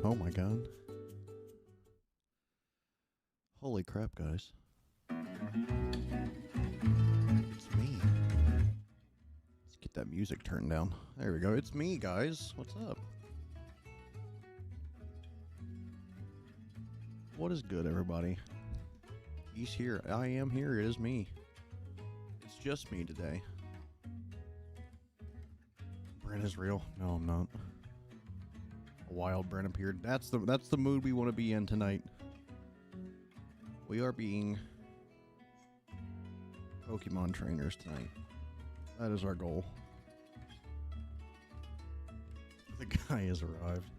Oh my god. Holy crap, guys. It's me. Let's get that music turned down. There we go. It's me, guys. What's up? What is good, everybody? He's here. I am here. It is me. It's just me today. Bren is real. No, I'm not. A wild Bren appeared. That's the mood we want to be in tonight. We are being Pokemon trainers tonight. That is our goal. The guy has arrived.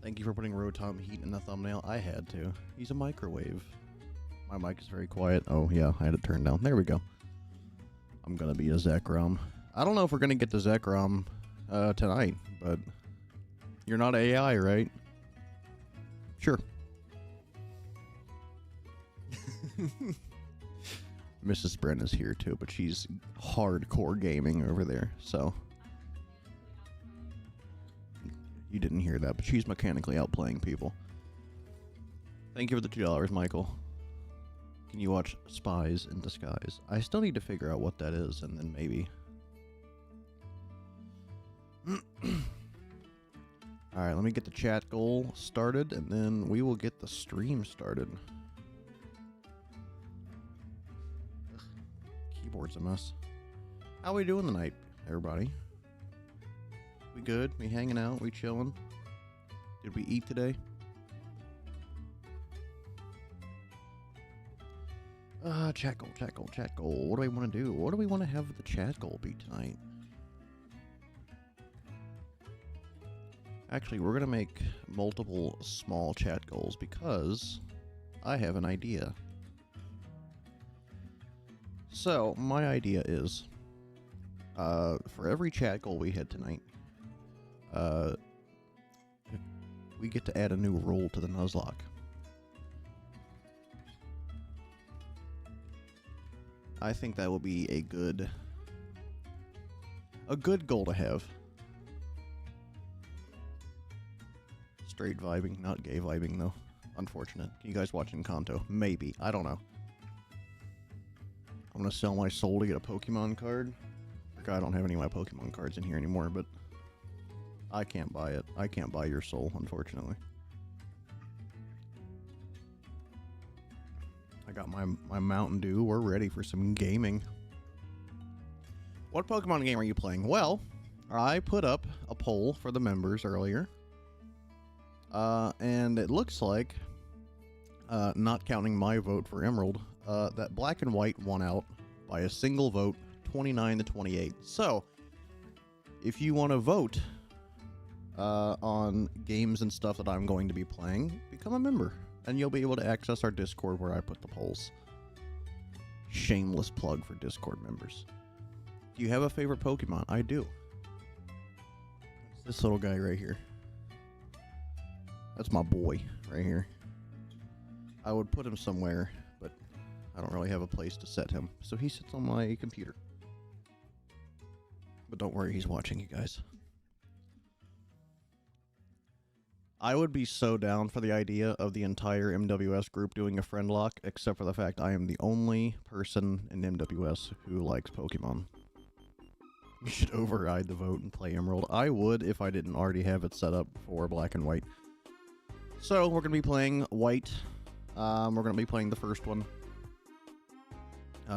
Thank you for putting Rotom Heat in the thumbnail. I had to. He's a microwave. My mic is very quiet. Oh, yeah, I had it turned down. There we go. I'm gonna be a Zekrom. I don't know if we're gonna get the Zekrom tonight, but you're not AI, right? Sure. Mrs. Bren is here too, but she's hardcore gaming over there, so you didn't hear that, but she's mechanically outplaying people. Thank you for the $2, Michael. Can you watch Spies in Disguise? I still need to figure out what that is, and then maybe. Alright, let me get the chat goal started, and then we will get the stream started. Ugh, keyboard's a mess. How we doing tonight, everybody? We good? We hanging out? We chilling? Did we eat today? Chat goal, chat goal, chat goal. What do I want to do? What do we want to have the chat goal be tonight? Actually, we're going to make multiple small chat goals because I have an idea. So, my idea is, for every chat goal we hit tonight, we get to add a new rule to the Nuzlocke. I think that will be a good goal to have. Straight vibing, not gay vibing though. Unfortunate. You guys watching Kanto? Maybe. I don't know. I'm gonna sell my soul to get a Pokemon card. I don't have any of my Pokemon cards in here anymore, but I can't buy it. I can't buy your soul, unfortunately. I got my Mountain Dew. We're ready for some gaming. What Pokemon game are you playing? Well, I put up a poll for the members earlier. And it looks like, not counting my vote for Emerald, that Black and White won out by a single vote, 29 to 28. So, if you want to vote on games and stuff that I'm going to be playing, become a member. And you'll be able to access our Discord where I put the polls. Shameless plug for Discord members. Do you have a favorite Pokemon? I do. It's this little guy right here. That's my boy right here. I would put him somewhere, but I don't really have a place to set him. So he sits on my computer. But don't worry, he's watching you guys. I would be so down for the idea of the entire MWS group doing a friend lock, except for the fact I am the only person in MWS who likes Pokemon. We should override the vote and play Emerald. I would if I didn't already have it set up for Black and White. So, we're going to be playing White. We're going to be playing the first one.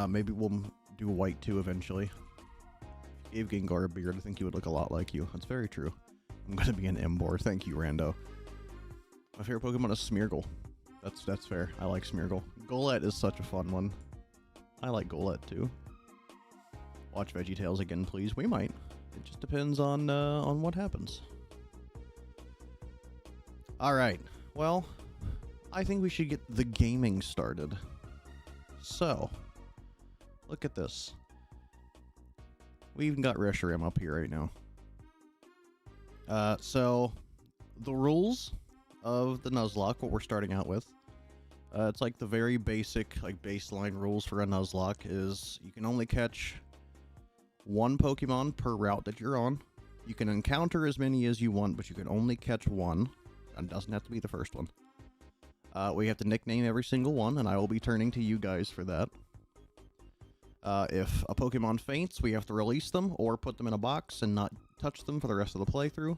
Maybe we'll do White too eventually. Gave Gengar a beard, I think he would look a lot like you. That's very true. I'm going to be an Emboar. Thank you, Rando. My favorite Pokemon is Smeargle. That's fair. I like Smeargle. Golett is such a fun one. I like Golett too. Watch VeggieTales again, please. We might. It just depends on what happens. Alright. Well, I think we should get the gaming started. So, look at this. We even got Reshiram up here right now. So, the rules of the Nuzlocke, what we're starting out with, it's like the very basic, like baseline rules for a Nuzlocke is you can only catch one Pokemon per route that you're on. You can encounter as many as you want, but you can only catch one. It doesn't have to be the first one. We have to nickname every single one, and I will be turning to you guys for that. If a Pokemon faints, we have to release them or put them in a box and not touch them for the rest of the playthrough.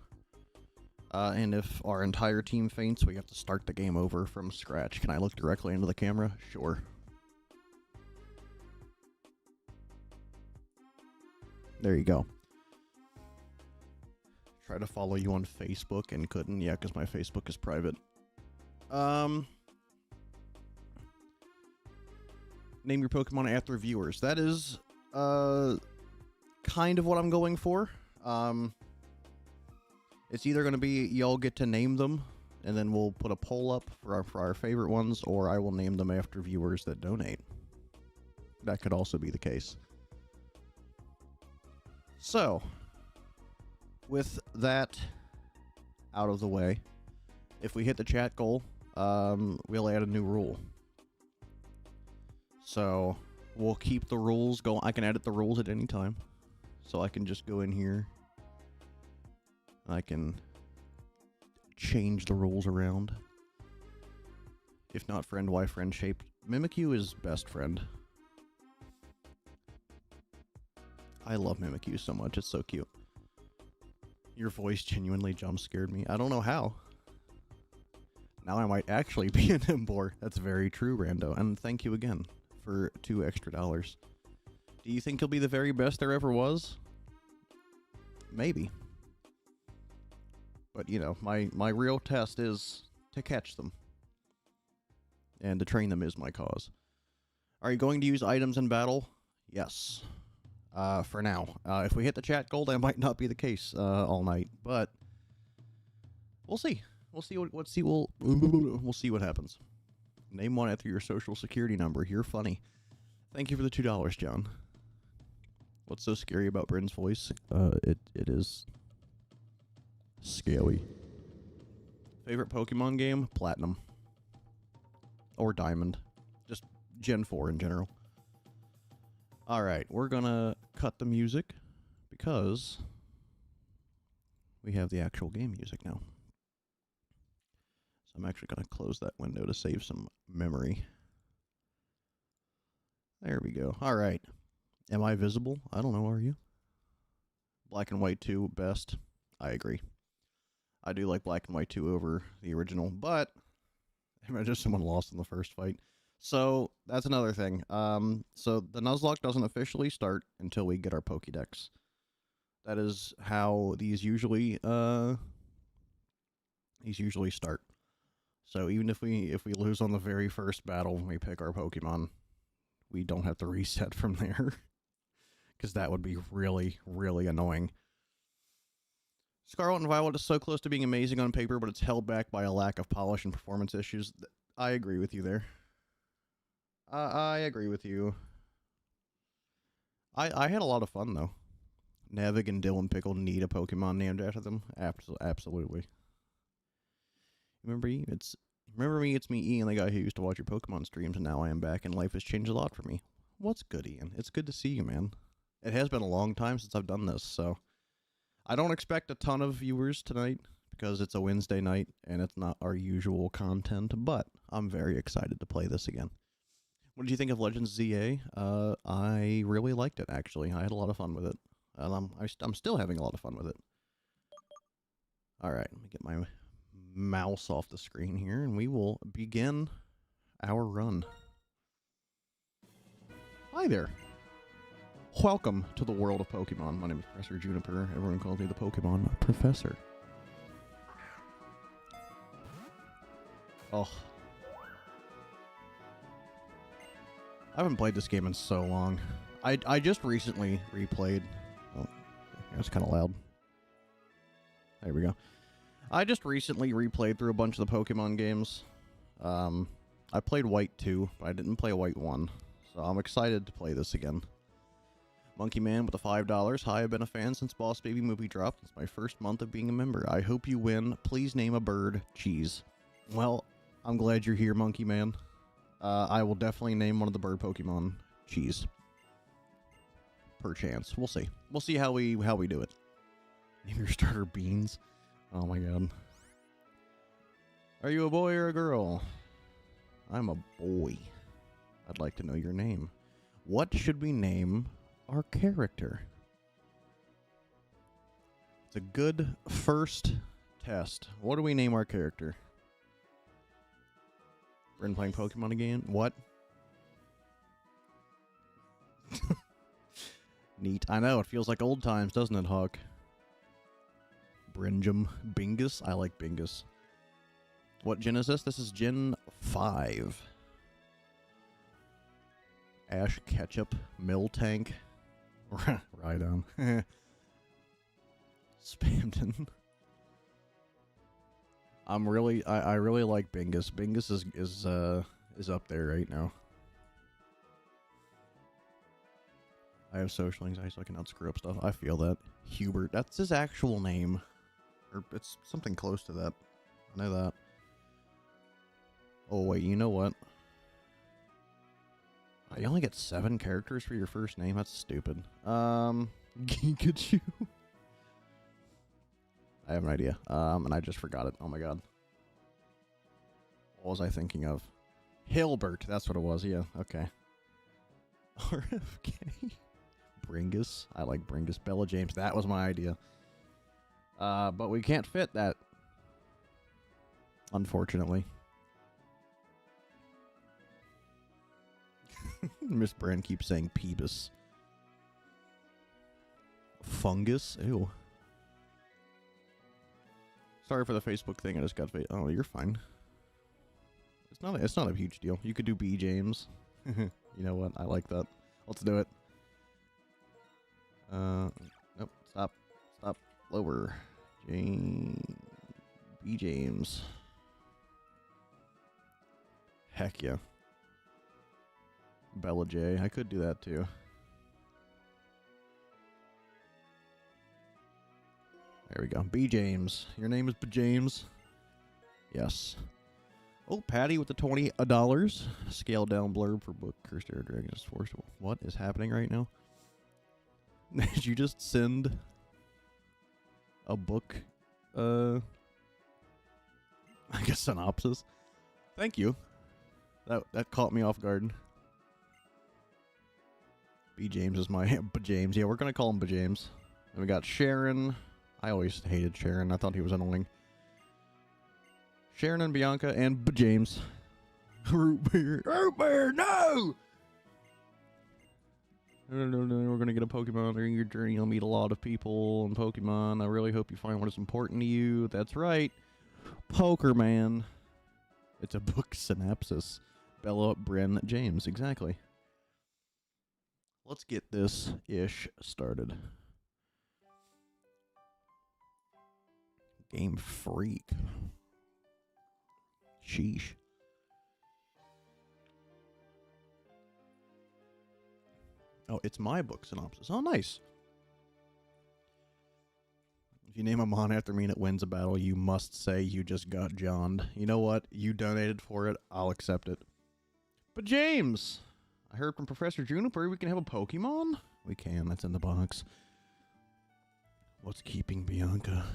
And if our entire team faints, we have to start the game over from scratch. Can I look directly into the camera? Sure. There you go. Try to follow you on Facebook and couldn't. Yeah, because my Facebook is private. Name your Pokemon after viewers. That is, kind of what I'm going for. It's either going to be y'all get to name them, and then we'll put a poll up for our favorite ones, or I will name them after viewers that donate. That could also be the case. So, with that out of the way, if we hit the chat goal, we'll add a new rule. So, we'll keep the rules going. I can edit the rules at any time. So I can just go in here. I can change the rules around. If not friend, why friend shaped? Mimikyu is best friend. I love Mimikyu so much. It's so cute. Your voice genuinely jump scared me. I don't know how. Now I might actually be an Embor. That's very true, Rando. And thank you again for $2 extra. Do you think he'll be the very best there ever was? Maybe. But, you know, my real test is to catch them. And to train them is my cause. Are you going to use items in battle? Yes. For now. If we hit the chat goal, that might not be the case all night. But we'll see. We'll see we'll see what happens. Name one after your social security number. You're funny. Thank you for the $2, John. What's so scary about Bren's voice? It is scary. Favorite Pokemon game? Platinum. Or Diamond. Just Gen 4 in general. Alright, we're gonna cut the music because we have the actual game music now. So I'm actually gonna close that window to save some memory. There we go. Alright. Am I visible? I don't know, are you? Black and White 2, best. I agree. I do like Black and White 2 over the original, but imagine someone lost in the first fight. So, that's another thing. So, the Nuzlocke doesn't officially start until we get our Pokédex. That is how these usually start. So, even if we lose on the very first battle when we pick our Pokemon, we don't have to reset from there. Because that would be really, really annoying. Scarlet and Violet is so close to being amazing on paper, but it's held back by a lack of polish and performance issues. I agree with you there. I agree with you. I had a lot of fun, though. Navig and Dylan Pickle need a Pokemon named after them. Absolutely. Remember me? It's me, Ian, the guy who used to watch your Pokemon streams, and now I am back, and life has changed a lot for me. What's good, Ian? It's good to see you, man. It has been a long time since I've done this, so I don't expect a ton of viewers tonight because it's a Wednesday night and it's not our usual content, but I'm very excited to play this again. What did you think of Legends ZA? I really liked it, actually. I had a lot of fun with it. I'm still having a lot of fun with it. Alright, let me get my mouse off the screen here, and we will begin our run. Hi there. Welcome to the world of Pokemon. My name is Professor Juniper. Everyone calls me the Pokemon Professor. Oh. I haven't played this game in so long. I just recently replayed... Oh, that's kind of loud. There we go. I just recently replayed through a bunch of the Pokemon games. I played White 2, but I didn't play White 1. So I'm excited to play this again. Monkey Man with the $5. Hi, I've been a fan since Boss Baby movie dropped. It's my first month of being a member. I hope you win. Please name a bird Cheese. Well, I'm glad you're here, Monkey Man. I will definitely name one of the bird Pokemon Cheese. Perchance. We'll see. We'll see how we do it. Name your starter Beans. Oh my god. Are you a boy or a girl? I'm a boy. I'd like to know your name. What should we name our character? It's a good first test. What do we name our character? Bren playing Pokemon again? What? Neat. I know, it feels like old times, doesn't it, Hawk? Brinjum. Bingus? I like Bingus. What gen is this? This is Gen 5. Ash Ketchup. Miltank. Rhydon. Spamton. I really like Bingus. Bingus is up there right now. I have social anxiety, so I cannot screw up stuff. I feel that. Hubert. That's his actual name. Or it's something close to that. I know that. Oh, wait, you know what? You only get 7 characters for your first name? That's stupid. Pikachu. I have an idea. And I just forgot it. Oh my god. What was I thinking of? Hilbert. That's what it was. Yeah, okay. RFK. Bringus. I like Bringus. Bella James. That was my idea. But we can't fit that. Unfortunately. Miss Bren keeps saying Peebus. Fungus? Ew. Sorry for the Facebook thing. I just got to... Oh, you're fine. It's not a huge deal. You could do B. James. You know what? I like that. Let's do it. Nope. Stop. Lower. B. James. Heck yeah. Bella J. I could do that too. There we go. B. James. Your name is B. James? Yes. Oh, Patty with the $20. Scaled down blurb for book Cursed Air Dragon is forced. What is happening right now? Did you just send a book? I guess synopsis. Thank you. That caught me off guard. B. James is my... B. James. Yeah, we're going to call him B. James. And we got Cheren. I always hated Cheren. I thought he was annoying. Cheren and Bianca and B. James. Root beer. Root beer, no! We're going to get a Pokemon during your journey. You'll meet a lot of people in Pokemon. I really hope you find what is important to you. That's right. Pokerman. It's a book synopsis. Bella, Bren, James. Exactly. Let's get this ish started. Game Freak. Sheesh. Oh, it's my book synopsis. Oh, nice. If you name a mon after me and it wins a battle, you must say you just got John'd. You know what? You donated for it. I'll accept it. But James, I heard from Professor Juniper we can have a Pokemon? We can. That's in the box. What's keeping Bianca?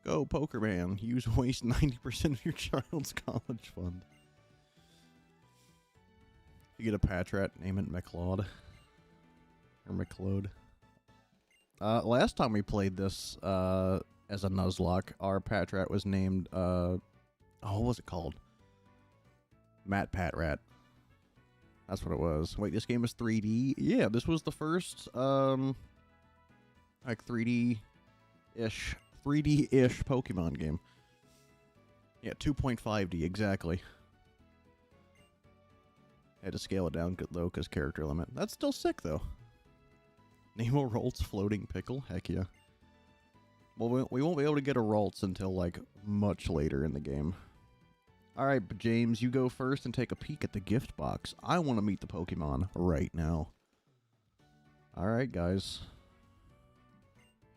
Go, Pokerman. Use waste 90% of your child's college fund. If you get a Patrat, name it McLeod. Or McLeod. Last time we played this as a Nuzlocke, our Patrat was named, what was it called? Matt Patrat. That's what it was. Wait, this game is 3D? Yeah, this was the first, like 3D-ish Pokemon game. Yeah, 2.5D, exactly. Had to scale it down, though, because character limit. That's still sick, though. Nemo Rolt's Floating Pickle? Heck yeah. Well, we won't be able to get a Roltz until, like, much later in the game. Alright, but James, you go first and take a peek at the gift box. I want to meet the Pokemon right now. Alright, guys.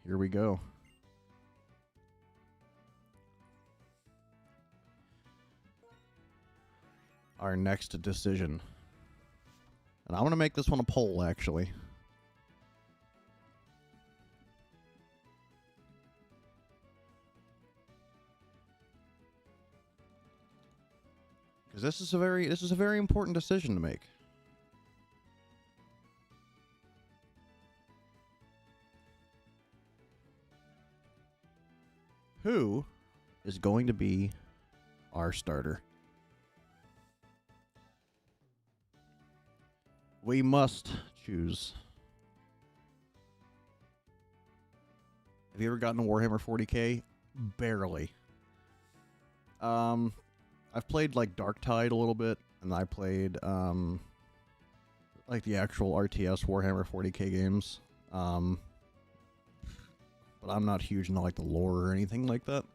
Here we go. Our next decision. And I'm going to make this one a poll, actually. Because this is a very important decision to make. Who is going to be our starter? We must choose. Have you ever gotten a Warhammer 40k? Barely. I've played like Darktide a little bit, and I played like the actual RTS Warhammer 40k games. But I'm not huge into like the lore or anything like that.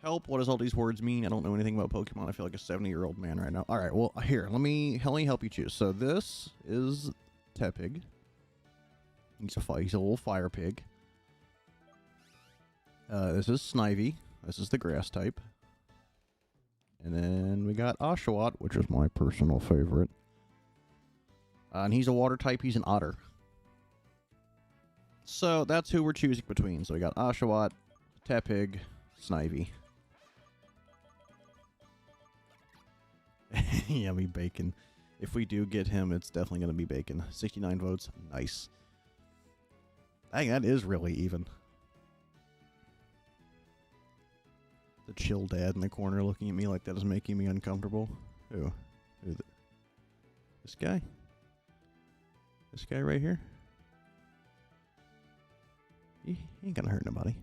Help, what does all these words mean? I don't know anything about Pokemon. I feel like a 70-year-old man right now. Alright, well, here, let me help you choose. So this is Tepig. He's a little fire pig. This is Snivy. This is the grass type. And then we got Oshawott, which is my personal favorite. And he's a water type. He's an otter. So that's who we're choosing between. So we got Oshawott, Tepig, Snivy. Yummy bacon. If we do get him, it's definitely going to be bacon. 69 votes. Nice. Dang, that is really even. The chill dad in the corner looking at me like that is making me uncomfortable. Who? This guy? This guy right here? He ain't gonna hurt nobody.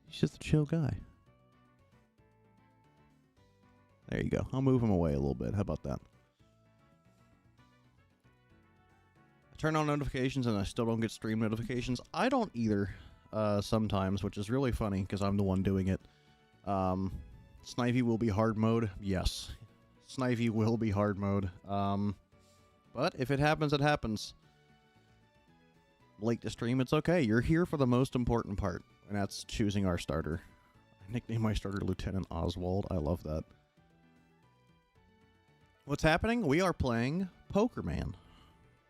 He's just a chill guy. There you go. I'll move him away a little bit. How about that? I turn on notifications and I still don't get stream notifications. I don't either. Sometimes, which is really funny because I'm the one doing it. Snivy will be hard mode. Yes. Snivy will be hard mode. But if it happens, it happens. Late to stream, it's okay. You're here for the most important part, and that's choosing our starter. I nicknamed my starter Lieutenant Oswald. I love that. What's happening? We are playing Pokémon,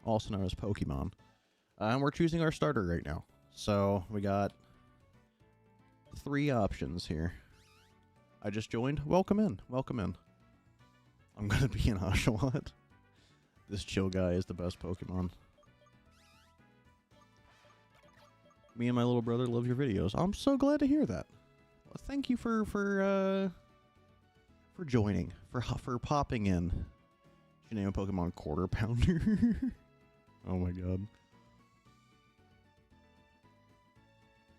also known as Pokemon. And we're choosing our starter right now. So, we got 3 options here. I just joined. Welcome in. Welcome in. I'm going to be an Oshawott. This chill guy is the best Pokemon. Me and my little brother love your videos. I'm so glad to hear that. Well, thank you for joining, for popping in. Should name a Pokemon Quarter Pounder. Oh my god.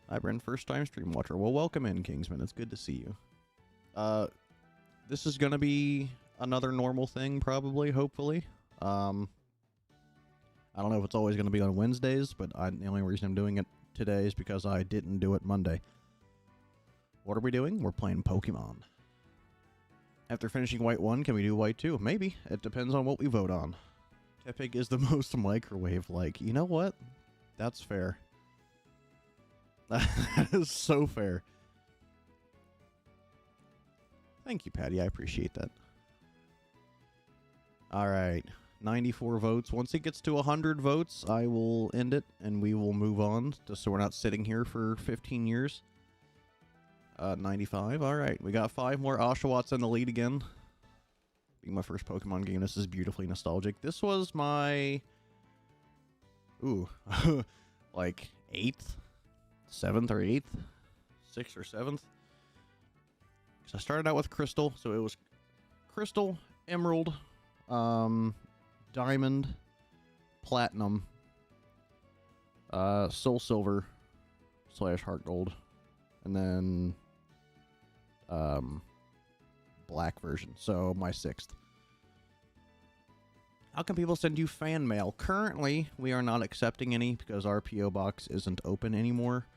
Hi, Bren, first time stream watcher. Well, welcome in, Kingsman. It's good to see you. This is gonna be another normal thing, probably, hopefully. I don't know if it's always gonna be on Wednesdays, but the only reason I'm doing it today is because I didn't do it Monday. What are we doing? We're playing Pokemon. After finishing White 1, can we do White 2? Maybe. It depends on what we vote on. Tepig is the most microwave-like. You know what? That's fair. That is so fair. Thank you, Patty. I appreciate that. Alright. 94 votes. Once it gets to 100 votes, I will end it, and we will move on, just so we're not sitting here for 15 years. 95. Alright. We got 5 more Oshawotts in the lead again. Being my first Pokemon game, this is beautifully nostalgic. This was my... Ooh. like, 8th? 7th or 8th? 6th or 7th? So I started out with Crystal, so it was Crystal, Emerald, Diamond, Platinum, Soul Silver / Heart Gold, and then Black version, so my 6th. How can people send you fan mail? Currently, we are not accepting any because our P.O. box isn't open anymore.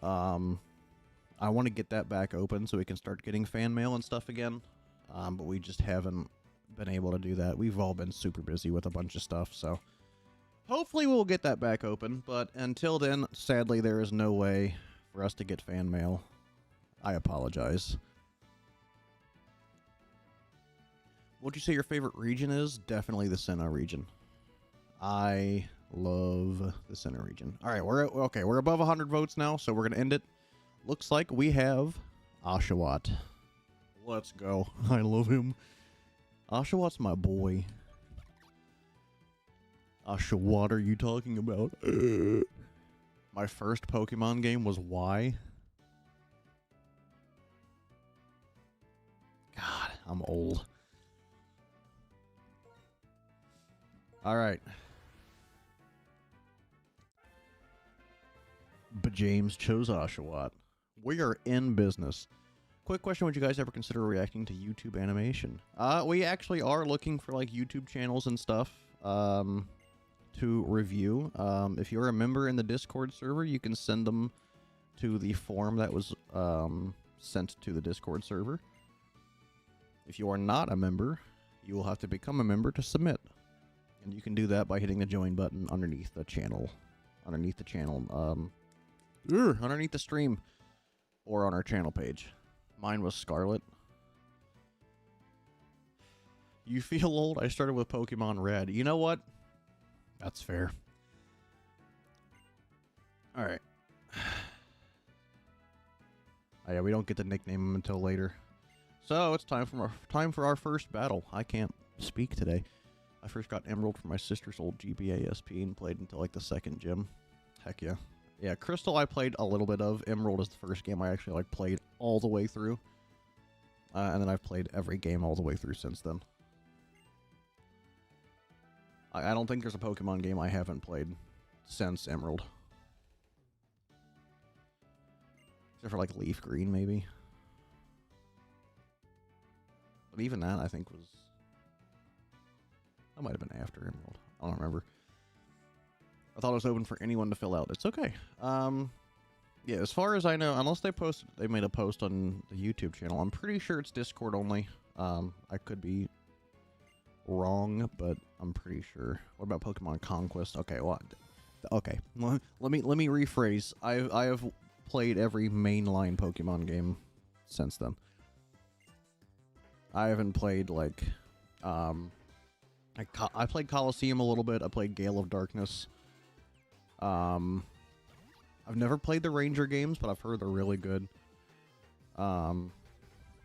I want to get that back open so we can start getting fan mail and stuff again. But we just haven't been able to do that. We've all been super busy with a bunch of stuff, so hopefully we'll get that back open. But until then, sadly, there is no way for us to get fan mail. I apologize. What would you say your favorite region is? Definitely the Sinnoh region. I love the Sinnoh region. All right, we're above 100 votes now, so we're gonna end it. Looks like we have Oshawott. Let's go. I love him. Oshawott my boy. Oshawott, what are you talking about? My first Pokemon game was Y. God, I'm old. Alright. But James chose Oshawott. We are in business. Quick question, would you guys ever consider reacting to YouTube animation? We actually are looking for, like, YouTube channels and stuff, to review. If you're a member in the Discord server, you can send them to the form that was, sent to the Discord server. If you are not a member, you will have to become a member to submit. And you can do that by hitting the join button underneath the channel. Underneath the stream. Or on our channel page. Mine was Scarlet. You feel old? I started with Pokemon Red. You know what? That's fair. Alright. Oh, yeah, we don't get to nickname him until later. So, it's time for our first battle. I can't speak today. I first got Emerald from my sister's old GBA SP and played until, like, the second gym. Heck yeah. Yeah, Crystal I played a little bit of. Emerald is the first game I actually, like, played all the way through. And then I've played every game all the way through since then. I don't think there's a Pokemon game I haven't played since Emerald. Except for, like, Leaf Green, maybe. But even that, I think, was... That might have been after Emerald. I don't remember. I thought it was open for anyone to fill out. It's okay. Yeah, as far as I know, unless they made a post on the YouTube channel, I'm pretty sure it's Discord only. I could be wrong, but I'm pretty sure. What about Pokemon Conquest? Okay, well, okay. Let me rephrase. I have played every mainline Pokemon game since then. I haven't played, like, I played Coliseum a little bit. I played Gale of Darkness. I've never played the Ranger games, but I've heard they're really good. But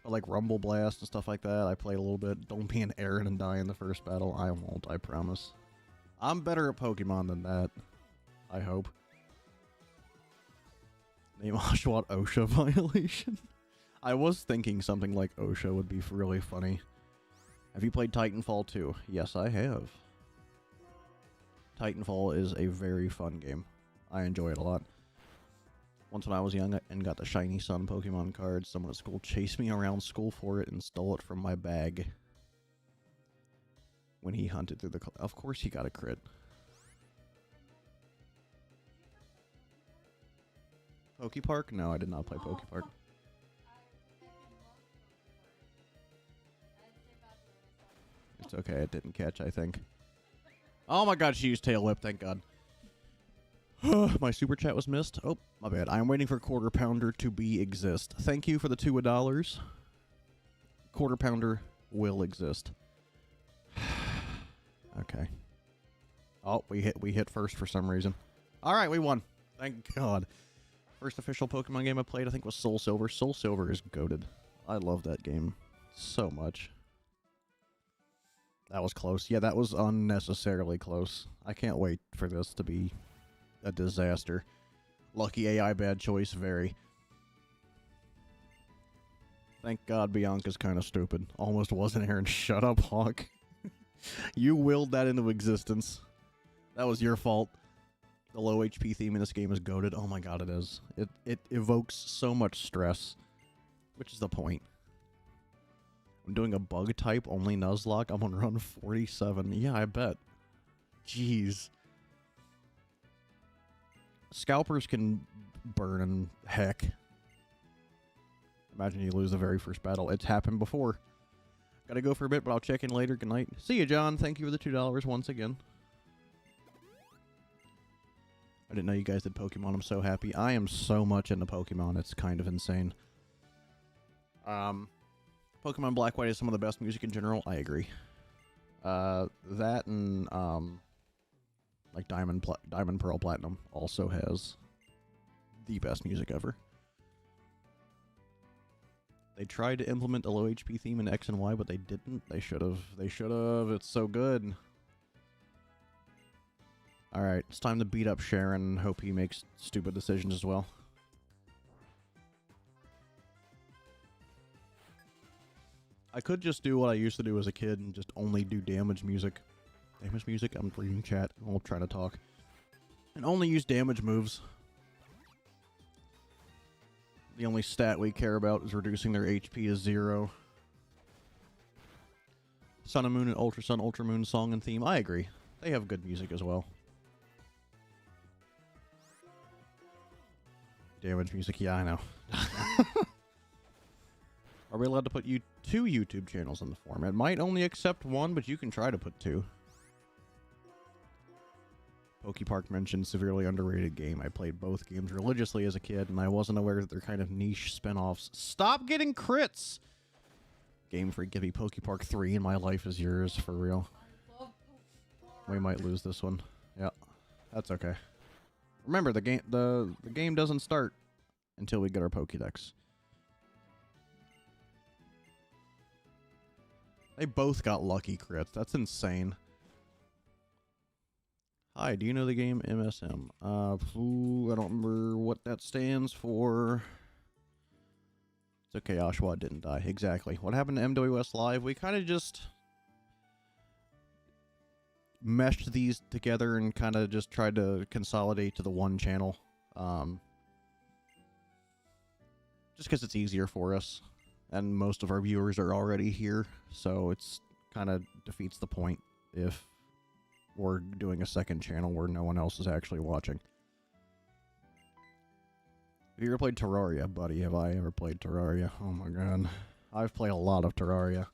like Rumble Blast and stuff like that, I played a little bit. Don't be an Aaron and die in the first battle. I won't, I promise. I'm better at Pokemon than that. I hope. Name Oshawott OSHA violation. I was thinking something like OSHA would be really funny. Have you played Titanfall 2? Yes, I have. Titanfall is a very fun game. I enjoy it a lot. Once when I was young and got the Shiny Sun Pokemon card, someone at school chased me around school for it and stole it from my bag. When he hunted through the... Of course he got a crit. Pokepark? No, I did not play Pokepark. It's okay, it didn't catch, I think. Oh my god, she used Tail Whip, thank god. My super chat was missed. Oh, my bad. I'm waiting for Quarter Pounder to exist. Thank you for the $2. Quarter Pounder will exist. Okay. Oh, we hit first for some reason. Alright, we won. Thank god. First official Pokemon game I played, I think, was Soul Silver. Soul Silver is goated. I love that game so much. That was close. Yeah, that was unnecessarily close. I can't wait for this to be a disaster. Lucky AI, bad choice, very. Thank God Bianca's kind of stupid. Almost wasn't Aaron. Shut up, Hawk. You willed that into existence. That was your fault. The low HP theme in this game is goated. Oh my god, it is. It evokes so much stress. Which is the point. I'm doing a bug type only Nuzlocke. I'm on run 47. Yeah, I bet. Jeez. Scalpers can burn and heck. Imagine you lose the very first battle. It's happened before. Gotta go for a bit, but I'll check in later. Good night. See you, John. Thank you for the $2 once again. I didn't know you guys did Pokemon. I'm so happy. I am so much into Pokemon. It's kind of insane. Pokemon Black White is some of the best music in general. I agree. That and like Diamond Pearl Platinum also has the best music ever. They tried to implement a low HP theme in X and Y, but they didn't. They should have. They should have. It's so good. Alright, it's time to beat up Cheren and hope he makes stupid decisions as well. I could just do what I used to do as a kid and just only do damage music. Damage music? I'm reading chat. I'll try to talk. And only use damage moves. The only stat we care about is reducing their HP to 0. Sun and Moon and Ultra Sun, Ultra Moon song and theme. I agree. They have good music as well. Damage music, yeah, I know. Are we allowed to put 2 YouTube channels in the form? It might only accept 1, but you can try to put 2. Pokepark mentioned severely underrated game. I played both games religiously as a kid, and I wasn't aware that they're kind of niche spin-offs. Stop getting crits! Game Freak, give me Pokepark 3 and my life is yours, for real. We might lose this one. Yeah, that's okay. Remember, the game doesn't start until we get our Pokédex. They both got lucky crits. That's insane. Hi, do you know the game MSM? I don't remember what that stands for. It's okay, Oshawott didn't die. Exactly. What happened to MWS Live? We kind of just meshed these together and kind of just tried to consolidate to the one channel. Just because it's easier for us. And most of our viewers are already here, so it's kind of defeats the point if we're doing a second channel where no one else is actually watching. Have you ever played Terraria, buddy? Have I ever played Terraria? Oh my god. I've played a lot of Terraria.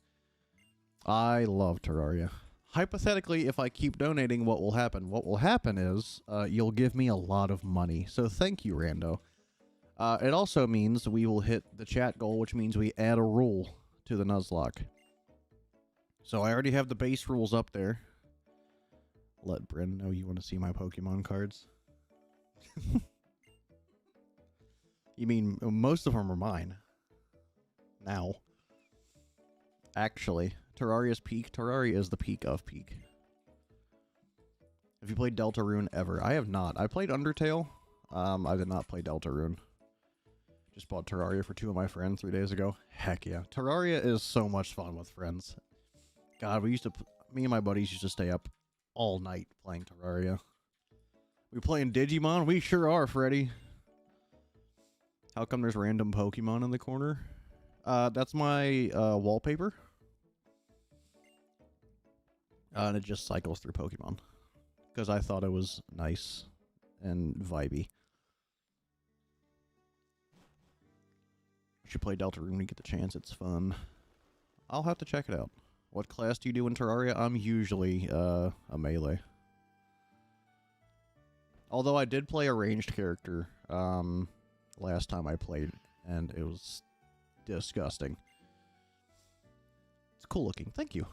I love Terraria. Hypothetically, if I keep donating, what will happen? What will happen is, you'll give me a lot of money. So thank you, Rando. It also means we will hit the chat goal, which means we add a rule to the Nuzlocke. So I already have the base rules up there. Let Bren know you want to see my Pokemon cards. You mean most of them are mine? Now. Actually, Terraria's peak. Terraria is the peak of peak. Have you played Deltarune ever? I have not. I played Undertale. I did not play Deltarune. Just bought Terraria for 2 of my friends 3 days ago. Heck yeah. Terraria is so much fun with friends. God, me and my buddies used to stay up all night playing Terraria. We playing Digimon? We sure are, Freddy. How come there's random Pokemon in the corner? That's my wallpaper. And it just cycles through Pokemon. Because I thought it was nice and vibey. You should play Deltarune when you get the chance. It's fun. I'll have to check it out. What class do you do in Terraria? I'm usually a melee. Although I did play a ranged character last time I played, and it was disgusting. It's cool looking. Thank you.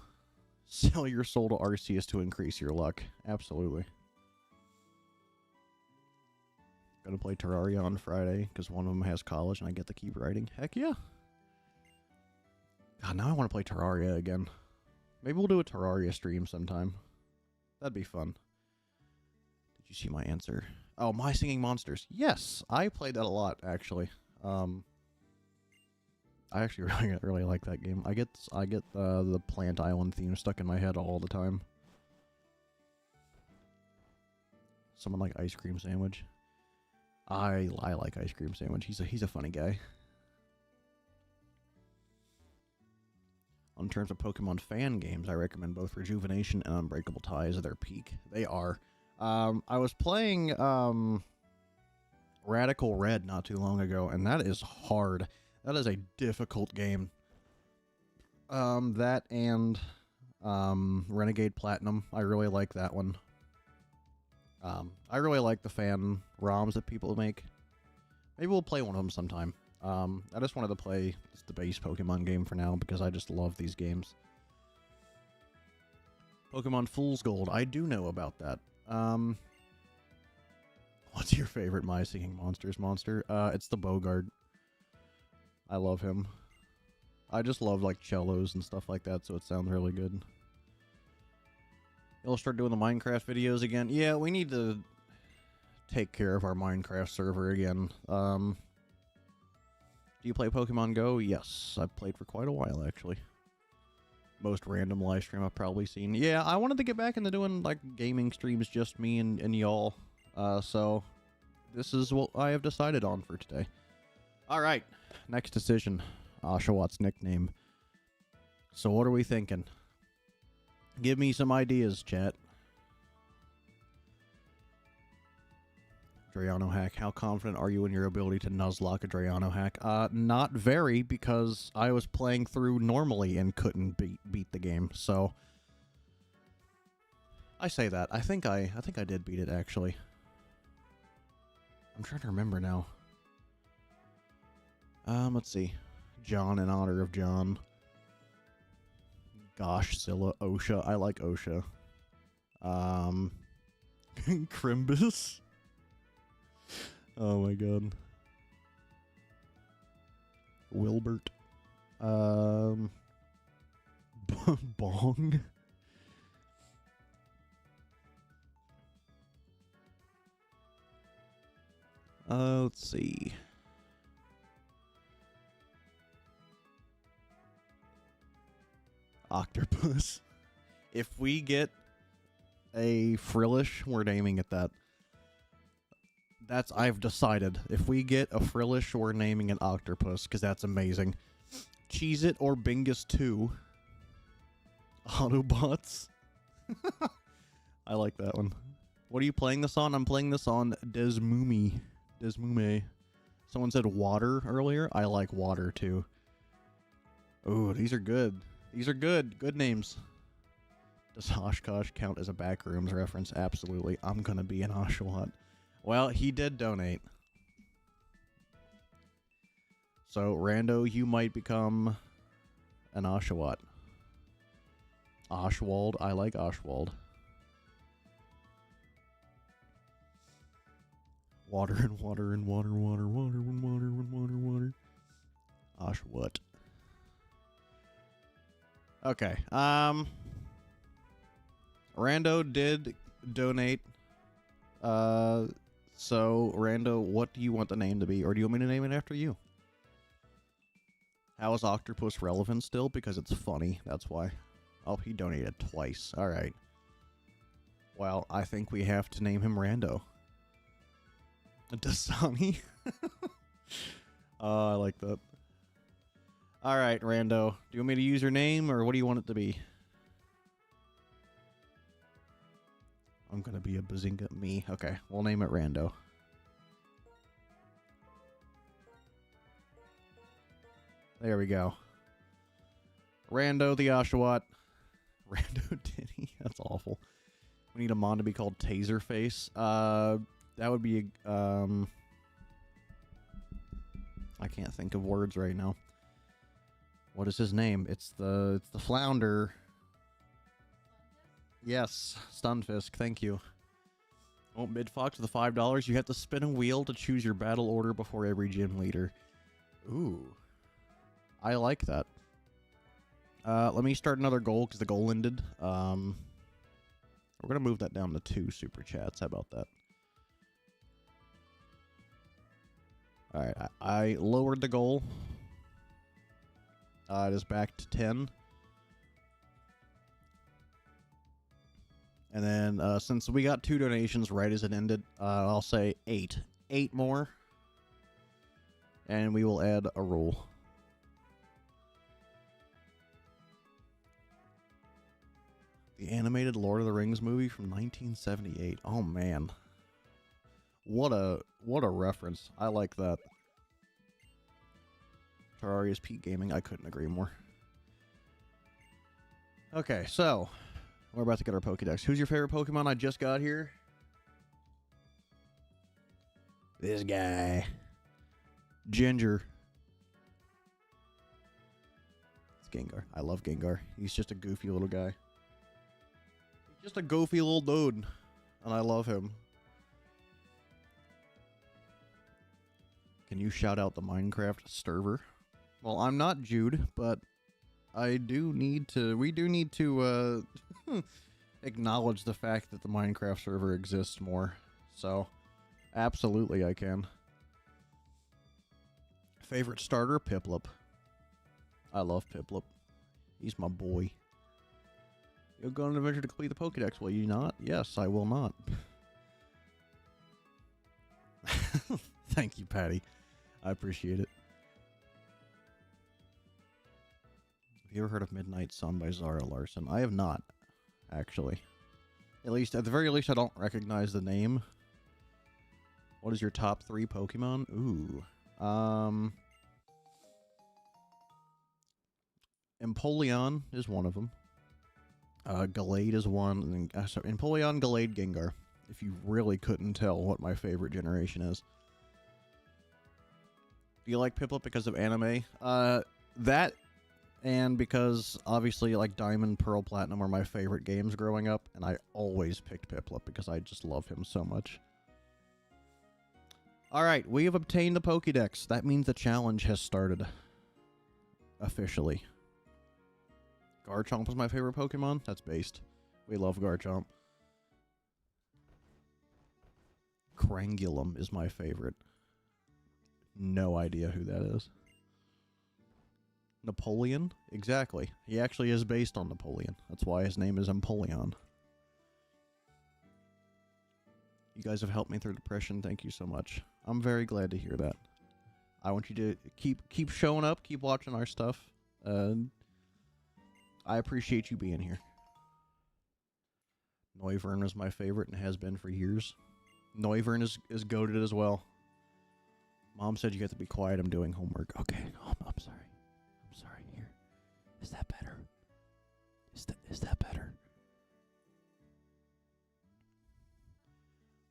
Sell your soul to Arceus to increase your luck. Absolutely. Gonna play Terraria on Friday because one of them has college and I get to keep writing. Heck yeah. God, now I want to play Terraria again. Maybe we'll do a Terraria stream sometime. That'd be fun. Did you see my answer? Oh, My Singing Monsters. Yes, I played that a lot, actually. I actually really like that game. I get the Plant Island theme stuck in my head all the time. Someone like Ice Cream Sandwich. I like Ice Cream Sandwich. He's a funny guy. On terms of Pokemon fan games, I recommend both Rejuvenation and Unbreakable Ties at their peak. They are. I was playing Radical Red not too long ago, and that is hard. That is a difficult game. That and Renegade Platinum. I really like that one. I really like the fan ROMs that people make. Maybe we'll play one of them sometime. I just wanted to play the base Pokemon game for now because I just love these games. Pokemon Fool's Gold. I do know about that. What's your favorite My Singing Monsters monster? It's the Bogard. I love him. I just love like cellos and stuff like that, so it sounds really good. You'll start doing the Minecraft videos again. Yeah, we need to take care of our Minecraft server again. Do you play Pokemon Go? Yes, I've played for quite a while actually. Most random live stream I've probably seen. Yeah, I wanted to get back into doing like gaming streams, just me and y'all. So this is what I have decided on for today. All right, next decision. Oshawott nickname. So what are we thinking? Give me some ideas, chat. Drayano hack. How confident are you in your ability to Nuzlocke a Drayano hack? Not very, because I was playing through normally and couldn't beat the game. So I say that. I think I did beat it actually. I'm trying to remember now. Let's see. John in honor of John. Gosh, Zilla, Osha. I like Osha. Crimbus. Oh my god. Wilbert. Bong. Let's see. Octopus. If we get a Frillish, we're naming it that. That's, I've decided. If we get a Frillish, we're naming it Octopus, because that's amazing. Cheez-It or Bingus 2. Autobots. I like that one. What are you playing this on? I'm playing this on Desmume. Someone said water earlier. I like water, too. Ooh, these are good. These are good. Good names. Does Oshkosh count as a Backrooms reference? Absolutely. I'm gonna be an Oshawott. Well, he did donate. So, Rando, you might become an Oshawott. Oshwald. I like Oshwald. Water and water and water, water, water, and water, and water, water. Oshawott. Okay. Rando did donate. So, Rando, what do you want the name to be? Or do you want me to name it after you? How is Octopus relevant still? Because it's funny. That's why. Oh, he donated twice. Alright. Well, I think we have to name him Rando. Dasani? I like that. Alright, Rando. Do you want me to use your name, or what do you want it to be? I'm gonna be a Bazinga me. Okay, we'll name it Rando. There we go. Rando the Oshawott. Rando Diddy. That's awful. We need a mon to be called Taserface. That would be I can't think of words right now. What is his name? It's the flounder. Yes, Stunfisk, thank you. Oh, Midfox with the $5. You have to spin a wheel to choose your battle order before every gym leader. Ooh. I like that. Let me start another goal, because the goal ended. We're going to move that down to 2 super chats. How about that? Alright, I lowered the goal. It is back to 10. And then, since we got 2 donations right as it ended, I'll say 8. 8 more. And we will add a rule. The animated Lord of the Rings movie from 1978. Oh, man. What a reference. I like that. Terraria's Peak Gaming. I couldn't agree more. Okay, so we're about to get our Pokédex. Who's your favorite Pokemon I just got here? This guy. Ginger. It's Gengar. I love Gengar. He's just a goofy little guy. He's just a goofy little dude. And I love him. Can you shout out the Minecraft server? Well, I'm not Jude, but we do need to acknowledge the fact that the Minecraft server exists more. So, absolutely I can. Favorite starter? Piplup. I love Piplup. He's my boy. You'll go on an adventure to complete the Pokédex, will you not? Yes, I will not. Thank you, Patty. I appreciate it. Have you ever heard of Midnight Sun by Zara Larson? I have not, actually. At the very least, I don't recognize the name. What is your top 3 Pokemon? Ooh. Empoleon is one of them. Gallade is one. Sorry, Empoleon, Gallade, Gengar. If you really couldn't tell what my favorite generation is. Do you like Piplup because of anime? That, and because obviously like Diamond, Pearl, Platinum are my favorite games growing up, and I always picked Piplup because I just love him so much. Alright, we have obtained the Pokédex. That means the challenge has started. Officially. Garchomp is my favorite Pokemon? That's based. We love Garchomp. Crangulum is my favorite. No idea who that is. Napoleon? Exactly. He actually is based on Napoleon. That's why his name is Empoleon. You guys have helped me through depression. Thank you so much. I'm very glad to hear that. I want you to keep showing up, keep watching our stuff. I appreciate you being here. Noivern is my favorite and has been for years. Noivern is goated as well. Mom said you have to be quiet. I'm doing homework. Okay, I'm sorry. I'm sorry. Here. Is that better? Is that better?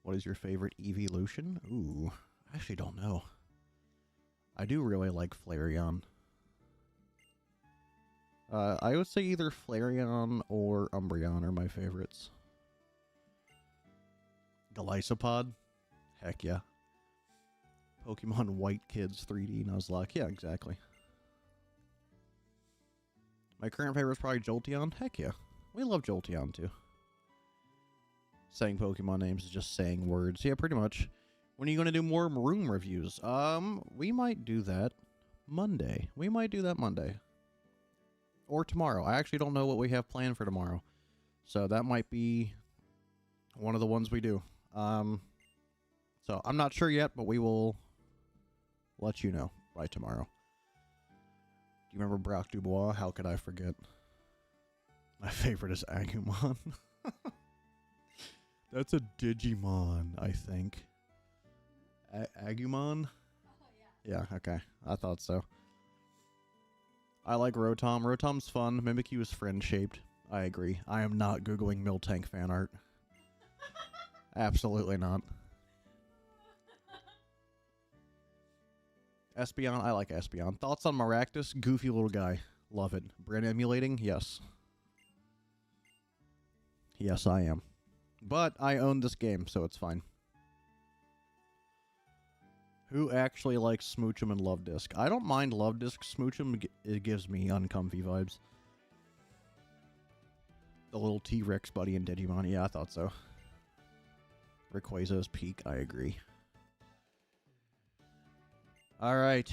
What is your favorite evolution? Ooh, I actually don't know. I do really like Flareon. I would say either Flareon or Umbreon are my favorites. Golisopod? Heck yeah. Pokemon White Kids 3D Nuzlocke. Yeah, exactly. My current favorite is probably Jolteon. Heck yeah. We love Jolteon too. Saying Pokemon names is just saying words. Yeah, pretty much. When are you going to do more room reviews? We might do that Monday. We might do that Monday. Or tomorrow. I actually don't know what we have planned for tomorrow. So that might be one of the ones we do. So I'm not sure yet, but we will let you know by tomorrow. Do you remember Brock Dubois? How could I forget? My favorite is Agumon. That's a Digimon, I think. Agumon? Yeah, okay. I thought so. I like Rotom. Rotom's fun. Mimikyu is friend-shaped. I agree. I am not Googling Miltank fan art. Absolutely not. Espeon, I like Espeon. Thoughts on Maractus? Goofy little guy. Love it. Bren emulating? Yes. Yes, I am. But I own this game, so it's fine. Who actually likes Smoochum and Love Disc? I don't mind Love Disc. Smoochum, it gives me uncomfy vibes. The little T-Rex buddy in Digimon. Yeah, I thought so. Rayquaza's peak. I agree. Alright.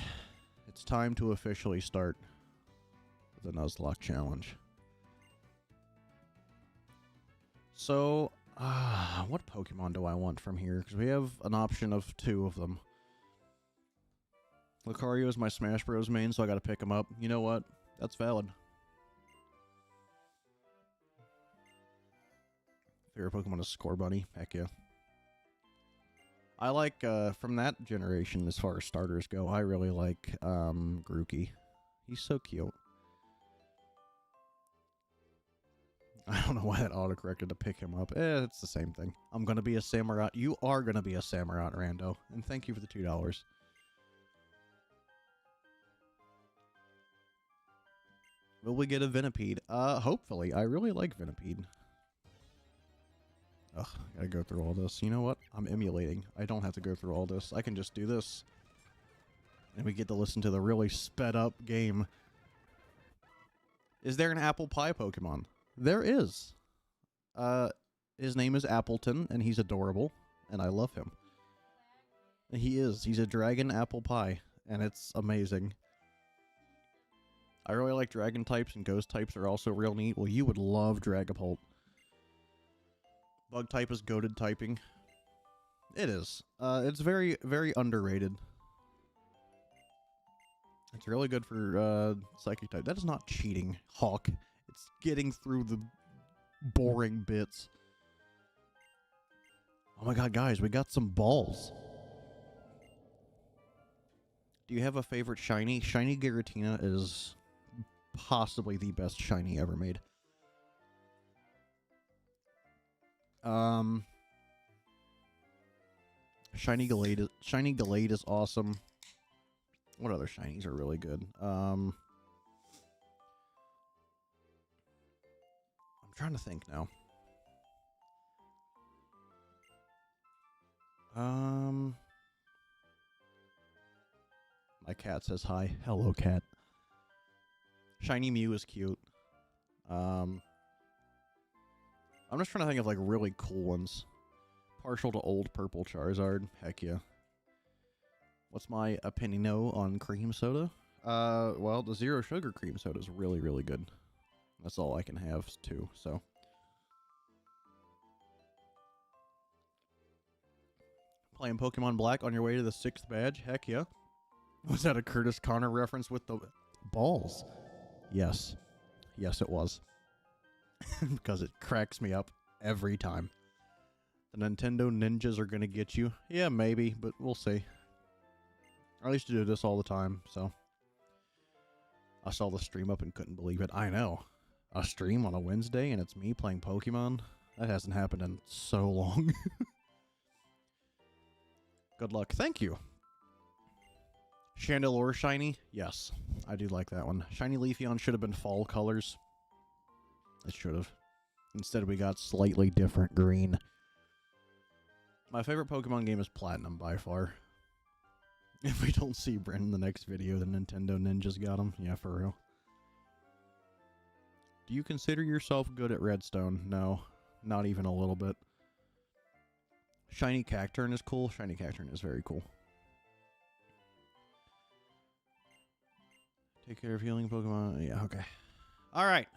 It's time to officially start the Nuzlocke challenge. So, what Pokemon do I want from here? Because we have an option of 2 of them. Lucario is my Smash Bros. Main, so I gotta pick him up. You know what? That's valid. Favorite Pokemon is Scorbunny. Heck yeah. I like, from that generation, as far as starters go, I really like, Grookey. He's so cute. I don't know why that autocorrected to pick him up. It's the same thing. I'm gonna be a Samurott. You are gonna be a Samurott, Rando. And thank you for the $2. Will we get a Venipede? Hopefully. I really like Venipede. Ugh, I gotta go through all this. You know what? I'm emulating. I don't have to go through all this. I can just do this. And we get to listen to the really sped up game. Is there an apple pie Pokemon? There is. His name is Appleton, and he's adorable, and I love him. He is. He's a dragon apple pie, and it's amazing. I really like dragon types, and ghost types are also real neat. Well, you would love Dragapult. Bug type is goated typing. It is. It's very, very underrated. It's really good for psychic type. That is not cheating, Hawk. It's getting through the boring bits. Oh my god, guys, we got some balls. Do you have a favorite shiny? Shiny Giratina is possibly the best shiny ever made. Shiny Gallade is awesome. What other shinies are really good? I'm trying to think now. My cat says hi. Hello, cat. Shiny Mew is cute. I'm just trying to think of like really cool ones. Partial to old purple Charizard. Heck yeah. What's my opinion on cream soda? Well, the zero sugar cream soda is really, really good. That's all I can have too, so. Playing Pokemon Black on your way to the 6th badge? Heck yeah. Was that a Curtis Connor reference with the balls? Yes. Yes, it was. Because it cracks me up every time. The Nintendo ninjas are going to get you. Yeah, maybe, but we'll see. I used to do this all the time, so. I saw the stream up and couldn't believe it. I know. A stream on a Wednesday and it's me playing Pokemon? That hasn't happened in so long. Good luck. Thank you. Chandelure Shiny? Yes. I do like that one. Shiny Leafeon should have been fall colors. It should have. Instead we got slightly different green. My favorite Pokemon game is Platinum by far. If we don't see Bren in the next video, the Nintendo ninjas got him. Yeah, for real. Do you consider yourself good at Redstone? No. Not even a little bit. Shiny Cacturn is cool. Shiny Cacturn is very cool. Take care of healing Pokemon. Yeah, okay. Alright.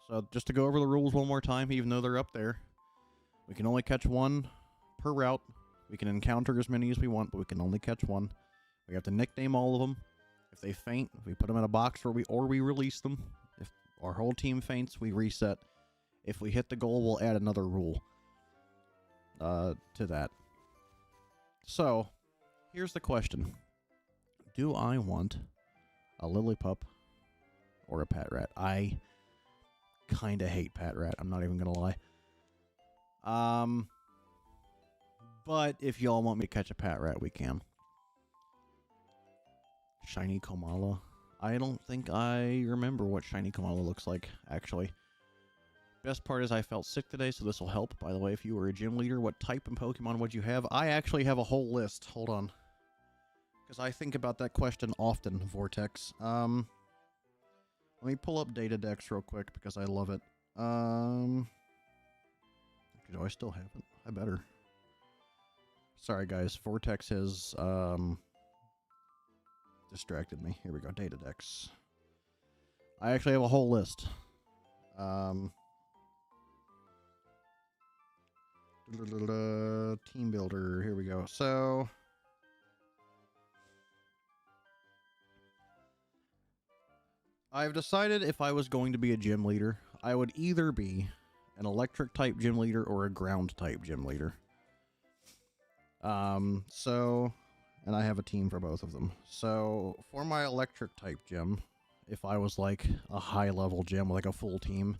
So, just to go over the rules one more time, even though they're up there. We can only catch one per route. We can encounter as many as we want, but we can only catch one. We have to nickname all of them. If they faint, we put them in a box or we release them. If our whole team faints, we reset. If we hit the goal, we'll add another rule to that. So, here's the question. Do I want a Lillipup or a Patrat? I kind of hate Patrat. I'm not even going to lie. But if y'all want me to catch a Patrat, we can. Shiny Komala. I don't think I remember what Shiny Komala looks like, actually. Best part is I felt sick today, so this will help. By the way, if you were a gym leader, what type of Pokemon would you have? I actually have a whole list. Hold on. Because I think about that question often, Vortex. Let me pull up Data Dex real quick, because I love it. Do I still have it? I better. Sorry, guys. Vortex has, distracted me. Here we go. Data Dex. I actually have a whole list. Team Builder. Here we go. So, I've decided if I was going to be a gym leader, I would either be an electric type gym leader or a ground type gym leader. And I have a team for both of them. So, for my electric type gym, if I was like a high level gym, like a full team,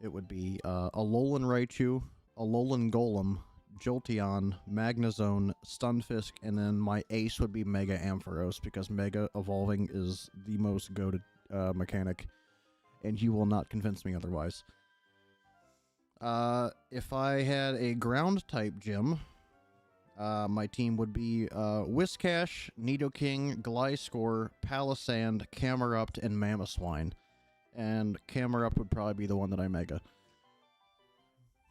it would be a Alolan Raichu, Alolan Golem, Jolteon, Magnezone, Stunfisk, and then my ace would be Mega Ampharos, because Mega Evolving is the most goated mechanic, and you will not convince me otherwise. If I had a ground type gym, My team would be Whiscash, Nidoking, Gliscor, Palisand, Camerupt, and Mamoswine. And Camerupt would probably be the one that I mega.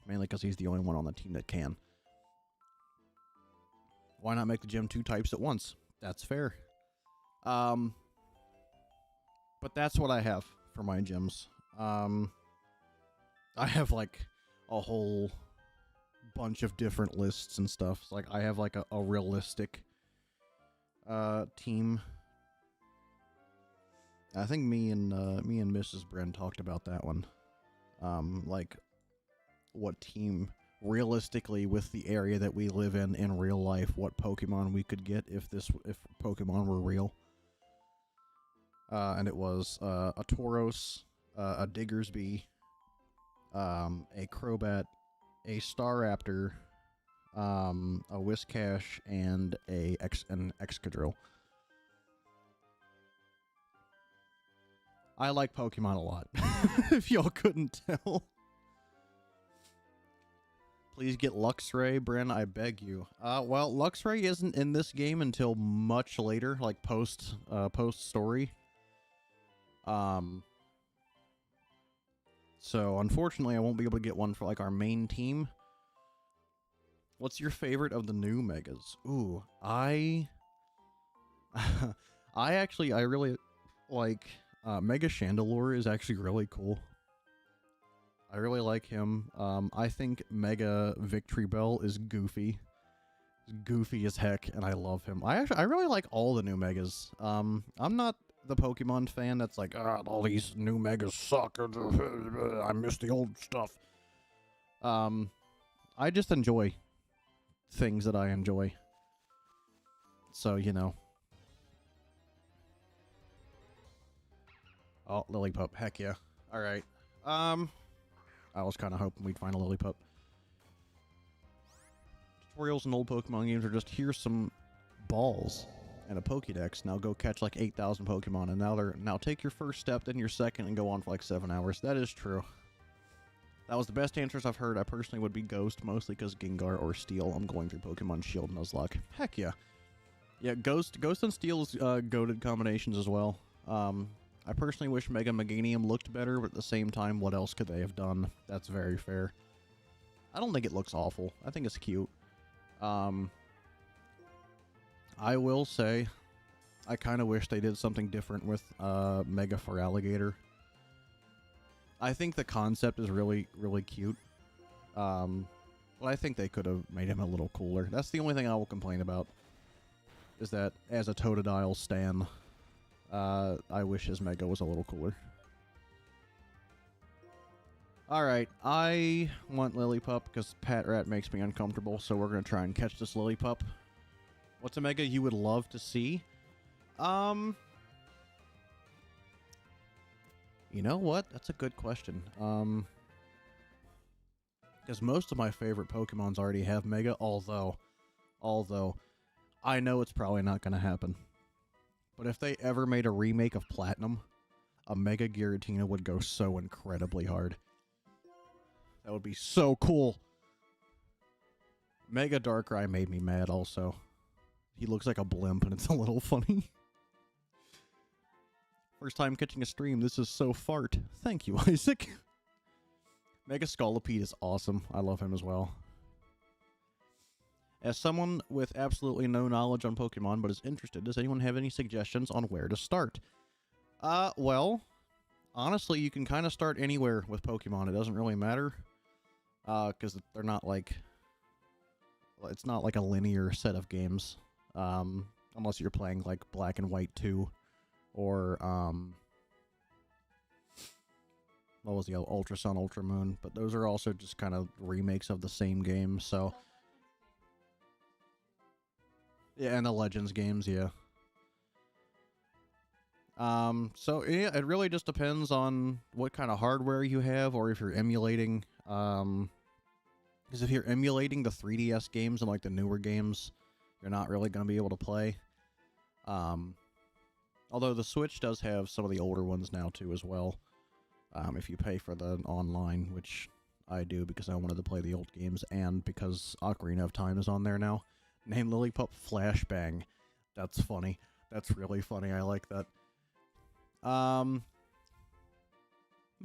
Mainly because he's the only one on the team that can. Why not make the gym 2 types at once? That's fair. But that's what I have for my gyms. I have like a whole bunch of different lists and stuff. Like I have like a realistic team. I think me and Mrs. Bren talked about that one. Like what team realistically with the area that we live in real life, what Pokemon we could get if Pokemon were real. And it was a Tauros, a Diggersby, a Crobat, a Staraptor, a Whiscash, and an Excadrill. I like Pokemon a lot, if y'all couldn't tell. Please get Luxray, Bren, I beg you. Well, Luxray isn't in this game until much later, like post-story. So, unfortunately, I won't be able to get one for, like, our main team. What's your favorite of the new Megas? Ooh, I really like, Mega Chandelure is actually really cool. I really like him. I think Mega Victory Bell is goofy. He's goofy as heck, and I love him. I really like all the new Megas. I'm not the Pokemon fan that's like, all these new Megas suck. I miss the old stuff. I just enjoy things that I enjoy. So, you know. Oh, Lillipup. Heck yeah. Alright. I was kind of hoping we'd find a Lillipup. Tutorials in old Pokemon games are just, here's some balls and a Pokédex. Now go catch like 8,000 Pokemon, and now take your first step, then your second, and go on for like 7 hours. That is true. That was the best answers I've heard. I personally would be Ghost, mostly because Gengar or Steel. I'm going through Pokemon Shield and Nuzlocke. Heck yeah. Yeah, Ghost and Steel is goated combinations as well. I personally wish Mega Meganium looked better, but at the same time, what else could they have done? That's very fair. I don't think it looks awful. I think it's cute. I will say, I kind of wish they did something different with Mega Feraligatr. I think the concept is really, really cute. But I think they could have made him a little cooler. That's the only thing I will complain about. Is that, as a Totodile stan, I wish his Mega was a little cooler. Alright, I want Lillipup because Patrat makes me uncomfortable, so we're going to try and catch this Lillipup. What's a Mega you would love to see? You know what? That's a good question. Because most of my favorite Pokemons already have Mega, although, I know it's probably not going to happen. But if they ever made a remake of Platinum, a Mega Giratina would go so incredibly hard. That would be so cool. Mega Darkrai made me mad also. He looks like a blimp and it's a little funny. First time catching a stream, this is so fart. Thank you, Isaac. Mega Scolipede is awesome. I love him as well. As someone with absolutely no knowledge on Pokemon but is interested, does anyone have any suggestions on where to start? Well, honestly, you can kind of start anywhere with Pokemon. It doesn't really matter. Because they're not like... It's not like a linear set of games. Unless you're playing like Black and White 2. Or, what was the Ultra Sun, Ultra Moon? But those are also just kind of remakes of the same game, so... Yeah, and the Legends games, yeah. So, yeah, it really just depends on what kind of hardware you have, or if you're emulating, because if you're emulating the 3DS games and, like, the newer games, you're not really going to be able to play. Although the Switch does have some of the older ones now, too, as well. If you pay for the online, which I do because I wanted to play the old games, and because Ocarina of Time is on there now. Name Lillipup Flashbang. That's funny. That's really funny. I like that. But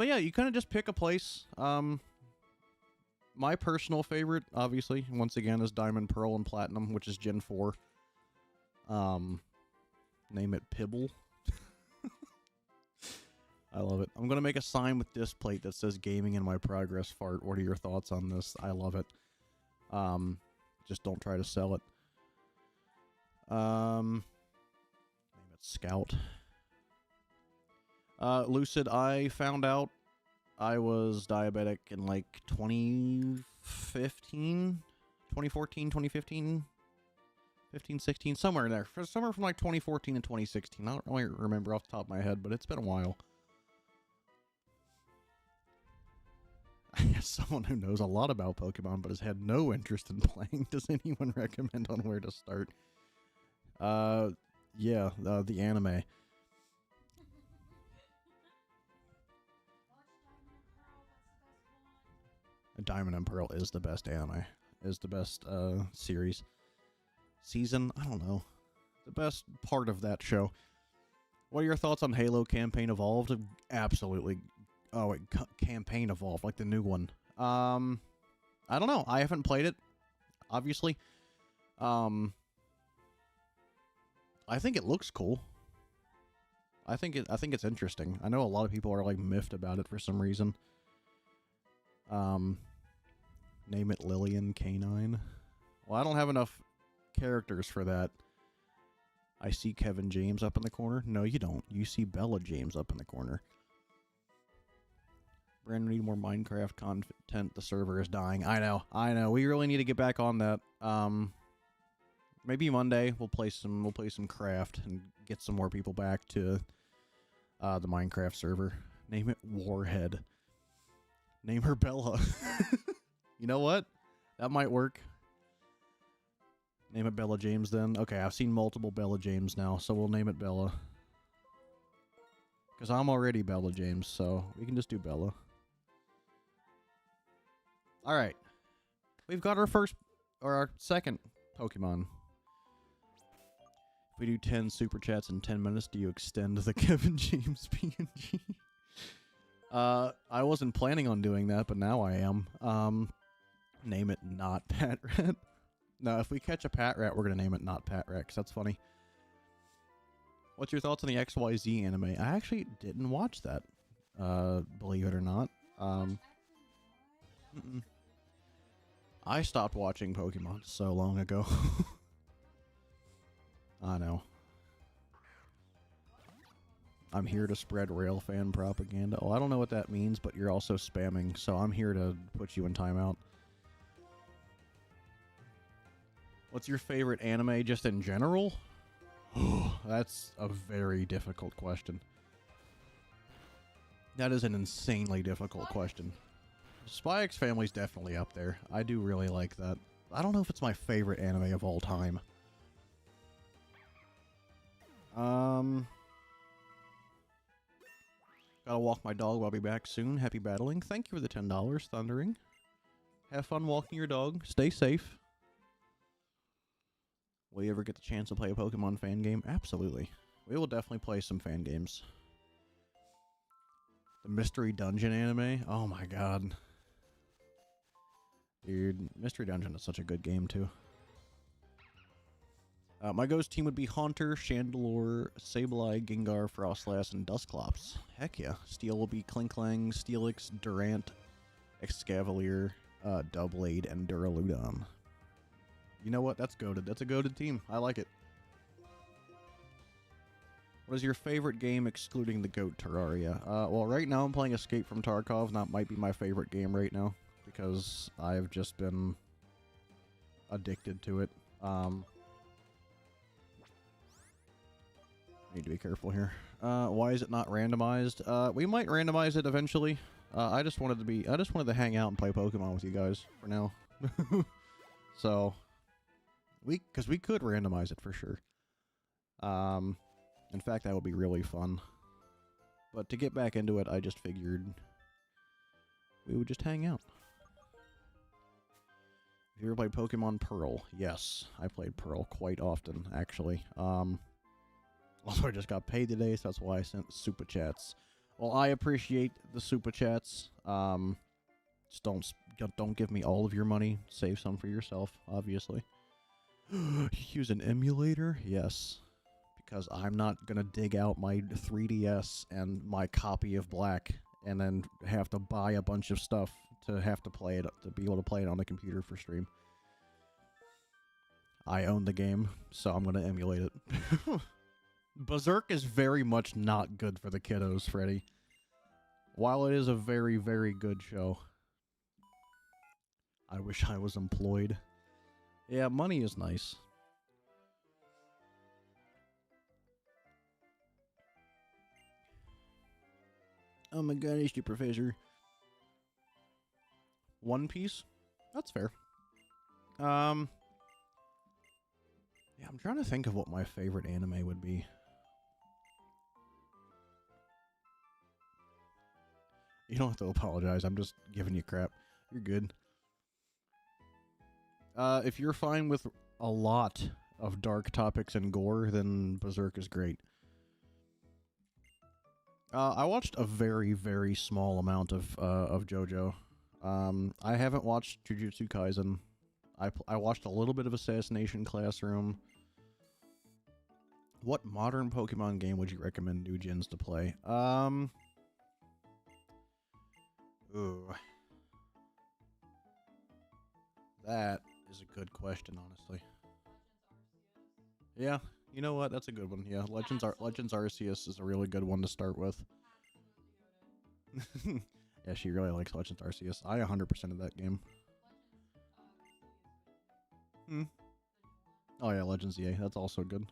yeah, you kind of just pick a place. My personal favorite, obviously, once again, is Diamond, Pearl, and Platinum, which is Gen 4. Name it Pibble. I love it. I'm going to make a sign with this plate that says gaming in my progress fart. What are your thoughts on this? I love it. Just don't try to sell it. Name it Scout. Lucid, I found out I was diabetic in like 2015, 2014, 2015, 15, 16, somewhere in there. Somewhere from like 2014 and 2016. I don't really remember off the top of my head, but it's been a while. As someone who knows a lot about Pokemon but has had no interest in playing, does anyone recommend on where to start? Yeah, the anime. Diamond and Pearl is the best anime. Is the best series. Season? I don't know. The best part of that show. What are your thoughts on Halo Campaign Evolved? Absolutely. Oh, wait, Campaign Evolved, like the new one. I don't know. I haven't played it, obviously. I think it looks cool. I think it's interesting. I know a lot of people are like miffed about it for some reason. Name it Lillian Canine. Well, I don't have enough characters for that. I see Kevin James up in the corner. No, you don't. You see Bella James up in the corner. Bren, we need more Minecraft content. The server is dying. I know. We really need to get back on that. Maybe Monday we'll play some craft and get some more people back to the Minecraft server. Name it Warhead. Name her Bella. You know what? That might work. Name it Bella James then. Okay, I've seen multiple Bella James now, so we'll name it Bella. Because I'm already Bella James, so we can just do Bella. Alright. We've got our second Pokemon. If we do 10 Super Chats in 10 minutes, do you extend the Kevin James PNG? I wasn't planning on doing that, but now I am. Name it Not Patrat. No, if we catch a Patrat, we're going to name it Not Patrat, because that's funny. What's your thoughts on the XYZ anime? I actually didn't watch that, believe it or not. I stopped watching Pokemon so long ago. I know. I'm here to spread railfan propaganda. Oh, I don't know what that means, but you're also spamming, so I'm here to put you in timeout. What's your favorite anime just in general? That's a very difficult question. That is an insanely difficult question. Spy X Family's definitely up there. I do really like that. I don't know if it's my favorite anime of all time. Gotta walk my dog. I'll be back soon. Happy battling. Thank you for the $10, Thundering. Have fun walking your dog. Stay safe. Will you ever get the chance to play a Pokemon fan game? Absolutely. We will definitely play some fan games. The Mystery Dungeon anime? Oh my god. Dude, Mystery Dungeon is such a good game too. My ghost team would be Haunter, Chandelure, Sableye, Gengar, Frostlass, and Dusclops. Heck yeah. Steel will be Klinklang, Steelix, Durant, Excavalier, Doublade, and Duraludon. You know what? That's goated. That's a goated team. I like it. What is your favorite game excluding the GOAT Terraria? Well, right now I'm playing Escape from Tarkov, and that might be my favorite game right now, because I've just been addicted to it. Need to be careful here. Why is it not randomized? We might randomize it eventually. I just wanted to hang out and play Pokemon with you guys for now. So, because we could randomize it for sure. In fact, that would be really fun. But to get back into it, I just figured we would just hang out. Have you ever played Pokemon Pearl? Yes, I played Pearl quite often, actually. Also, I just got paid today, so that's why I sent super chats. Well, I appreciate the super chats. Just don't give me all of your money. Save some for yourself, obviously. Use an emulator? Yes. Because I'm not gonna dig out my 3DS and my copy of Black and then have to buy a bunch of stuff to have to play it, to be able to play it on the computer for stream. I own the game, so I'm gonna emulate it. Berserk is very much not good for the kiddos, Freddy. While it is a very, very good show. I wish I was employed. Yeah, money is nice. Oh my god, it's the professor. One Piece? That's fair. Yeah, I'm trying to think of what my favorite anime would be. You don't have to apologize, I'm just giving you crap. You're good. If you're fine with a lot of dark topics and gore, then Berserk is great. I watched a very, very small amount of JoJo. I haven't watched Jujutsu Kaisen. I watched a little bit of Assassination Classroom. What modern Pokemon game would you recommend new gens to play? Ooh. That is a good question, honestly. Yeah, you know what? That's a good one. Yeah, Legends Arceus is a really good one to start with. Yeah, she really likes Legends Arceus. I 100% of that game. Oh yeah, Legends EA. That's also good.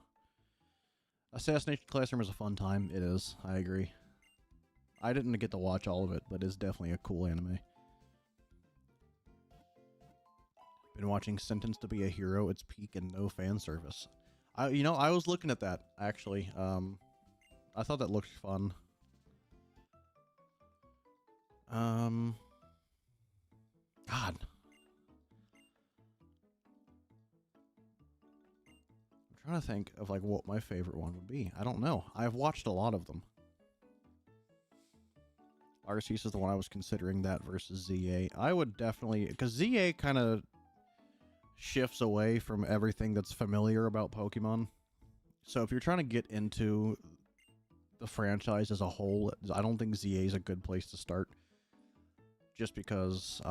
Assassination Classroom is a fun time. It is. I agree. I didn't get to watch all of it, but it's definitely a cool anime. Been watching Sentenced to be a Hero. It's peak and no fan service. I was looking at that, actually. I thought that looked fun. God. I'm trying to think of, like, what my favorite one would be. I don't know. I've watched a lot of them. Arceus is the one I was considering, that versus ZA. I would definitely... Because ZA kind of shifts away from everything that's familiar about Pokemon. So if you're trying to get into the franchise as a whole, I don't think ZA is a good place to start. Just because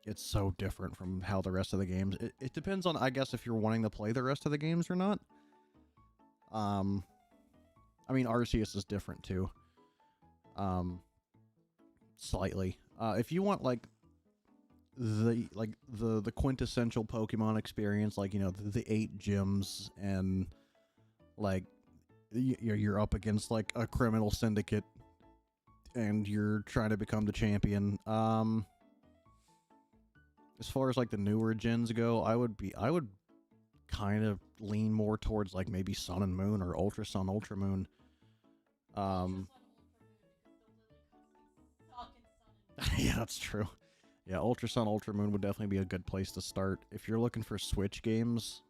it's so different from how the rest of the games... It depends on, I guess, if you're wanting to play the rest of the games or not. I mean, Arceus is different too. Slightly. If you want, like, the quintessential Pokemon experience, like, you know, the 8 gyms and, like, you're up against, like, a criminal syndicate and you're trying to become the champion. As far as, like, the newer gens go, I would kind of lean more towards, like, maybe Sun and Moon or Ultra Sun, Ultra Moon. Yeah, that's true. Yeah, Ultra Sun, Ultra Moon would definitely be a good place to start. If you're looking for Switch games,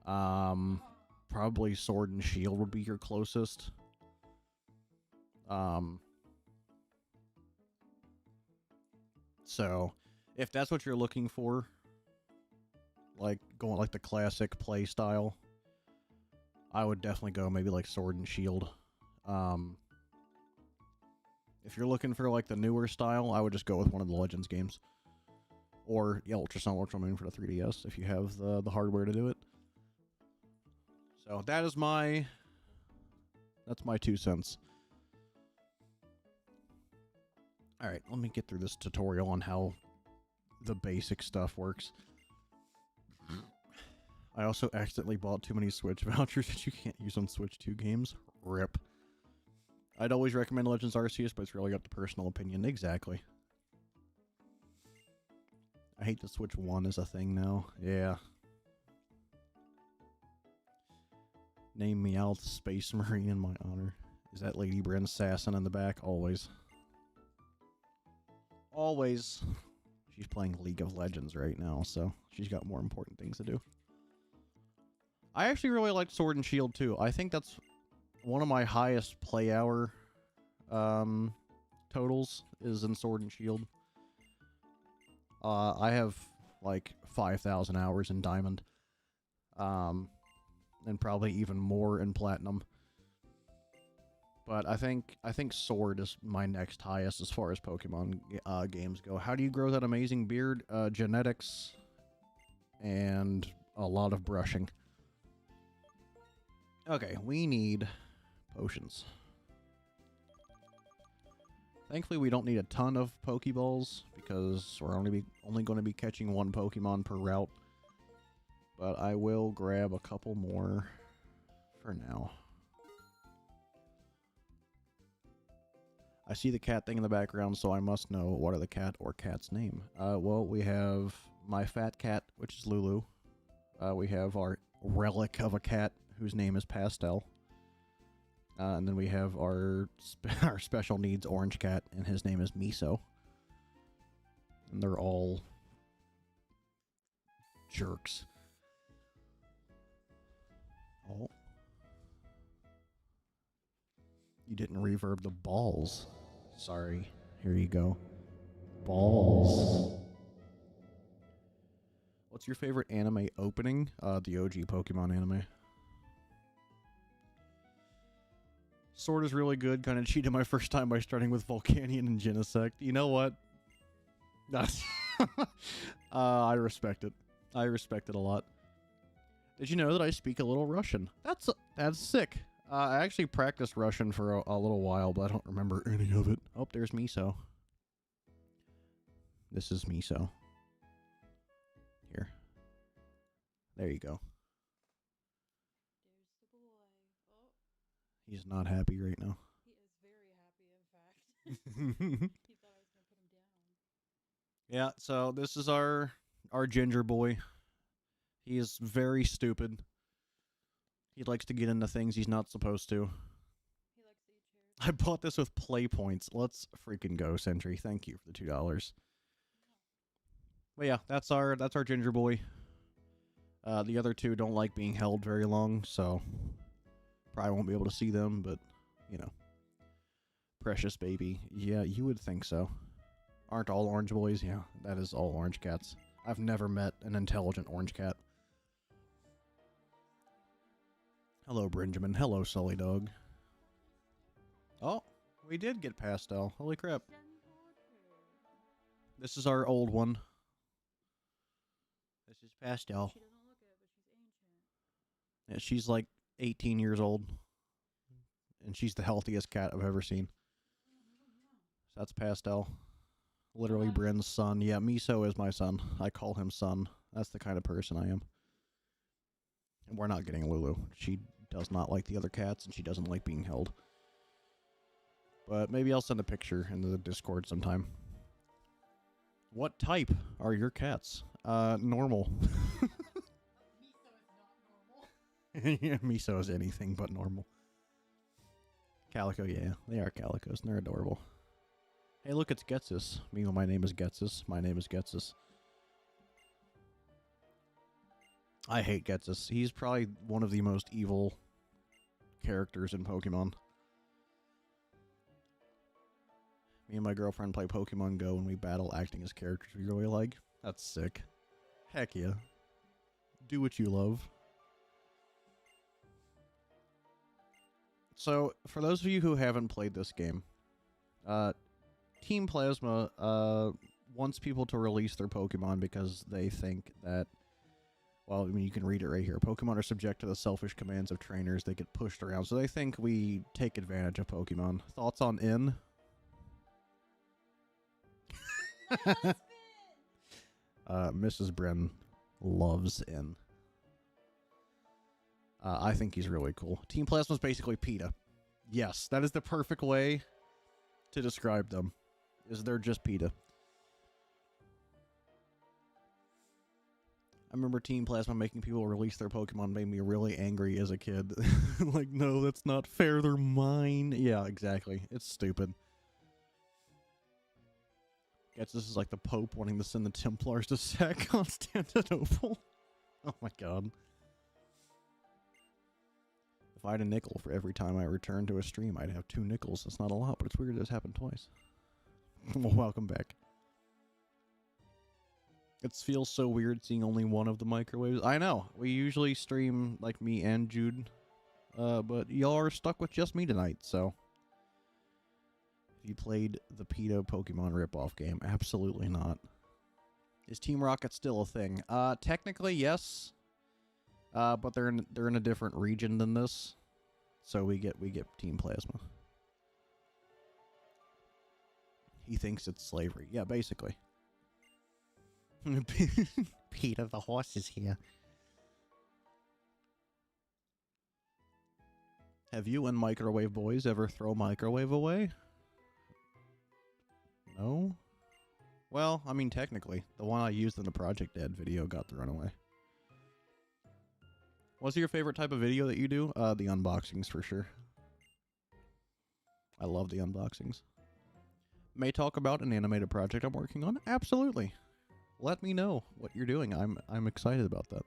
probably Sword and Shield would be your closest. So, if that's what you're looking for, like, going like the classic play style, I would definitely go maybe like Sword and Shield. If you're looking for, like, the newer style, I would just go with one of the Legends games. Or, yeah, Ultra Sun, Ultra Moon for the 3DS, if you have the hardware to do it. So, that's my 2 cents. Alright, let me get through this tutorial on how the basic stuff works. I also accidentally bought too many Switch vouchers that you can't use on Switch 2 games. RIP. I'd always recommend Legends Arceus, but it's really up to personal opinion. Exactly. I hate that Switch 1 is a thing now. Yeah. Name Meowth Space Marine in my honor. Is that Lady Bren sassing in the back? Always. Always. She's playing League of Legends right now, so she's got more important things to do. I actually really like Sword and Shield too. I think that's one of my highest play hour totals is in Sword and Shield. I have like 5,000 hours in Diamond. And probably even more in Platinum. But I think Sword is my next highest as far as Pokemon games go. How do you grow that amazing beard? Genetics and a lot of brushing. Okay, we need potions. Thankfully, we don't need a ton of Pokeballs because we're only going to be catching one Pokemon per route. But I will grab a couple more for now. I see the cat thing in the background, so I must know what are the cat or cat's name. Well, we have my fat cat, which is Lulu. We have our relic of a cat, whose name is Pastel. And then we have our special needs orange cat, and his name is Miso. And they're all jerks. Oh. You didn't reverb the balls. Sorry. Here you go. Balls. What's your favorite anime opening? The OG Pokemon anime. Sword is really good. Kind of cheated my first time by starting with Volcanion and Genesect. You know what? I respect it. I respect it a lot. Did you know that I speak a little Russian? That's sick. I actually practiced Russian for a little while, but I don't remember any of it. Oh, there's Miso. This is Miso. Here. There you go. There's the boy. Oh. He's not happy right now. He is very happy, in fact. He thought I was going to put him down. Yeah, so this is our ginger boy. He is very stupid. He likes to get into things he's not supposed to. He likes to eat cherries. I bought this with play points. Let's freaking go, Sentry. Thank you for the $2. But yeah, that's our ginger boy. The other two don't like being held very long, so probably won't be able to see them, but you know. Precious baby. Yeah, you would think so. Aren't all orange boys? Yeah, that is all orange cats. I've never met an intelligent orange cat. Hello, Benjamin. Hello, Sully Dog. Oh, we did get Pastel. Holy crap. This is our old one. This is Pastel. She doesn't look it, but she's ancient. Yeah, she's like 18 years old. And she's the healthiest cat I've ever seen. So that's Pastel. Literally Bren's son. Yeah, Miso is my son. I call him son. That's the kind of person I am. And we're not getting Lulu. She does not like the other cats, and she doesn't like being held. But maybe I'll send a picture in the Discord sometime. What type are your cats? Normal. Miso is not normal. Yeah, Miso is anything but normal. Calico, yeah. They are calicos, and they're adorable. Hey, look, it's Ghetsis. Meanwhile, my name is Ghetsis. My name is Ghetsis. I hate Ghetsis. He's probably one of the most evil characters in Pokemon. Me and my girlfriend play Pokemon Go and we battle acting as characters we really like. That's sick. Heck yeah. Do what you love. So, for those of you who haven't played this game, Team Plasma wants people to release their Pokemon because they think that, well, I mean, you can read it right here. Pokemon are subject to the selfish commands of trainers. They get pushed around, so they think we take advantage of Pokemon. Thoughts on N? Mrs. Bren loves N. I think he's really cool. Team Plasma's basically PETA. Yes, that is the perfect way to describe them. Is they're just PETA. I remember Team Plasma making people release their Pokemon made me really angry as a kid. Like, no, that's not fair. They're mine. Yeah, exactly. It's stupid. Ghetsis is like the Pope wanting to send the Templars to sack Constantinople. Oh my god. If I had a nickel for every time I returned to a stream, I'd have 2 nickels. That's not a lot, but it's weird this happened twice. Well, welcome back. It feels so weird seeing only one of the microwaves. I know. We usually stream, like, me and Jude. But y'all are stuck with just me tonight, so... If you played the Pedo Pokemon ripoff game, absolutely not. Is Team Rocket still a thing? Technically, yes. But they're in a different region than this. So we get Team Plasma. He thinks it's slavery. Yeah, basically. Peter the horse is here. Have you and Microwave Boys ever throw microwave away? No? Well, I mean, technically. The one I used in the Project Dad video got thrown away. What's your favorite type of video that you do? The unboxings, for sure. I love the unboxings. May talk about an animated project I'm working on? Absolutely. Let me know what you're doing. I'm excited about that.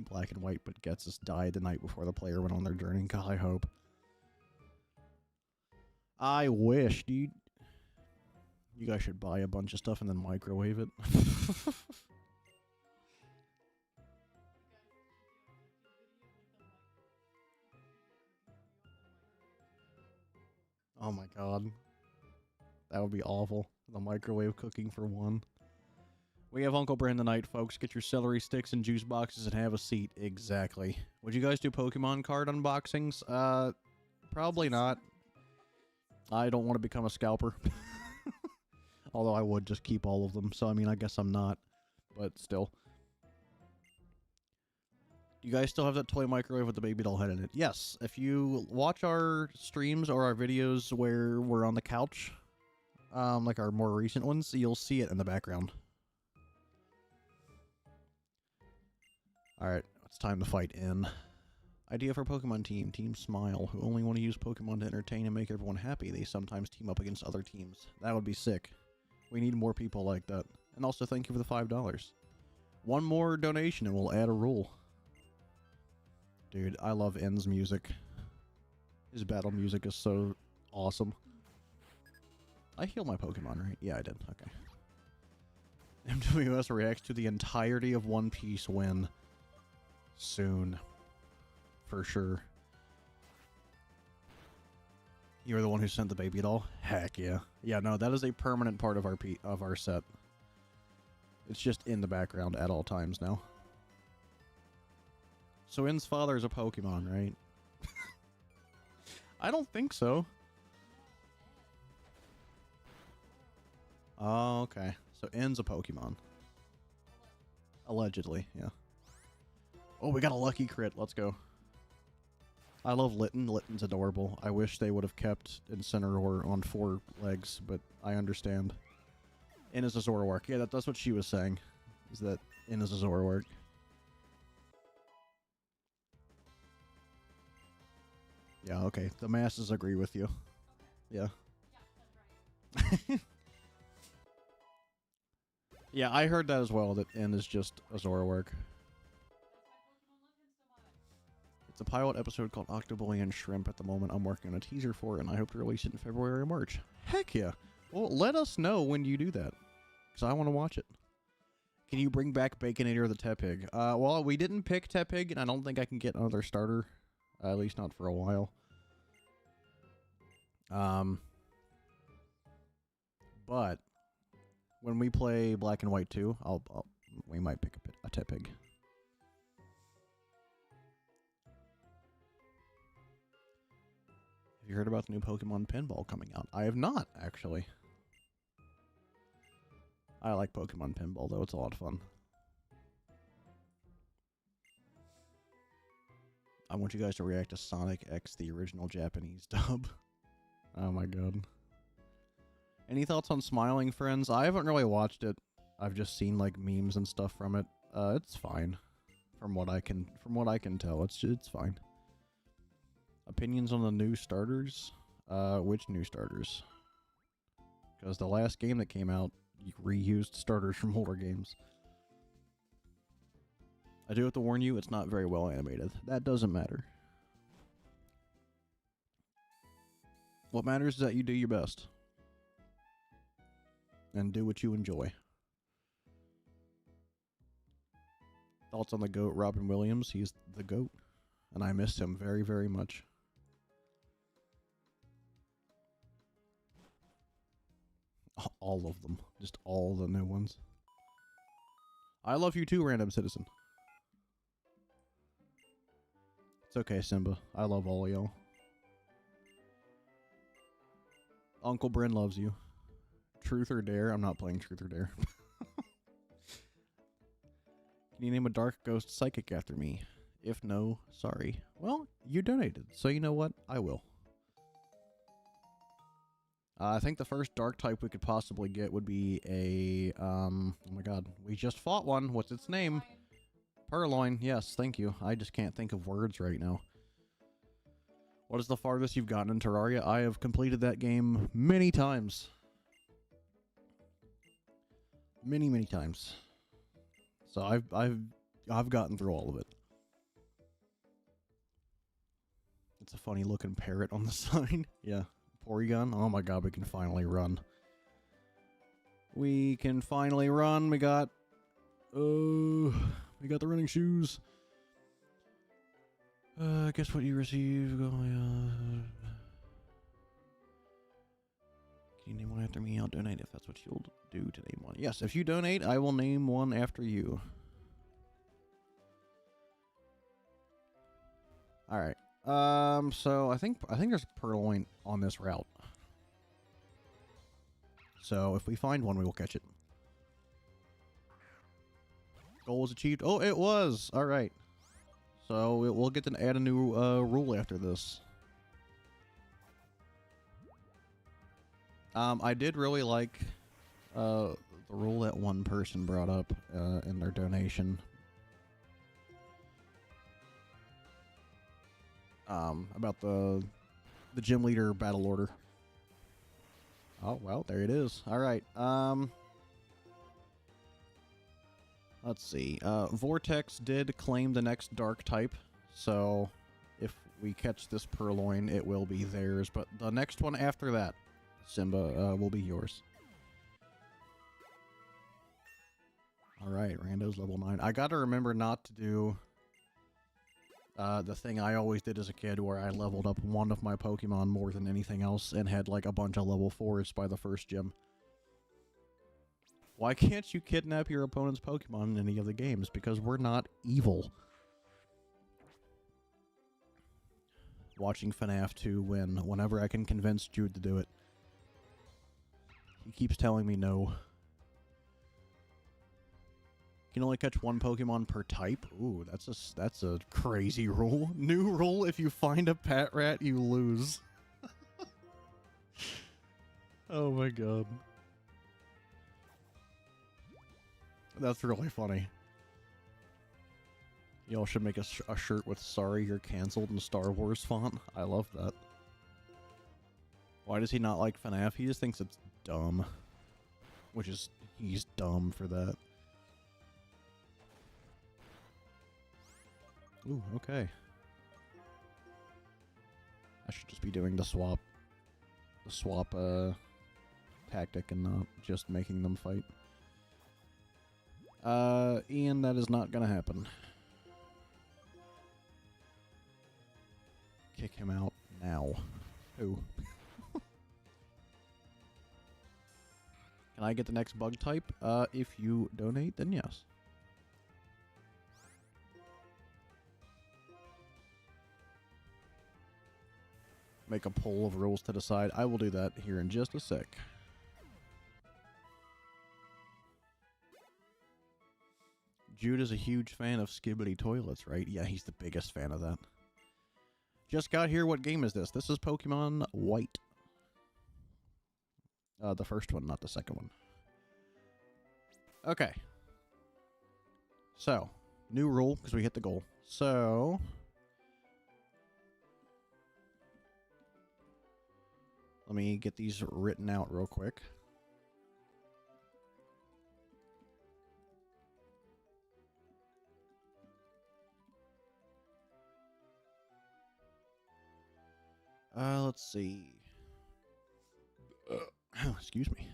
Black and white, but Ghetsis died the night before the player went on their journey. God, I hope. I wish, dude. You guys should buy a bunch of stuff and then microwave it. Oh my god. That would be awful. The microwave cooking for one. We have Uncle Bren tonight, folks. Get your celery sticks and juice boxes and have a seat. Exactly. Would you guys do Pokemon card unboxings? Probably not. I don't want to become a scalper. Although I would just keep all of them. So, I mean, I guess I'm not. But still. Do you guys still have that toy microwave with the baby doll head in it? Yes. If you watch our streams or our videos where we're on the couch, like our more recent ones, you'll see it in the background. Alright, it's time to fight in. Idea for Pokemon team. Team Smile, who only want to use Pokemon to entertain and make everyone happy. They sometimes team up against other teams. That would be sick. We need more people like that. And also thank you for the $5. One more donation and we'll add a rule. Dude, I love N's music. His battle music is so awesome. I healed my Pokemon, right? Yeah, I did. Okay. MWS reacts to the entirety of One Piece when... soon. For sure. You were the one who sent the baby doll? Heck yeah. Yeah, no, that is a permanent part of our set. It's just in the background at all times now. So N's father is a Pokemon, right? I don't think so. Oh, okay. So N's a Pokemon. Allegedly, yeah. Oh, we got a lucky crit. Let's go. I love Litten. Litten's adorable. I wish they would have kept Incineroar on 4 legs, but I understand. N is a Zoroark. Yeah, that's what she was saying. Is that N is a Zoroark. Yeah, okay. The masses agree with you. Yeah. Yeah, I heard that as well, that N is just a Zoroark. It's a pilot episode called Octobolly and Shrimp at the moment. I'm working on a teaser for it, and I hope to release it in February or March. Heck yeah. Well, let us know when you do that, because I want to watch it. Can you bring back Baconator the Tepig? Well, we didn't pick Tepig, and I don't think I can get another starter. At least not for a while. But when we play Black and White 2, we might pick a Tepig. Have you heard about the new Pokemon Pinball coming out? I have not, actually. I like Pokemon Pinball, though. It's a lot of fun. I want you guys to react to Sonic X, the original Japanese dub. Oh my god. Any thoughts on Smiling Friends? I haven't really watched it. I've just seen like memes and stuff from it. It's fine. From what I can tell, it's fine. Opinions on the new starters? Which new starters? Because the last game that came out, you reused starters from older games. I do have to warn you, it's not very well animated. That doesn't matter. What matters is that you do your best. And do what you enjoy. Thoughts on the GOAT, Robin Williams? He's the GOAT. And I missed him very, very much. All of them. Just all the new ones. I love you too, random citizen. It's okay, Simba. I love all of y'all. Uncle Bren loves you. Truth or Dare? I'm not playing Truth or Dare. Can you name a dark ghost psychic after me? If no, sorry. Well, you donated, so you know what? I will. I think the first dark type we could possibly get would be a, oh my god, we just fought one. What's its name? Purloin. Yes, thank you. I just can't think of words right now. What is the farthest you've gotten in Terraria? I have completed that game many times. Many, many times. So I've gotten through all of it. It's a funny looking parrot on the sign. Yeah. Porygon. Oh my god, we can finally run. We can finally run. We got the running shoes. Guess what you receive? Can you name one after me? I'll donate if that's what you'll do to name one. Yes, if you donate, I will name one after you. Alright. So I think there's a Purloin on this route. So if we find one, we will catch it. Goal was achieved. Oh, it was! Alright. So we'll get to add a new rule after this. I did really like the rule that one person brought up in their donation. About the gym leader battle order. Oh, well, there it is. Alright, let's see. Vortex did claim the next dark type, so if we catch this Purloin, it will be theirs, but the next one after that, Simba, will be yours. Alright, Rando's level 9. I gotta remember not to do the thing I always did as a kid where I leveled up one of my Pokemon more than anything else and had like a bunch of level 4s by the first gym. Why can't you kidnap your opponent's Pokemon in any of the games? Because we're not evil. Watching FNAF 2 win whenever I can convince Jude to do it. He keeps telling me no. You can only catch one Pokemon per type? Ooh, that's a crazy rule. New rule, if you find a pet rat, you lose. Oh my god. That's really funny. Y'all should make a shirt with "Sorry, you're cancelled" in Star Wars font. I love that. Why does he not like FNAF? He just thinks it's dumb. Which is, he's dumb for that. Ooh, okay. I should just be doing the swap tactic and not just making them fight. Ian, that is not gonna happen. Kick him out now. Who? Can I get the next bug type? If you donate, then yes. Make a poll of rules to decide. I will do that here in just a sec. Jude is a huge fan of Skibbity toilets, right? Yeah, he's the biggest fan of that. Just got here. What game is this? This is Pokemon White. The first one, not the second one. Okay. So, new rule, because we hit the goal. So... let me get these written out real quick. Let's see. Excuse me.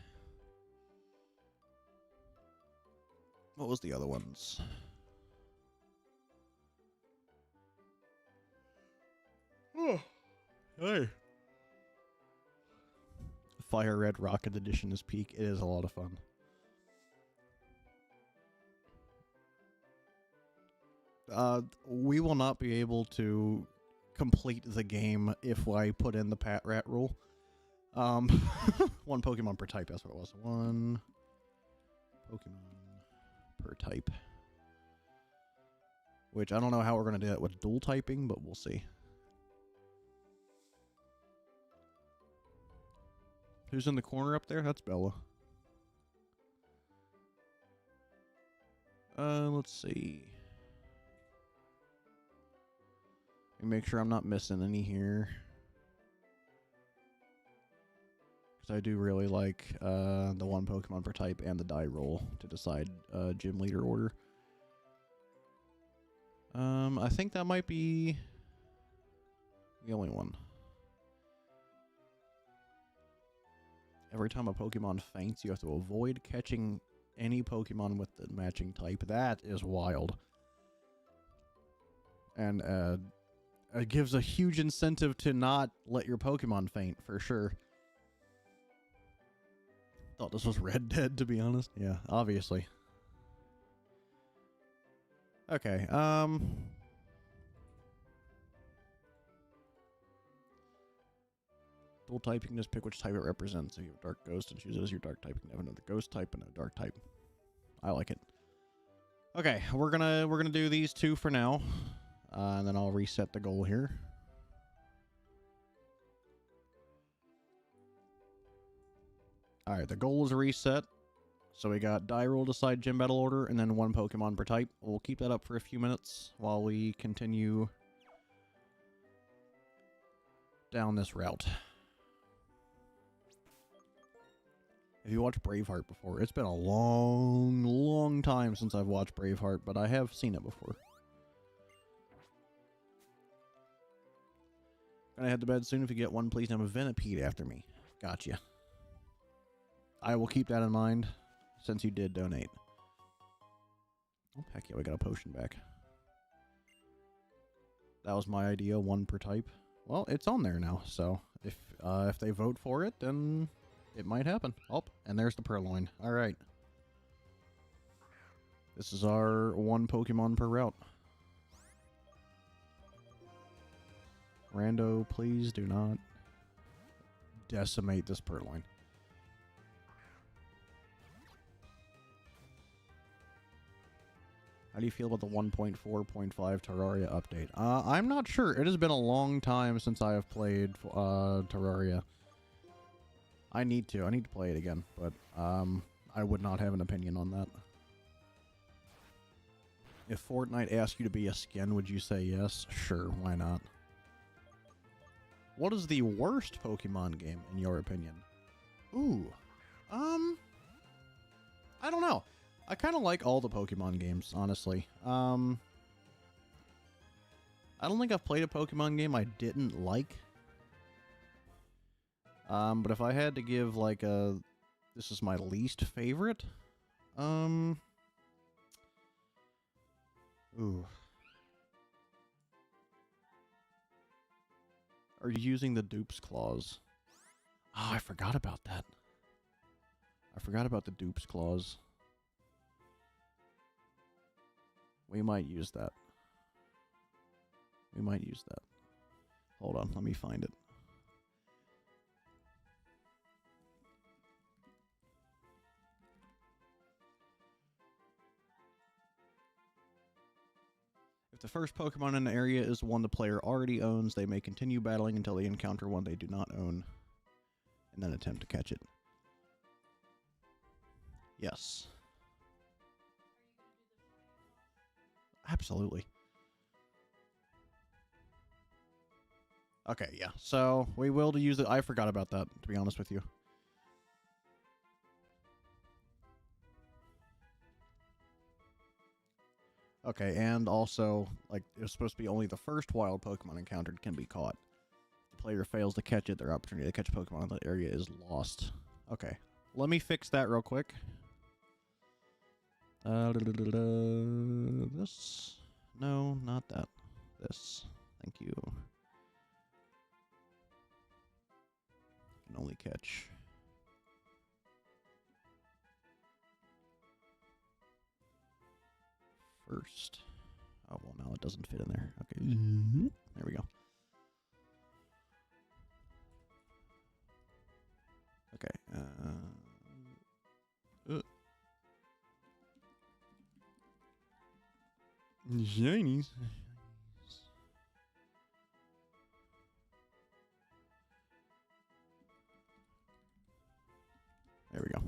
What was the other ones? Oh, hey. Fire Red Rocket Edition is peak. It is a lot of fun. We will not be able to complete the game if I put in the Pat Rat rule. One Pokemon per type, that's what it was. One Pokemon per type. Which I don't know how we're going to do that with dual typing, but we'll see. Who's in the corner up there? That's Bella. Let's see. Make sure I'm not missing any here. Because I do really like the one Pokemon per type and the die roll to decide gym leader order. I think that might be the only one. Every time a Pokemon faints, you have to avoid catching any Pokemon with the matching type. That is wild. And it gives a huge incentive to not let your Pokemon faint, for sure. Thought this was Red Dead, to be honest. Yeah, obviously. Okay, dual type, you can just pick which type it represents. So you have a dark ghost and choose it as your dark type. You can have another ghost type and a dark type. I like it. Okay, we're gonna do these two for now. And then I'll reset the goal here. Alright, the goal is reset. So we got die roll, decide gym battle order, and then one Pokemon per type. We'll keep that up for a few minutes while we continue down this route. If you watched Braveheart before, it's been a long time since I've watched Braveheart, but I have seen it before. Gonna head to bed soon. If you get one, please name a Venipede after me. Gotcha. I will keep that in mind, since you did donate. Oh, heck yeah, we got a potion back. That was my idea, one per type. Well, it's on there now, so if they vote for it, then it might happen. Oh, and there's the Purloin. Alright. This is our one Pokemon per route. Rando, please do not decimate this Purloin. How do you feel about the 1.4.5 Terraria update? I'm not sure. It has been a long time since I have played Terraria. I need to play it again, but I would not have an opinion on that. If Fortnite asked you to be a skin, would you say yes? Sure, why not? What is the worst Pokemon game, in your opinion? Ooh. I don't know. I kind of like all the Pokemon games, honestly. I don't think I've played a Pokemon game I didn't like. But if I had to give, like, this is my least favorite. Ooh. Are you using the dupes clause? Oh, I forgot about that. I forgot about the dupes clause. We might use that. We might use that. Hold on, let me find it. If the first Pokemon in the area is one the player already owns, they may continue battling until they encounter one they do not own, and then attempt to catch it. Yes. Absolutely. Okay, yeah. So, we will use it. I forgot about that, to be honest with you. Okay, and also, like, it was supposed to be only the first wild Pokemon encountered can be caught. the player fails to catch it, their opportunity to catch Pokemon in that area is lost. Okay. Let me fix that real quick. This. No, not that. This. Thank you. Can only catch. First. Oh, well, now it doesn't fit in there. Okay. There we go. Okay. Shinies. There we go.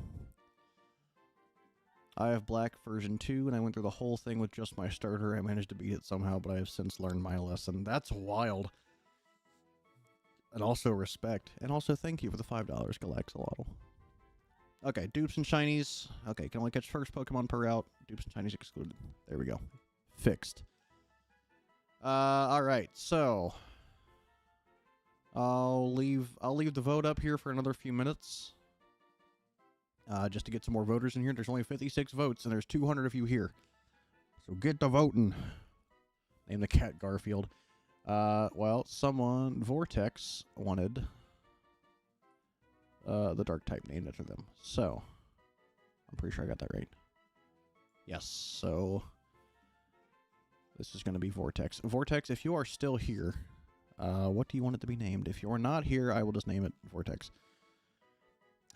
I have black version 2, and I went through the whole thing with just my starter. I managed to beat it somehow, but I have since learned my lesson. That's wild. And also respect. And also thank you for the $5, Galaxolotl. Okay, dupes and shinies. Okay, can only catch first Pokemon per route. Dupes and shinies excluded. There we go. Fixed. Alright, so I'll leave the vote up here for another few minutes. Just to get some more voters in here. There's only 56 votes, and there's 200 of you here. So get to voting. Name the cat Garfield. Well, someone, Vortex, wanted the dark type named after them. So, I'm pretty sure I got that right. Yes, so this is going to be Vortex. Vortex, if you are still here, what do you want it to be named? If you're not here, I will just name it Vortex.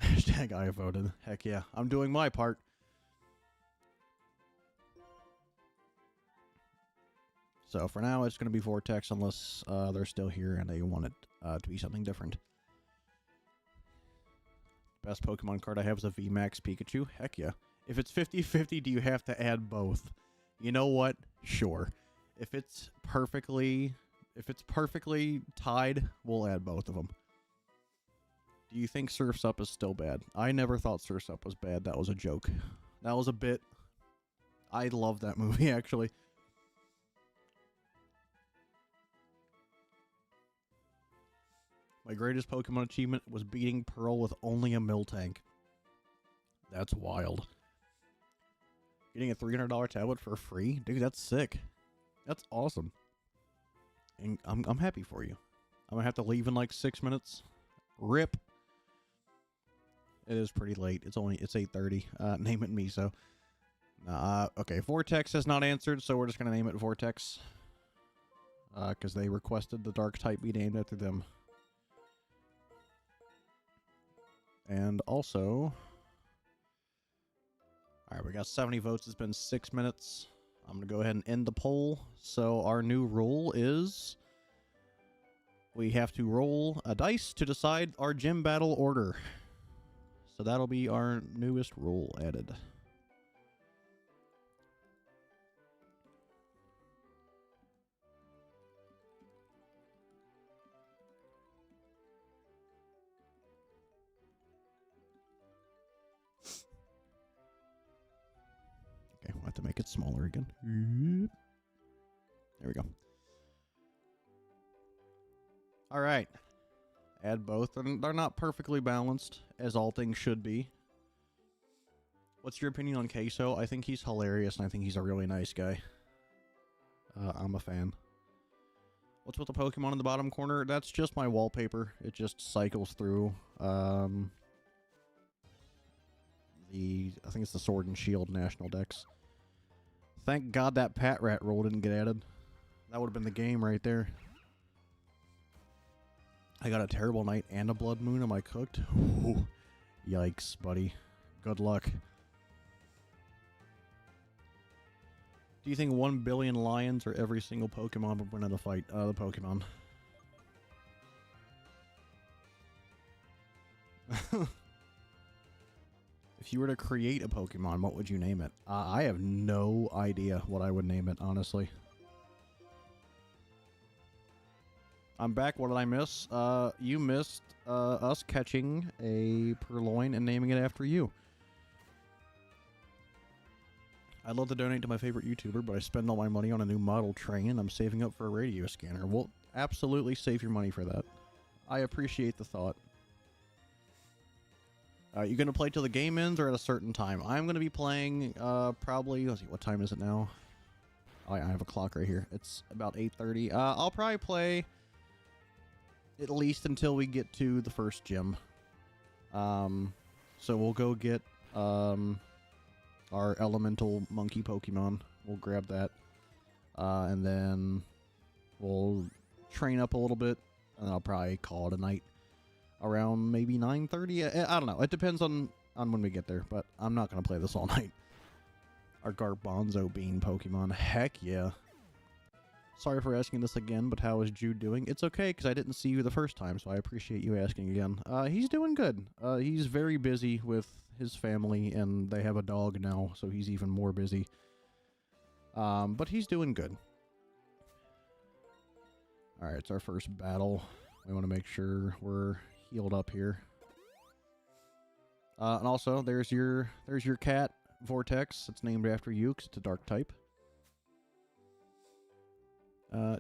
Hashtag I voted. Heck yeah, I'm doing my part. So for now, it's going to be Vortex unless they're still here and they want it to be something different. Best Pokemon card I have is a VMAX Pikachu. Heck yeah. If it's 50-50, do you have to add both? You know what? Sure. If it's perfectly tied, we'll add both of them. Do you think Surf's Up is still bad? I never thought Surf's Up was bad. That was a joke. That was a bit. I love that movie, actually. My greatest Pokemon achievement was beating Pearl with only a Miltank. That's wild. Getting a $300 tablet for free? Dude, that's sick. That's awesome. And I'm happy for you. I'm gonna have to leave in like 6 minutes. RIP. It is pretty late. It's 8:30. Name it Miso. Okay, Vortex has not answered, so we're just gonna name it Vortex. Because they requested the dark type be named after them. And also, alright, we got 70 votes. It's been 6 minutes. I'm going to go ahead and end the poll. So our new rule is we have to roll a dice to decide our gym battle order. So that'll be our newest rule added. Okay, we'll have to make it smaller again. There we go. All right. Add both. And they're not perfectly balanced, as all things should be. What's your opinion on Queso? I think he's hilarious, and I think he's a really nice guy. I'm a fan. What's with the Pokemon in the bottom corner? That's just my wallpaper. It just cycles through. I think it's the Sword and Shield National Dex. Thank God that Patrat roll didn't get added. That would have been the game right there. I got a terrible night and a blood moon. Am I cooked? Ooh, yikes, buddy. Good luck. Do you think 1 billion lions or every single Pokemon would win in a fight? The Pokemon. If you were to create a Pokemon, what would you name it? I have no idea what I would name it, honestly. I'm back. What did I miss? You missed us catching a Purloin and naming it after you. I'd love to donate to my favorite YouTuber, but I spend all my money on a new model train, and I'm saving up for a radio scanner. We'll absolutely save your money for that. I appreciate the thought. You gonna play till the game ends or at a certain time? I'm gonna be playing probably. Let's see, what time is it now? Oh, yeah, I have a clock right here. It's about 8:30. I'll probably play at least until we get to the first gym. So we'll go get our elemental monkey Pokemon. We'll grab that, and then we'll train up a little bit, and I'll probably call it a night around maybe 9:30. I don't know. It depends on when we get there, but I'm not going to play this all night. Our Garbanzo Bean Pokemon. Heck yeah. Sorry for asking this again, but how is Jude doing? It's okay, because I didn't see you the first time, so I appreciate you asking again. He's doing good. He's very busy with his family, and they have a dog now, so he's even more busy. But he's doing good. Alright, it's our first battle. We want to make sure we're healed up here. And also, there's your cat, Vortex. It's named after you, because it's a dark type.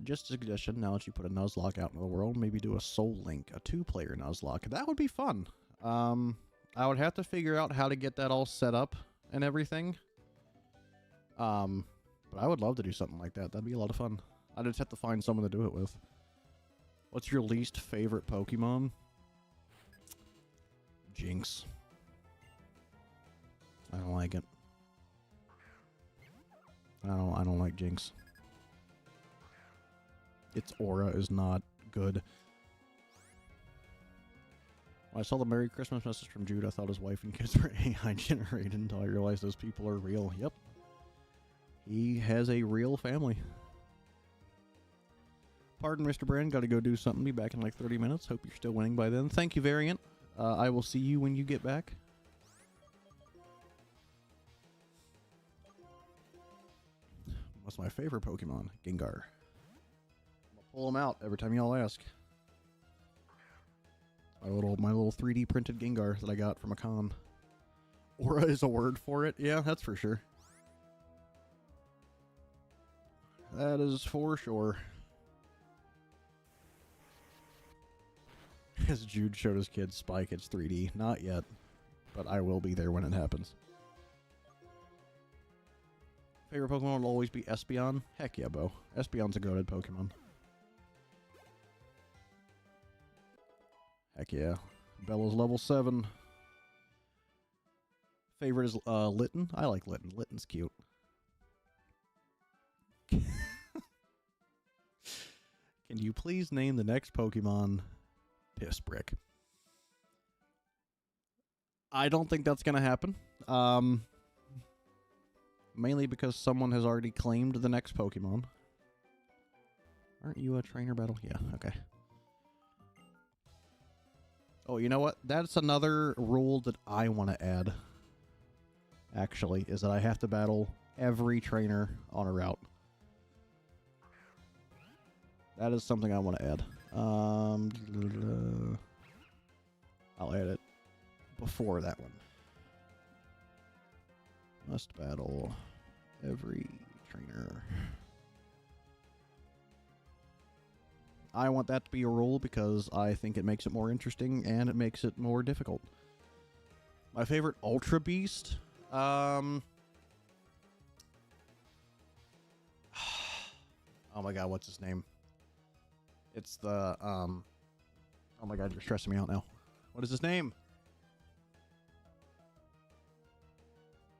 Just a suggestion, now that you put a Nuzlocke out in the world, maybe do a Soul Link, a 2-player Nuzlocke. That would be fun. I would have to figure out how to get that all set up and everything. But I would love to do something like that. That'd be a lot of fun. I just have to find someone to do it with. What's your least favorite Pokemon? Jinx. I don't like it. I don't like Jinx. Its aura is not good. When I saw the Merry Christmas message from Jude, I thought his wife and kids were AI generated until I realized those people are real. Yep. He has a real family. Pardon, Mr. Bren. Gotta go do something. Be back in like 30 minutes. Hope you're still winning by then. Thank you, Variant. I will see you when you get back. What's my favorite Pokemon? Gengar. I'll pull him out every time y'all ask. My little 3D printed Gengar that I got from a con. Aura is a word for it. Yeah, that's for sure. That is for sure. As Jude showed his kids, Spike, it's 3D. Not yet, but I will be there when it happens. Favorite Pokemon will always be Espeon. Heck yeah, Bo. Espeon's a goated Pokemon. Heck yeah. Bella's level 7. Favorite is Litten. I like Litten. Litten's cute. Can you please name the next Pokemon Piss Brick? I don't think that's going to happen. Mainly because someone has already claimed the next Pokemon. Aren't you a trainer battle? Yeah, okay. Oh, you know what? That's another rule that I want to add, actually, is that I have to battle every trainer on a route. That is something I want to add. I'll add it before that one. Must battle every trainer. I want that to be a rule because I think it makes it more interesting and it makes it more difficult. My favorite Ultra Beast? Oh my god, what's his name? It's the, oh my god, you're stressing me out now. What is his name?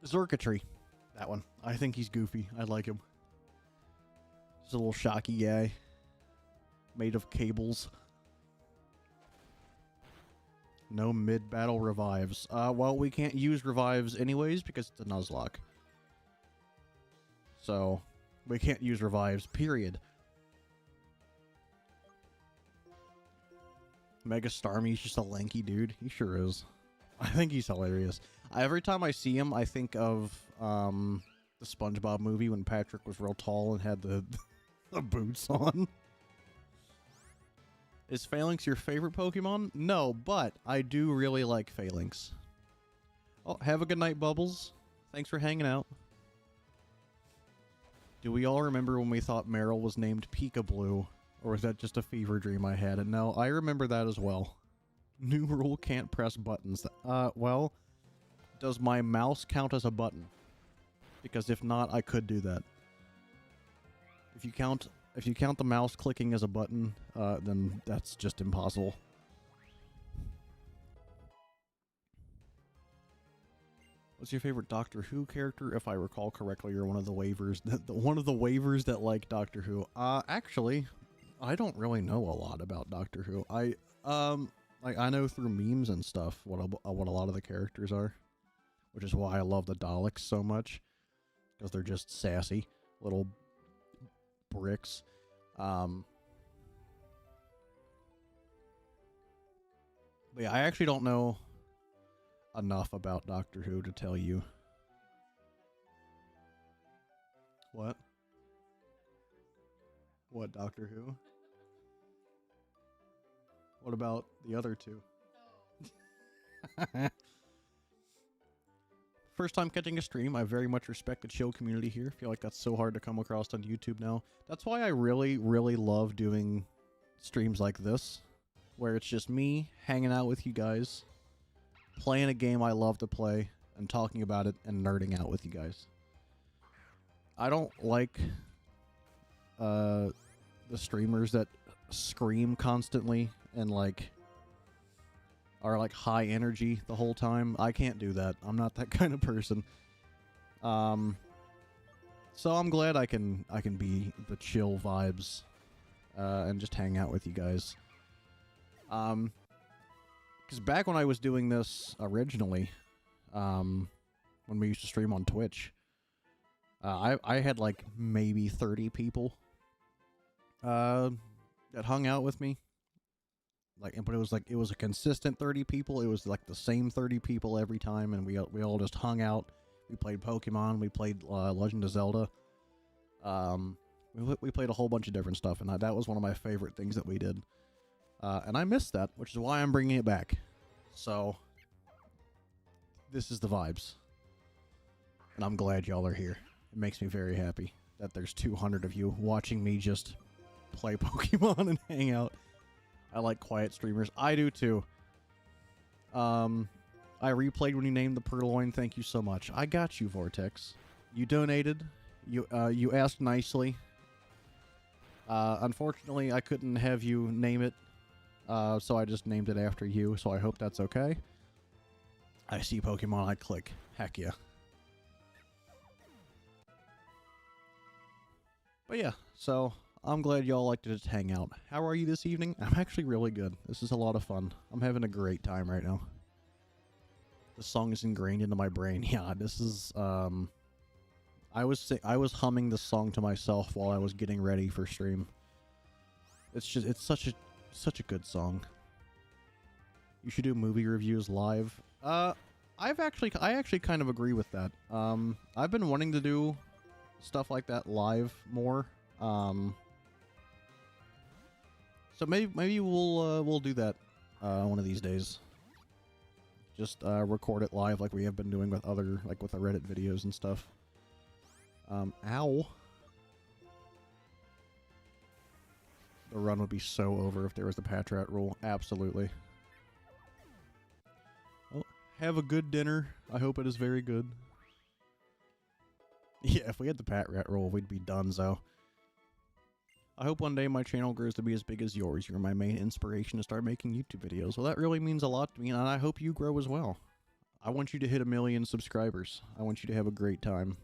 Zerkatry. That one. I think he's goofy. I like him. He's a little shocky guy. Made of cables. No mid-battle revives. Well, we can't use revives anyways because it's a Nuzlocke. So, we can't use revives, period. Mega Starmie's just a lanky dude. He sure is. I think he's hilarious. Every time I see him, I think of the SpongeBob movie when Patrick was real tall and had the, the boots on. Is Phalanx your favorite Pokemon? No, but I do really like Phalanx. Oh, have a good night, Bubbles. Thanks for hanging out. Do we all remember when we thought Meryl was named Pika Blue Or is that just a fever dream I had? And no, I remember that as well. New rule, can't press buttons. Well, does my mouse count as a button? Because if not, I could do that. If you count the mouse clicking as a button, then that's just impossible. What's your favorite Doctor Who character? If I recall correctly, you're one of the waivers that like Doctor Who. Actually, I don't really know a lot about Doctor Who. I know through memes and stuff what a lot of the characters are, which is why I love the Daleks so much, because they're just sassy little bricks. But yeah, I actually don't know enough about Doctor Who to tell you. What? What, Doctor Who? What about the other two? First time catching a stream. I very much respect the chill community here. I feel like that's so hard to come across on YouTube now. That's why I really, really love doing streams like this, where it's just me hanging out with you guys, playing a game I love to play, and talking about it and nerding out with you guys. I don't like the streamers that scream constantly and are high energy the whole time. I can't do that. I'm not that kind of person. So I'm glad I can be the chill vibes and just hang out with you guys. Because back when I was doing this originally, when we used to stream on Twitch, I had like maybe 30 people that hung out with me. But it was a consistent 30 people. It was like the same 30 people every time, and we all just hung out. We played Pokemon. We played Legend of Zelda. We played a whole bunch of different stuff, and that was one of my favorite things that we did. And I missed that, which is why I'm bringing it back. So this is the vibes, and I'm glad y'all are here. It makes me very happy that there's 200 of you watching me just play Pokemon and hang out. I like quiet streamers. I do too. I replayed when you named the Purloin. Thank you so much. I got you, Vortex. You donated. You asked nicely. Unfortunately, I couldn't have you name it, so I just named it after you, so I hope that's okay. I see Pokemon, I click. Heck yeah. But yeah, so I'm glad y'all like to just hang out. How are you this evening? I'm actually really good. This is a lot of fun. I'm having a great time right now. The song is ingrained into my brain. Yeah, this is, I was humming this song to myself while I was getting ready for stream. It's such a good song. You should do movie reviews live. I actually kind of agree with that. I've been wanting to do stuff like that live more. So maybe we'll do that one of these days. Just record it live like we have been doing with with the Reddit videos and stuff. Ow. The run would be so over if there was the Patrat rule. Absolutely. Well, have a good dinner. I hope it is very good. Yeah, if we had the Patrat rule, we'd be donezo. I hope one day my channel grows to be as big as yours. You're my main inspiration to start making YouTube videos. Well, that really means a lot to me, and I hope you grow as well. I want you to hit 1 million subscribers. I want you to have a great time.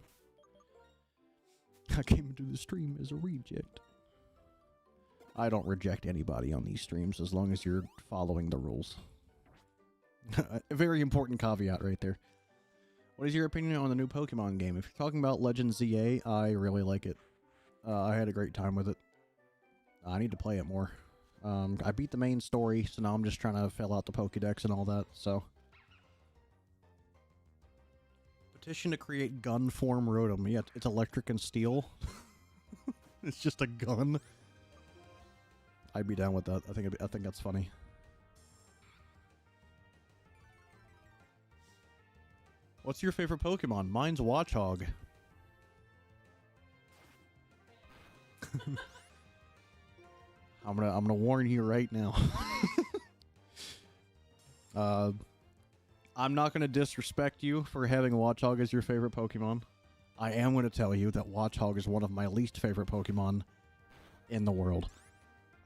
I came into the stream as a reject. I don't reject anybody on these streams as long as you're following the rules. A very important caveat right there. What is your opinion on the new Pokemon game? If you're talking about Legend ZA, I really like it. I had a great time with it. I need to play it more. I beat the main story, so now I'm just trying to fill out the Pokedex and all that, so. Petition to create gun form Rotom. Yeah, it's electric and steel. It's just a gun. I'd be down with that. I think that's funny. What's your favorite Pokemon? Mine's Watchog. I'm gonna warn you right now. I'm not gonna disrespect you for having Watchog as your favorite Pokemon. I am gonna tell you that Watchog is one of my least favorite Pokemon in the world.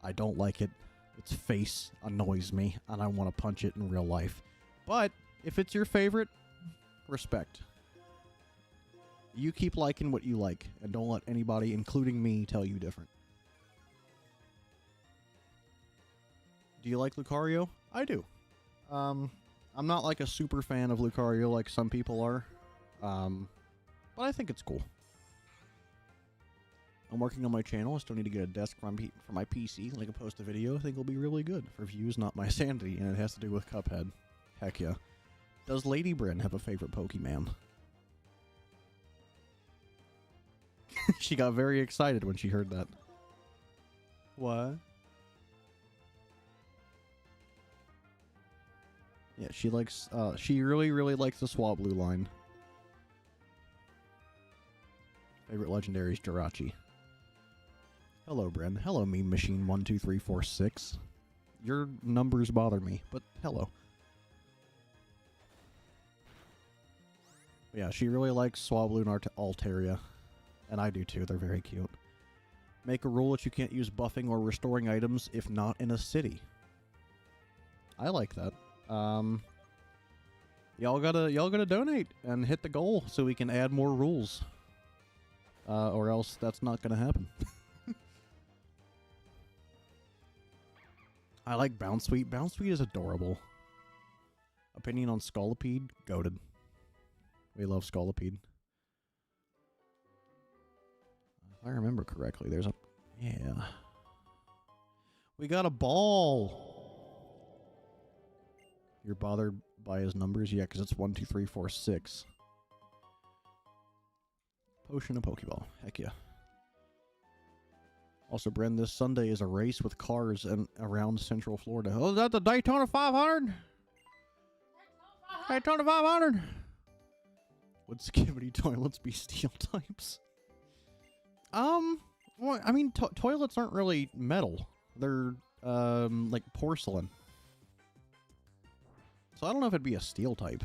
I don't like it. Its face annoys me, and I want to punch it in real life. But if it's your favorite, respect. You keep liking what you like, and don't let anybody, including me, tell you different. Do you like Lucario? I do. I'm not like a super fan of Lucario like some people are, but I think it's cool. I'm working on my channel. I still need to get a desk for my PC. Like, I post a video. I think it'll be really good for views, not my sanity, and it has to do with Cuphead. Heck yeah. Does Lady Bren have a favorite Pokemon? She got very excited when she heard that. What? Yeah, she likes, she really, really likes the Swablu line. Favorite legendary is Jirachi. Hello, Bren. Hello, Meme Machine 12346. Your numbers bother me, but hello. But yeah, she really likes Swablu and Altaria. And I do too, they're very cute. Make a rule that you can't use buffing or restoring items if not in a city. I like that. Y'all gotta donate and hit the goal so we can add more rules. Or else that's not gonna happen. I like Bounsweet. Bounsweet is adorable. Opinion on Scolipede? Goated. We love Scolipede. If I remember correctly, there's a... Yeah. We got a ball! You're bothered by his numbers? Yeah, because it's 1, 2, 3, 4, 6. Potion and Pokeball. Heck yeah. Also, Bren, this Sunday is a race with cars and around Central Florida. Oh, is that the Daytona 500? Daytona 500! Would Skibidi toilets be steel types? Well, I mean, toilets aren't really metal. They're, like porcelain. So I don't know if it'd be a steel type.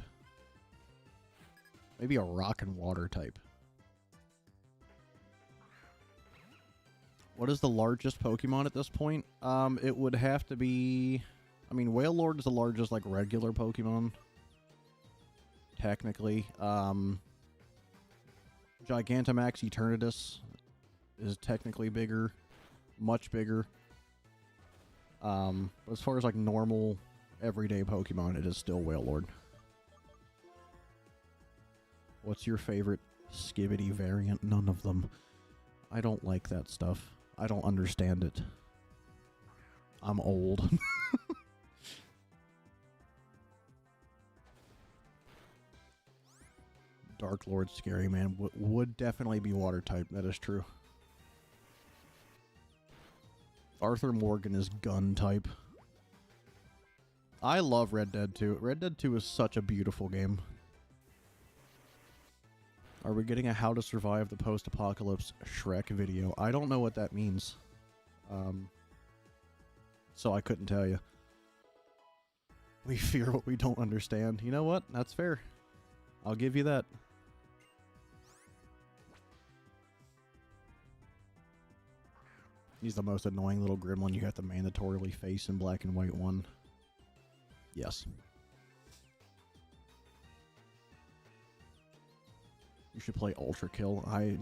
Maybe a rock and water type. What is the largest Pokemon at this point? It would have to be... I mean, Wailord is the largest, like, regular Pokemon. Technically. Gigantamax Eternatus is technically bigger. Much bigger. But as far as, like, normal, everyday Pokemon, it is still Wailord. What's your favorite Skibidi variant? None of them. I don't like that stuff. I don't understand it. I'm old. Dark Lord Scary Man would definitely be water type. That is true. Arthur Morgan is gun type. I love Red Dead 2. Red Dead 2 is such a beautiful game. Are we getting a How to Survive the Post-Apocalypse Shrek video? I don't know what that means. So I couldn't tell you. We fear what we don't understand. You know what? That's fair. I'll give you that. He's the most annoying little gremlin you have to mandatorily face in Black and White 1. Yes. You should play Ultra Kill. I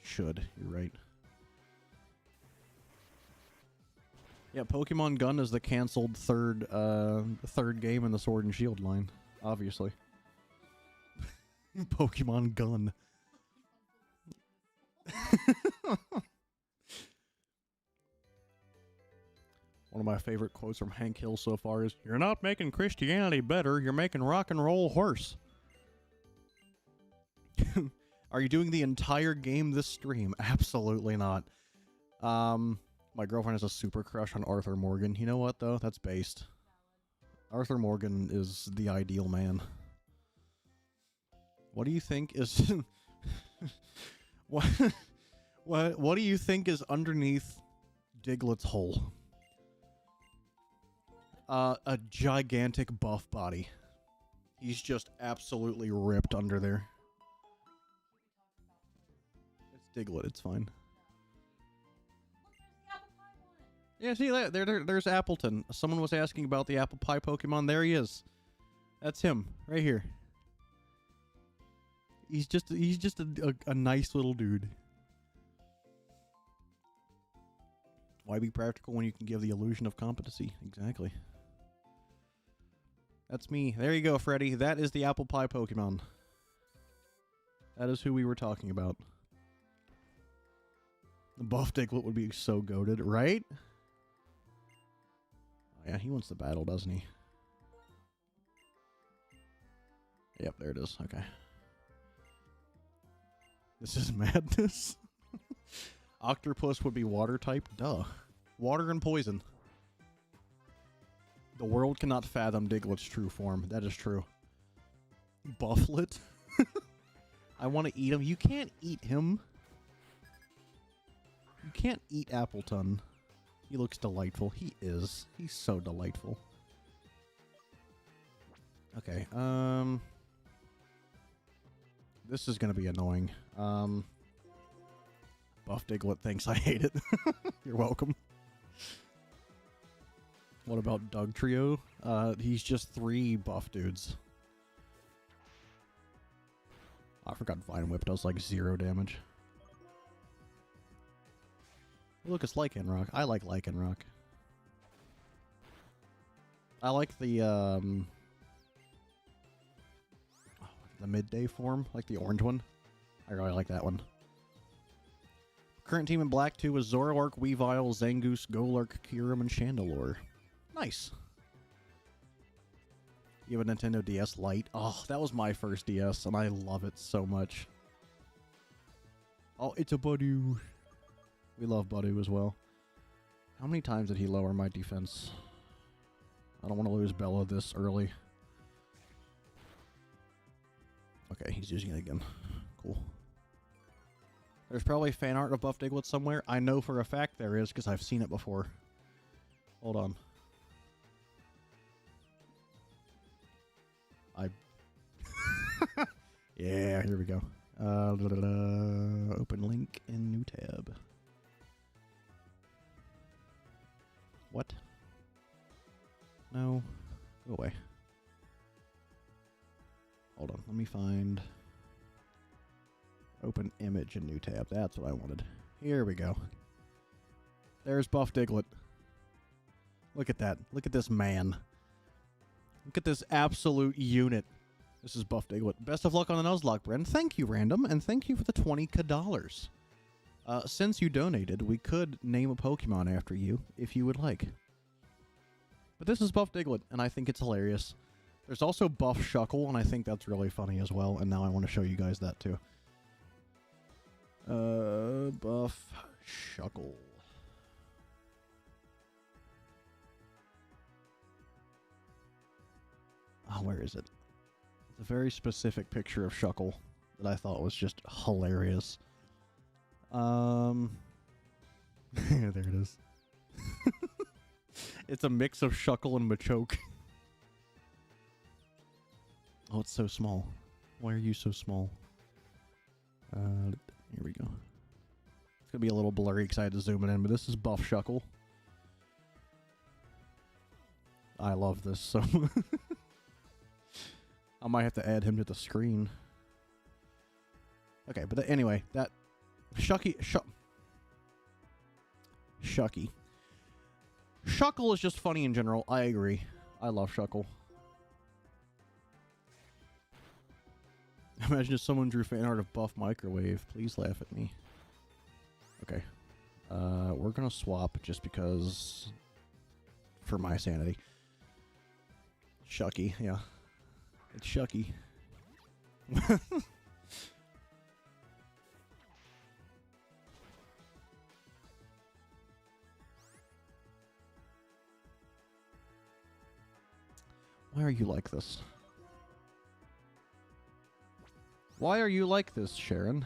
should. You're right. Yeah, Pokemon Gun is the canceled third game in the Sword and Shield line. Obviously. Pokemon Gun. One of my favorite quotes from Hank Hill so far is, "You're not making Christianity better, you're making rock and roll worse." Are you doing the entire game this stream? Absolutely not. My girlfriend has a super crush on Arthur Morgan. You know what, though? That's based. Arthur Morgan is the ideal man. What do you think is... what do you think is underneath Diglett's hole. A gigantic buff body. He's just absolutely ripped under there. It's Diglett, it's fine. Yeah, see, there's Appleton. Someone was asking about the apple pie Pokemon. There he is. That's him, right here. He's just a nice little dude. Why be practical when you can give the illusion of competency? Exactly. That's me. There you go, Freddy. That is the apple pie Pokemon. That is who we were talking about. The buff Diglett would be so goated, right? Oh, yeah, he wants the battle, doesn't he? Yep, there it is. Okay. This is madness. Octopus would be water type? Duh. Water and poison. The world cannot fathom Diglett's true form. That is true. Bufflet? I want to eat him. You can't eat him. You can't eat Appleton. He looks delightful. He is. He's so delightful. Okay, this is gonna be annoying. Buff Diglett thinks I hate it. You're welcome. What about Doug Trio? He's just 3 buff dudes. I forgot Vine Whip does like 0 damage. Look, it's Lycanroc. I like Lycanroc. I like the midday form, like the orange one. I really like that one. Current team in black 2 is Zoroark, Weavile, Zangoose, Golurk, Kyurem, and Chandelure. Nice. You have a Nintendo DS Lite? Oh, that was my first DS, and I love it so much. Oh, it's a Budew. We love Budew as well. How many times did he lower my defense? I don't want to lose Bella this early. Okay, he's using it again. Cool. There's probably fan art of Buff Diglett somewhere. I know for a fact there is, because I've seen it before. Hold on. Yeah, here we go. Open link in new tab. What? No. Go away. Hold on. Let me find... Open image in new tab. That's what I wanted. Here we go. There's Buff Diglett. Look at that. Look at this man. Look at this absolute unit. This is Buff Diglett. Best of luck on the Nuzlocke, Bren. Thank you, Random, and thank you for the $20. Since you donated, we could name a Pokemon after you, if you would like. But this is Buff Diglett, and I think it's hilarious. There's also Buff Shuckle, and I think that's really funny as well, and now I want to show you guys that too. Buff Shuckle. Oh, where is it? It's a very specific picture of Shuckle that I thought was just hilarious. There it is. It's a mix of Shuckle and Machoke. Oh, it's so small. Why are you so small? Here we go. It's gonna be a little blurry because I had to zoom it in, but this is Buff Shuckle. I love this so much. I might have to add him to the screen. Okay, but anyway, that Shucky. Shuckle is just funny in general. I agree. I love Shuckle. Imagine if someone drew fan art of Buff Microwave. Please laugh at me. Okay. We're gonna swap just because... for my sanity. Shucky, yeah. It's Shucky. Why are you like this? Why are you like this, Cheren?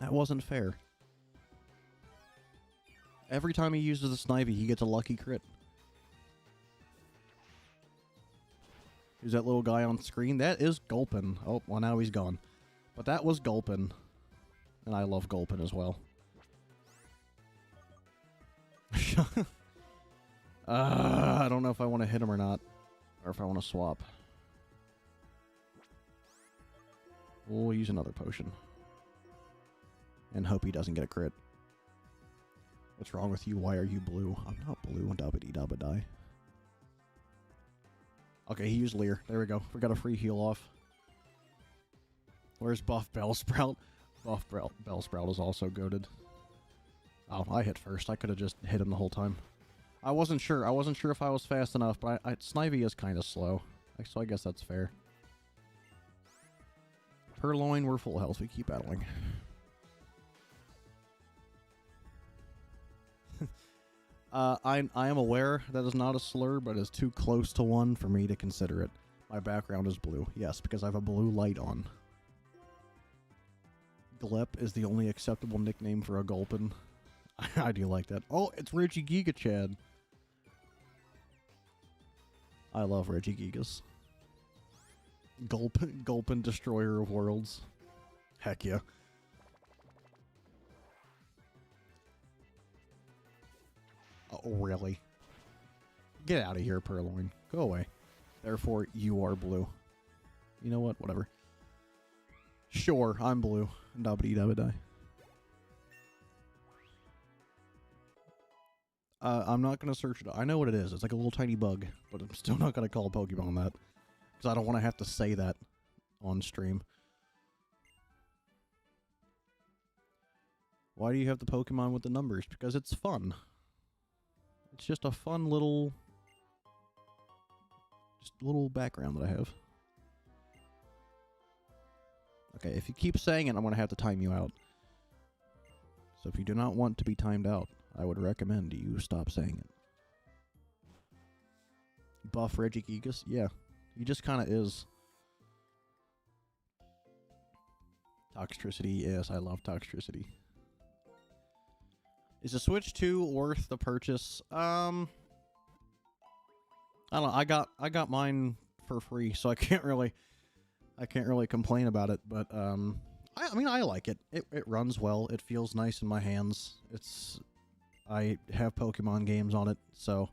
That wasn't fair. Every time he uses the Snivy, he gets a lucky crit. Who's that little guy on screen? That is Gulpin. Oh, well, now he's gone. But that was Gulpin. And I love Gulpin as well. I don't know if I want to hit him or not. Or if I want to swap. We'll use another potion. And hope he doesn't get a crit. What's wrong with you? Why are you blue? I'm not blue. Dabba-dee-dabba-die. Okay, he used Leer. There we go. We got a free heal off. Where's Buff Bellsprout? Buff Bellsprout is also goated. Oh, I hit first. I could have just hit him the whole time. I wasn't sure. I wasn't sure if I was fast enough, but Snivy is kind of slow. So I guess that's fair. Purloin, we're full health. We keep battling. I am aware that is not a slur, but it's too close to one for me to consider it. My background is blue. Yes, because I have a blue light on. Glep is the only acceptable nickname for a Gulpin. I do like that. Oh, it's Regigiga Chad. I love Regigigas. Gulpin Destroyer of Worlds. Heck yeah. Oh, really? Get out of here, Purloin. Go away. Therefore, you are blue. You know what? Whatever. Sure, I'm blue. Dabba-dee-dabba-die. I'm not going to search it. I know what it is. It's like a little tiny bug, but I'm still not going to call Pokemon that. Because I don't want to have to say that on stream. Why do you have the Pokemon with the numbers? Because it's fun. It's just a fun little... just a little background that I have. Okay, if you keep saying it, I'm going to have to time you out. So if you do not want to be timed out, I would recommend you stop saying it. Buff Regigigas? Yeah, he just kind of is. Toxtricity, yes, I love Toxtricity. Is the Switch 2 worth the purchase? I don't know. I got mine for free, so I can't really complain about it. But I mean, I like it. It runs well. It feels nice in my hands. I have Pokemon games on it, so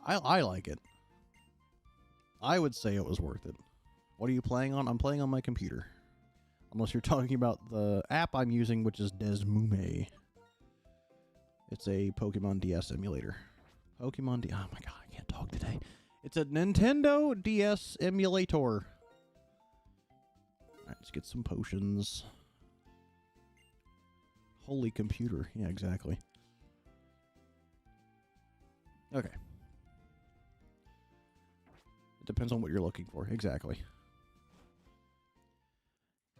I like it. I would say it was worth it. What are you playing on? I'm playing on my computer. Unless you're talking about the app I'm using, which is Desmume. It's a Pokemon DS emulator. Oh my god, I can't talk today. It's a Nintendo DS emulator. Alright, let's get some potions. Holy computer. Yeah, exactly. Okay. It depends on what you're looking for. Exactly.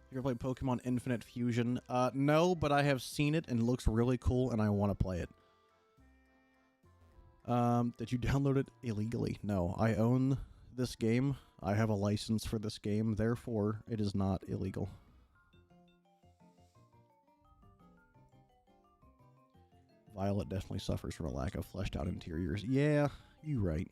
You ever played Pokemon Infinite Fusion? No, but I have seen it and it looks really cool and I want to play it. Did you download it illegally? No, I own this game. I have a license for this game, therefore it is not illegal. Violet definitely suffers from a lack of fleshed out interiors. Yeah, you right.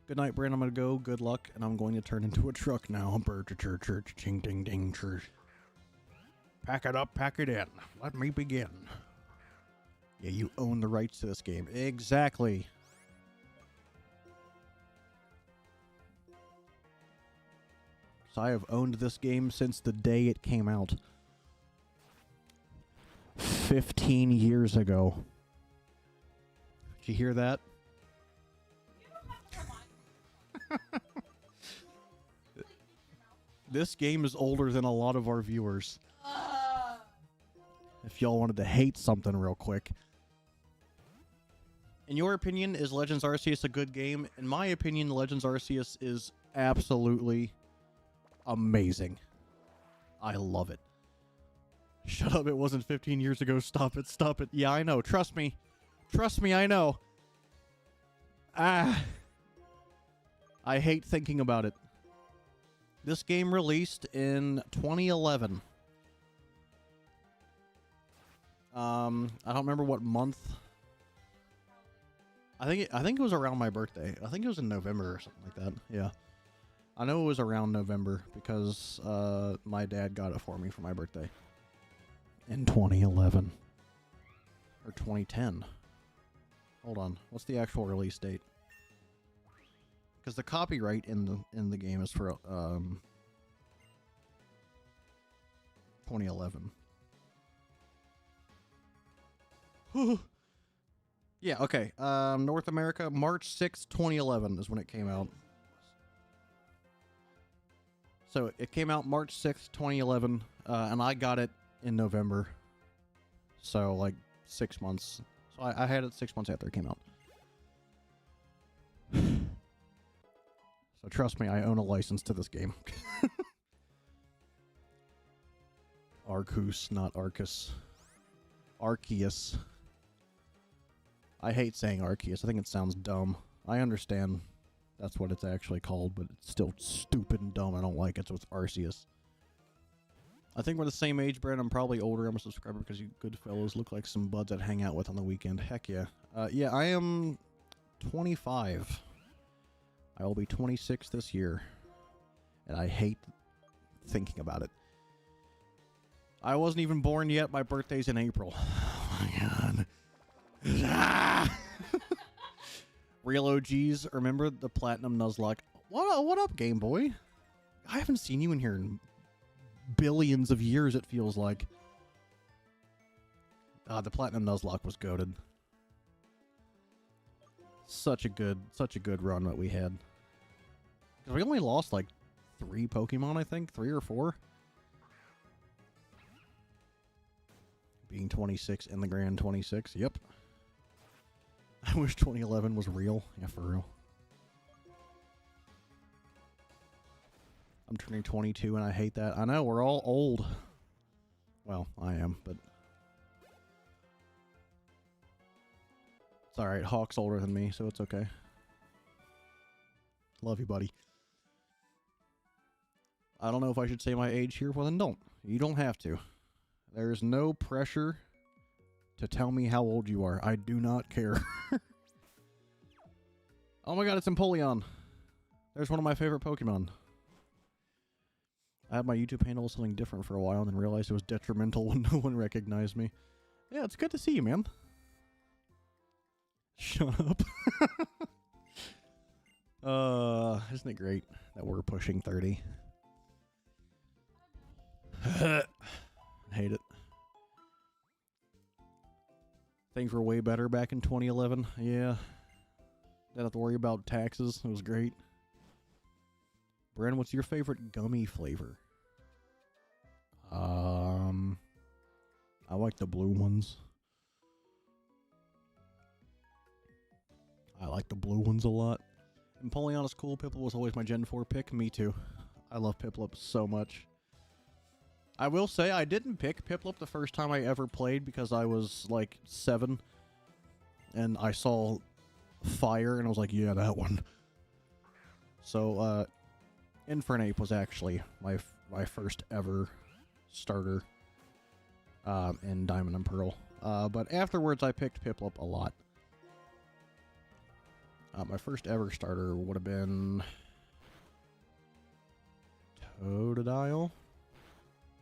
Good night, Bren. I'm gonna go. Good luck, and I'm going to turn into a truck now. Ching ding ding church. Pack it up, pack it in. Let me begin. Yeah, you own the rights to this game. Exactly. So I have owned this game since the day it came out. 15 years ago. Did you hear that? This game is older than a lot of our viewers. If y'all wanted to hate something real quick. In your opinion, is Legends Arceus a good game? In my opinion, Legends Arceus is absolutely amazing. I love it. Shut up, it wasn't 15 years ago. Stop it, stop it. Yeah, I know. Trust me. Trust me, I know. I hate thinking about it. This game released in 2011. I don't remember what month. I think it was around my birthday. I think it was in November or something like that. Yeah. I know it was around November because my dad got it for me for my birthday. In 2011. Or 2010. Hold on. What's the actual release date? Because the copyright in the game is for 2011. Yeah, okay. North America, March 6th, 2011 is when it came out. So it came out March 6th, 2011, and I got it in November. So, like, 6 months. So I had it 6 months after it came out. So trust me, I own a license to this game. Arcus, not Arcus. Arceus. I hate saying Arceus. I think it sounds dumb. I understand that's what it's actually called, but it's still stupid and dumb. I don't like it, so it's Arceus. I think we're the same age, Bren. I'm probably older. I'm a subscriber because you good fellows look like some buds I'd hang out with on the weekend. Heck yeah. Yeah, I am 25. I will be 26 this year. And I hate thinking about it. I wasn't even born yet. My birthday's in April. Oh my god. Real OGs, remember the Platinum Nuzlocke? What up, Game Boy? I haven't seen you in here in billions of years, it feels like. The Platinum Nuzlocke was goated. Such a good run that we had. Because we only lost like 3 Pokemon, I think. 3 or 4. Being 26 in the Grand 26. Yep. I wish 2011 was real. Yeah, for real. I'm turning 22 and I hate that. I know, we're all old. Well, I am, but... It's alright, Hawk's older than me, so it's okay. Love you, buddy. I don't know if I should say my age here. Well, then don't. You don't have to. There's no pressure to tell me how old you are. I do not care. Oh my god, it's Empoleon. There's one of my favorite Pokemon. I had my YouTube handle as something different for a while and then realized it was detrimental when no one recognized me. Yeah, it's good to see you, man. Shut up. Isn't it great that we're pushing 30? I hate it. Things were way better back in 2011. Yeah. Didn't have to worry about taxes. It was great. Bren, what's your favorite gummy flavor? I like the blue ones. I like the blue ones a lot. Empoleon is cool. Piplup was always my Gen 4 pick. Me too. I love Piplup so much. I will say I didn't pick Piplup the first time I ever played because I was like 7 and I saw fire and I was like, yeah, that one. So Infernape was actually my first ever starter in Diamond and Pearl. But afterwards I picked Piplup a lot. My first ever starter would have been Totodile,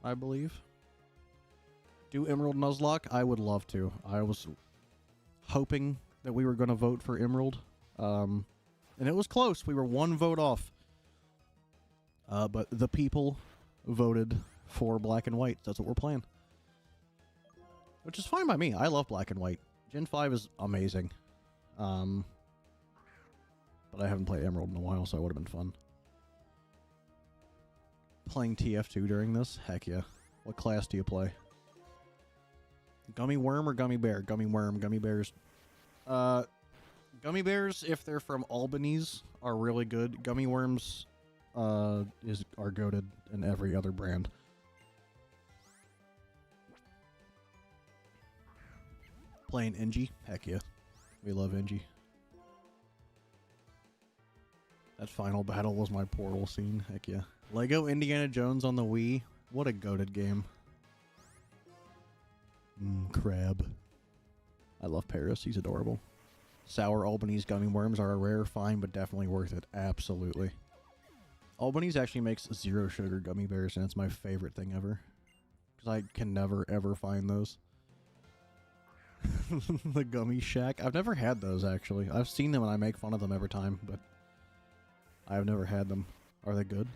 I believe. Do Emerald Nuzlocke? I would love to. I was hoping that we were going to vote for Emerald. And it was close. We were 1 vote off. But the people voted for Black and White. That's what we're playing. Which is fine by me. I love Black and White. Gen 5 is amazing. But I haven't played Emerald in a while, so it would have been fun. Playing TF2 during this? Heck yeah. What class do you play? Gummy Worm or Gummy Bear? Gummy Worm. Gummy Bears. Gummy Bears, if they're from Albanese, are really good. Gummy Worms are goated in every other brand. Playing Engie? Heck yeah. We love Engie. That final battle was my Portal scene. Heck yeah. Lego Indiana Jones on the Wii. What a goated game. Crab. I love Paris. He's adorable. Sour Albanese gummy worms are a rare find, but definitely worth it. Absolutely. Albanese actually makes 0 sugar gummy bears, and it's my favorite thing ever. Because I can never, ever find those. The Gummy Shack. I've never had those, actually. I've seen them, and I make fun of them every time, but I've never had them. Are they good?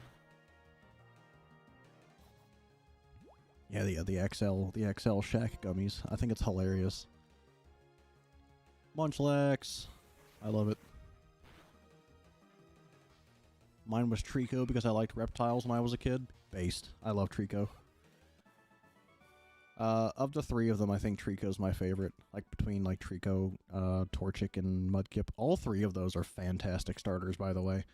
Yeah, the XL Shack gummies. I think it's hilarious. Munchlax. I love it. Mine was Trico because I liked reptiles when I was a kid. Based. I love Trico. Of the 3 of them, I think Trico's my favorite. Like, between, like, Trico, Torchic, and Mudkip. All 3 of those are fantastic starters, by the way.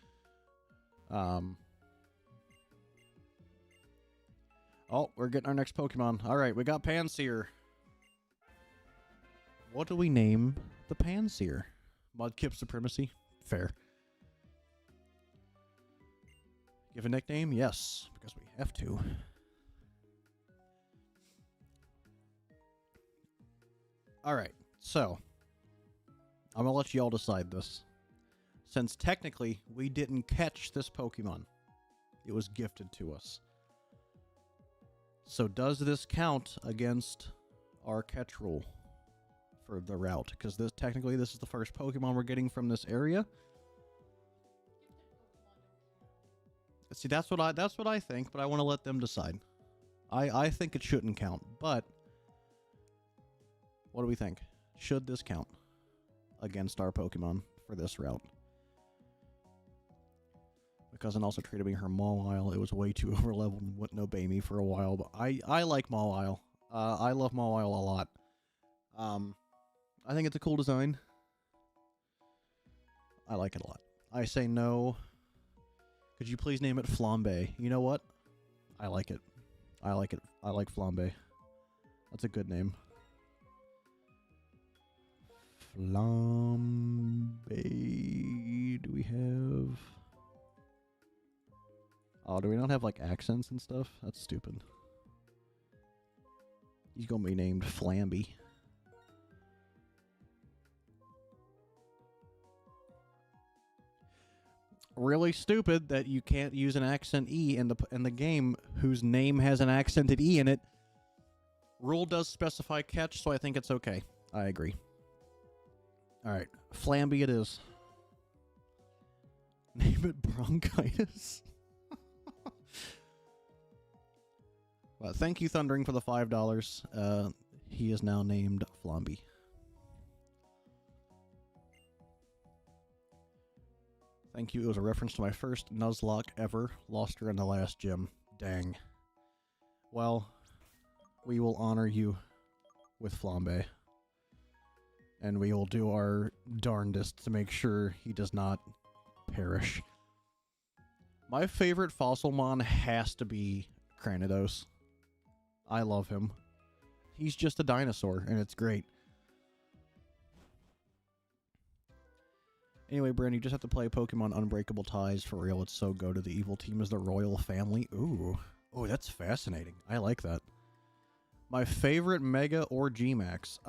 Oh, we're getting our next Pokemon. Alright, we got Pansear. What do we name the Pansear? Mudkip Supremacy? Fair. Give a nickname? Yes, because we have to. Alright, so I'm gonna let y'all decide this. Since technically we didn't catch this Pokemon, it was gifted to us. So does this count against our catch rule for the route? Because technically this is the first Pokemon we're getting from this area. See, that's what I think, but I want to let them decide. I think it shouldn't count, but what do we think? Should this count against our Pokemon for this route? My cousin also traded me her Mawile. It was way too overleveled and wouldn't obey me for a while, but I like Mawile. I love Mawile a lot. I think it's a cool design. I like it a lot. I say no. Could you please name it Flambe? You know what? I like it. I like it. I like Flambe. That's a good name. Flambe. Do we have... Oh, do we not have, like, accents and stuff? That's stupid. He's gonna be named Flamby. Really stupid that you can't use an accent E in the game whose name has an accented E in it. Rule does specify catch, so I think it's okay. I agree. Alright, Flamby it is. Name it Bronchitis. Well, thank you, Thundering, for the $5. He is now named Flamby. Thank you. It was a reference to my first Nuzlocke ever. Lost her in the last gym. Dang. Well, we will honor you with Flambe. And we will do our darndest to make sure he does not perish. My favorite Fossilmon has to be Cranidos. I love him. He's just a dinosaur, and it's great. Anyway, Bren, you just have to play Pokemon Unbreakable Ties for real. It's so go to the evil team as the royal family. Ooh. Oh, that's fascinating. I like that. My favorite Mega or G-Max?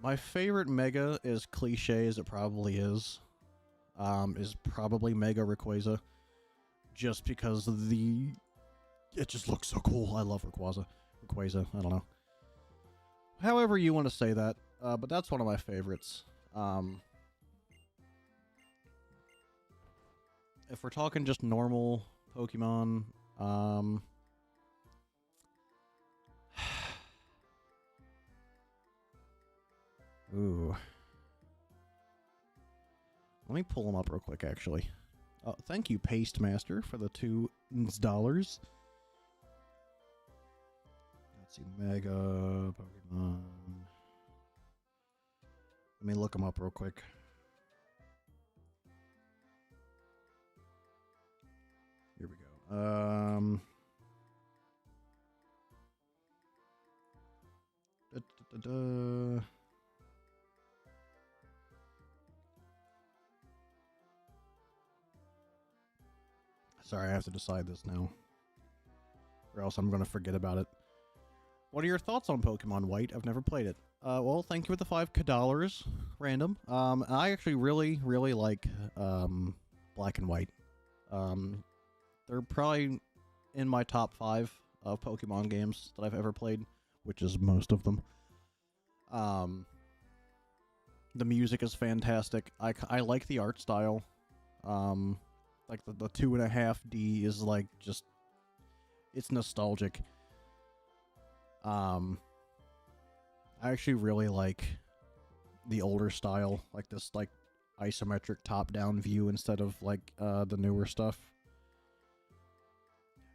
My favorite Mega, as cliche as it probably is probably Mega Rayquaza. Just because it just looks so cool. I love Rayquaza. I don't know. However you want to say that, but that's one of my favorites. If we're talking just normal Pokemon, ooh. Let me pull them up real quick, actually. Thank you, Paste Master, for the $2. Let's see, Mega Pokemon. Let me look them up real quick. Here we go. Sorry, I have to decide this now. Or else I'm going to forget about it. What are your thoughts on Pokemon White? I've never played it. Well, thank you for the $5 random. I actually really, really like Black and White. They're probably in my top 5 of Pokemon games that I've ever played, which is most of them. The music is fantastic. I like the art style. Like the 2.5D is like just, it's nostalgic. I actually really like the older style, like this like isometric top-down view instead of like the newer stuff.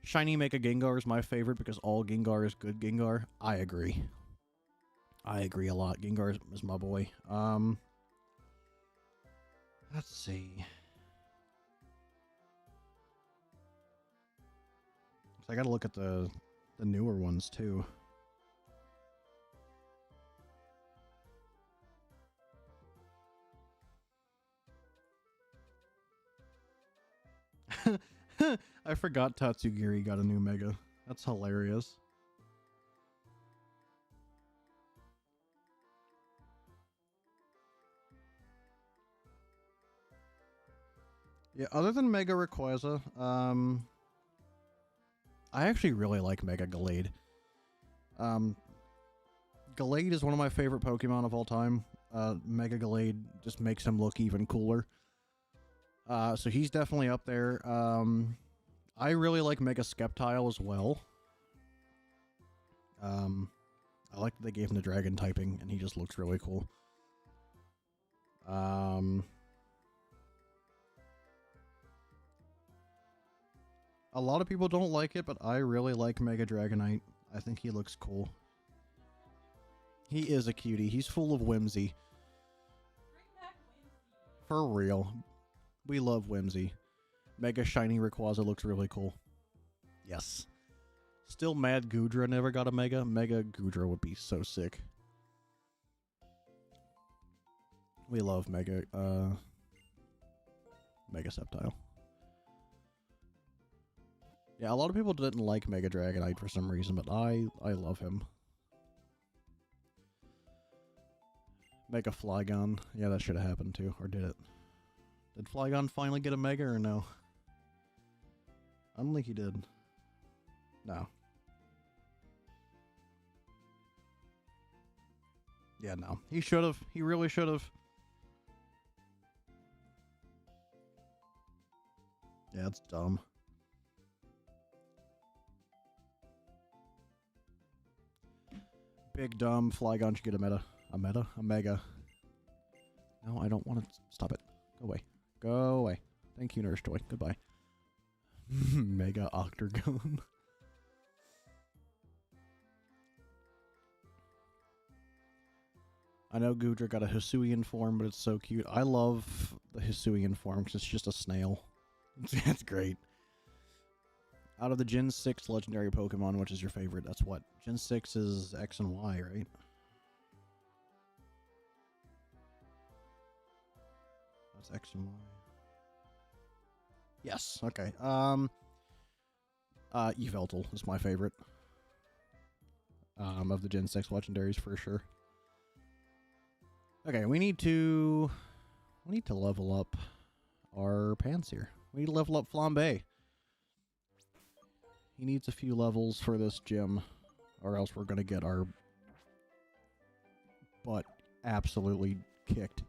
Shiny Mega Gengar is my favorite because all Gengar is good Gengar. I agree. I agree a lot. Gengar is my boy. Let's see. So I gotta look at the newer ones too. I forgot Tatsugiri got a new Mega. That's hilarious. Yeah, other than Mega Rayquaza, I actually really like Mega Gallade. Gallade is one of my favorite Pokemon of all time. Mega Gallade just makes him look even cooler. So he's definitely up there. I really like Mega Sceptile as well. I like that they gave him the dragon typing, and he just looks really cool. A lot of people don't like it, but I really like Mega Dragonite. I think he looks cool. He is a cutie. He's full of whimsy. For real. We love whimsy. Mega Shiny Rayquaza looks really cool. Yes. Still mad Goodra never got a Mega. Mega Goodra would be so sick. We love Mega Sceptile. Yeah, a lot of people didn't like Mega Dragonite for some reason, but I love him. Mega Flygon. Yeah, that should have happened too. Or did it? Did Flygon finally get a Mega or no? I don't think he did. No. Yeah, no. He should have. He really should have. Yeah, it's dumb. Big dumb Flygon should get a meta. A meta? A mega. No, I don't want to. Stop it. Go away. Go away. Thank you, Nurse Joy. Goodbye. Mega Octagon. I know Goodra got a Hisuian form, but it's so cute. I love the Hisuian form because it's just a snail. It's great. Out of the Gen 6 legendary Pokemon, which is your favorite? That's what? Gen 6 is X and Y, right? That's X and Y. Yes, okay. Yveltal is my favorite. Of the Gen 6 legendaries for sure. Okay, we need to level up our pants here. We need to level up Flambe. He needs a few levels for this gym, or else we're gonna get our butt absolutely kicked.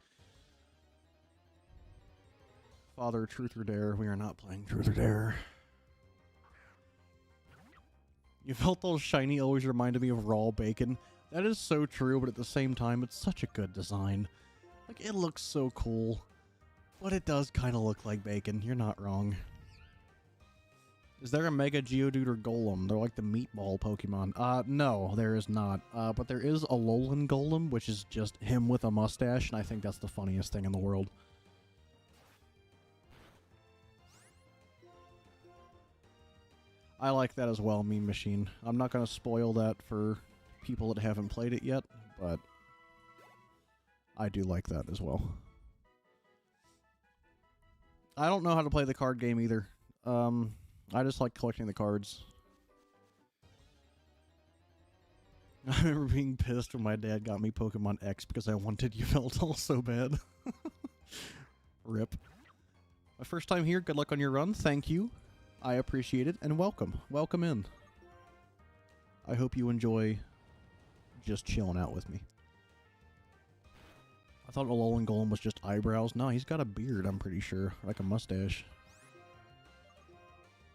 Father, Truth or Dare. We are not playing Truth or Dare. You felt those shiny always reminded me of raw bacon. That is so true, but at the same time, it's such a good design. Like, it looks so cool. But it does kind of look like bacon. You're not wrong. Is there a Mega Geodude or Golem? They're like the meatball Pokemon. No, there is not. But there is a Alolan Golem, which is just him with a mustache, and I think that's the funniest thing in the world. I like that as well, Meme Machine. I'm not going to spoil that for people that haven't played it yet, but I do like that as well. I don't know how to play the card game either. I just like collecting the cards. I remember being pissed when my dad got me Pokemon X because I wanted Yveltal so bad. Rip. My first time here, good luck on your run. Thank you. I appreciate it, and welcome. Welcome in. I hope you enjoy just chilling out with me. I thought Alolan Golem was just eyebrows. No, he's got a beard, I'm pretty sure. Like a mustache.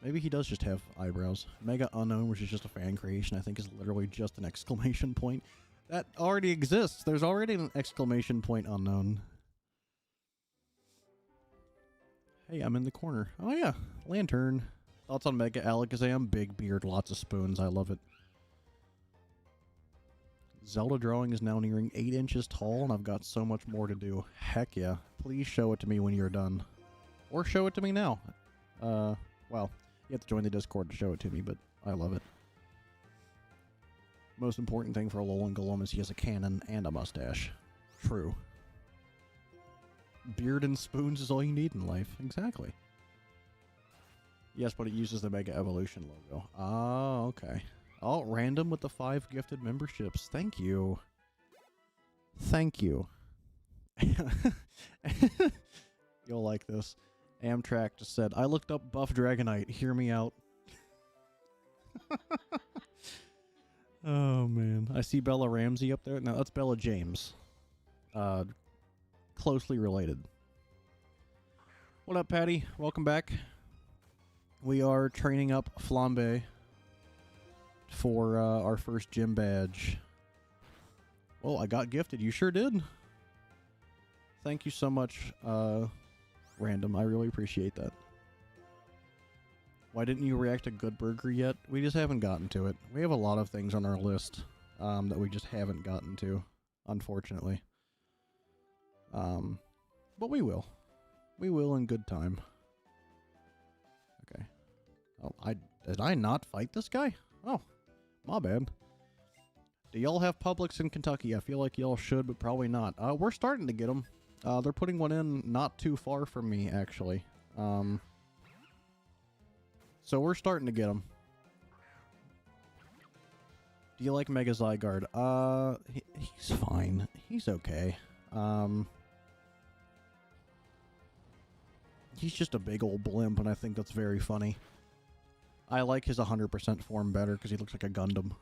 Maybe he does just have eyebrows. Mega Unknown, which is just a fan creation, I think is literally just an exclamation point. That already exists. There's already an exclamation point unknown. Hey, I'm in the corner. Oh yeah, Lantern. Thoughts on Mega Alakazam? Big beard, lots of spoons. I love it. Zelda drawing is now nearing 8 inches tall, and I've got so much more to do. Heck yeah. Please show it to me when you're done. Or show it to me now. Well, you have to join the Discord to show it to me, but I love it. Most important thing for Alolan Golem is he has a cannon and a mustache. True. Beard and spoons is all you need in life. Exactly. Yes, but it uses the Mega Evolution logo. Oh, okay. Oh, random with the 5 gifted memberships. Thank you. Thank you. You'll like this. Amtrak just said, I looked up Buff Dragonite. Hear me out. Oh, man. I see Bella Ramsey up there. No, that's Bella James. Closely related. What up, Patty? Welcome back. We are training up Flambe for our first gym badge. Well, I got gifted. You sure did. Thank you so much, Random. I really appreciate that. Why didn't you react to Good Burger yet? We just haven't gotten to it. We have a lot of things on our list that we just haven't gotten to, unfortunately. But we will. We will in good time. Okay. Oh, did I not fight this guy? Oh, my bad. Do y'all have Publix in Kentucky? I feel like y'all should, but probably not. We're starting to get them. They're putting one in not too far from me, actually. So we're starting to get them. Do you like Mega Zygarde? He's fine. He's okay. He's just a big old blimp, and I think that's very funny. I like his 100% form better because he looks like a Gundam.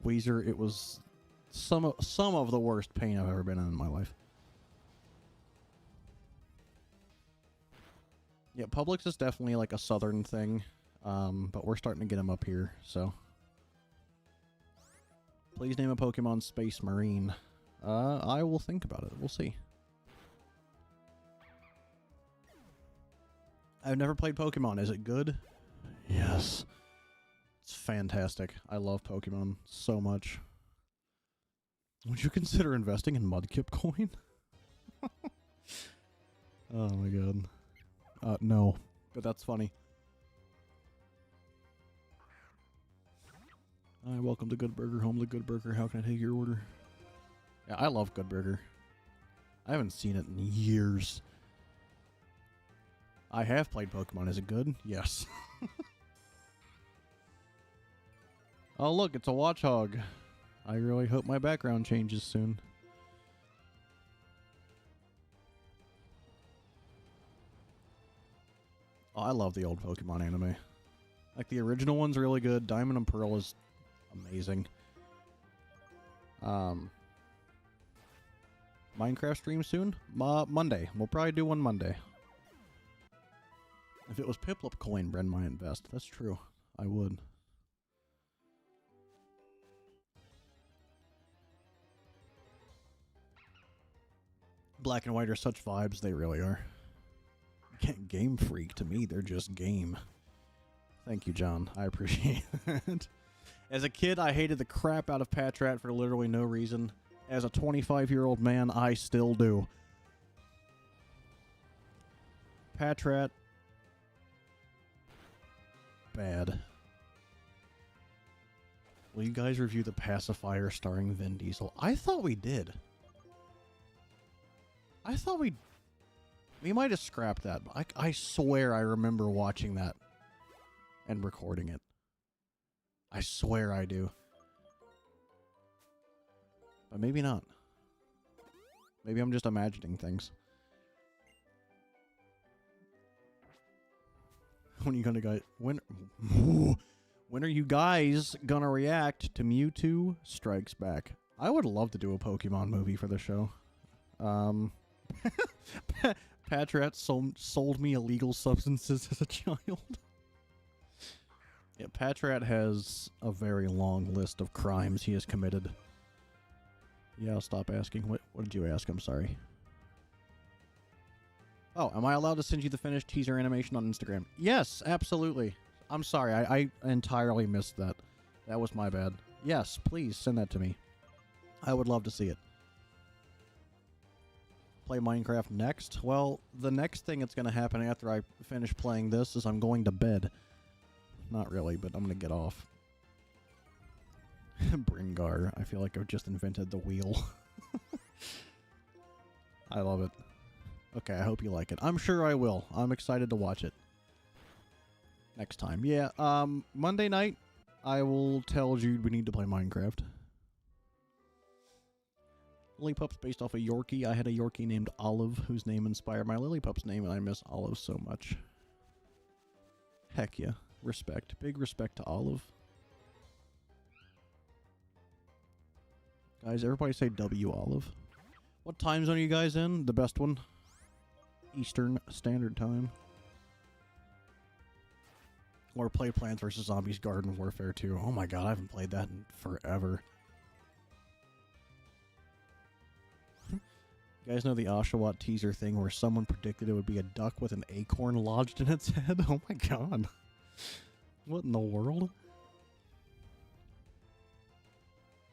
Weezer, it was some of the worst pain I've ever been in my life. Yeah, Publix is definitely like a southern thing, but we're starting to get them up here, so. Please name a Pokemon Space Marine. I will think about it. We'll see. I've never played Pokemon. Is it good? Yes. It's fantastic. I love Pokemon so much. Would you consider investing in Mudkip coin? Oh my god. No. But that's funny. Hi, welcome to Good Burger, home to Good Burger. How can I take your order? Yeah, I love Good Burger. I haven't seen it in years. I have played Pokemon. Is it good? Yes. Oh, look, it's a Watchog. I really hope my background changes soon. Oh, I love the old Pokemon anime. Like, the original one's really good. Diamond and Pearl is amazing. Minecraft stream soon? Monday. We'll probably do one Monday. If it was Piplup coin, Bren might invest. That's true. I would. Black and white are such vibes. They really are. Game Freak, to me, they're just game. Thank you, John. I appreciate that. As a kid, I hated the crap out of Patrat for literally no reason. As a 25-year-old man, I still do. Patrat. Bad. Will you guys review The Pacifier starring Vin Diesel? I thought we did. I thought we might have scrapped that, but I swear I remember watching that and recording it. I swear I do. But maybe not. Maybe I'm just imagining things. When are you gonna guys? When are you guys gonna react to Mewtwo Strikes Back? I would love to do a Pokemon movie for the show. Patrat sold me illegal substances as a child. Yeah, Patrat has a very long list of crimes he has committed. Yeah, I'll stop asking. What did you ask? I'm sorry. Oh, am I allowed to send you the finished teaser animation on Instagram? Yes, absolutely. I'm sorry, I entirely missed that. That was my bad. Yes, please send that to me. I would love to see it. Play Minecraft next? Well, the next thing that's going to happen after I finish playing this is I'm going to bed. Not really, but I'm going to get off. Bringar. I feel like I've just invented the wheel. I love it. Okay, I hope you like it. I'm sure I will. I'm excited to watch it. Next time. Yeah, Monday night, I will tell Jude we need to play Minecraft. Lillipup's based off a Yorkie. I had a Yorkie named Olive, whose name inspired my Lillipup's name, and I miss Olive so much. Heck yeah. Respect. Big respect to Olive. Guys, everybody say W Olive. What time zone are you guys in? The best one? Eastern Standard Time. Or play Plants vs. Zombies Garden Warfare 2. Oh my god, I haven't played that in forever. You guys know the Oshawott teaser thing where someone predicted it would be a duck with an acorn lodged in its head? Oh my god. What in the world?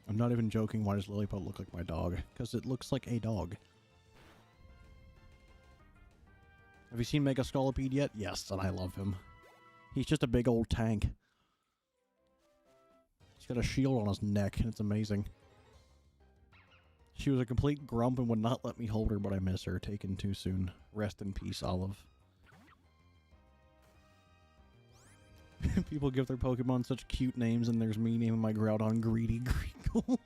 I'm not even joking. Why does Lillipup look like my dog? Because it looks like a dog. Have you seen Mega Scolipede yet? Yes, and I love him. He's just a big old tank. He's got a shield on his neck, and it's amazing. She was a complete grump and would not let me hold her, but I miss her. Taken too soon. Rest in peace, Olive. People give their Pokemon such cute names, and there's me naming my Groudon Greedy Greagle.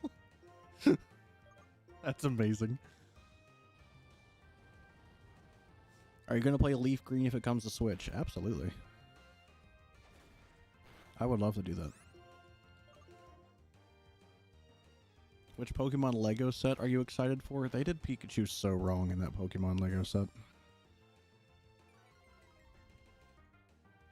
That's amazing. Are you going to play Leaf Green if it comes to Switch? Absolutely. I would love to do that. Which Pokemon Lego set are you excited for? They did Pikachu so wrong in that Pokemon Lego set.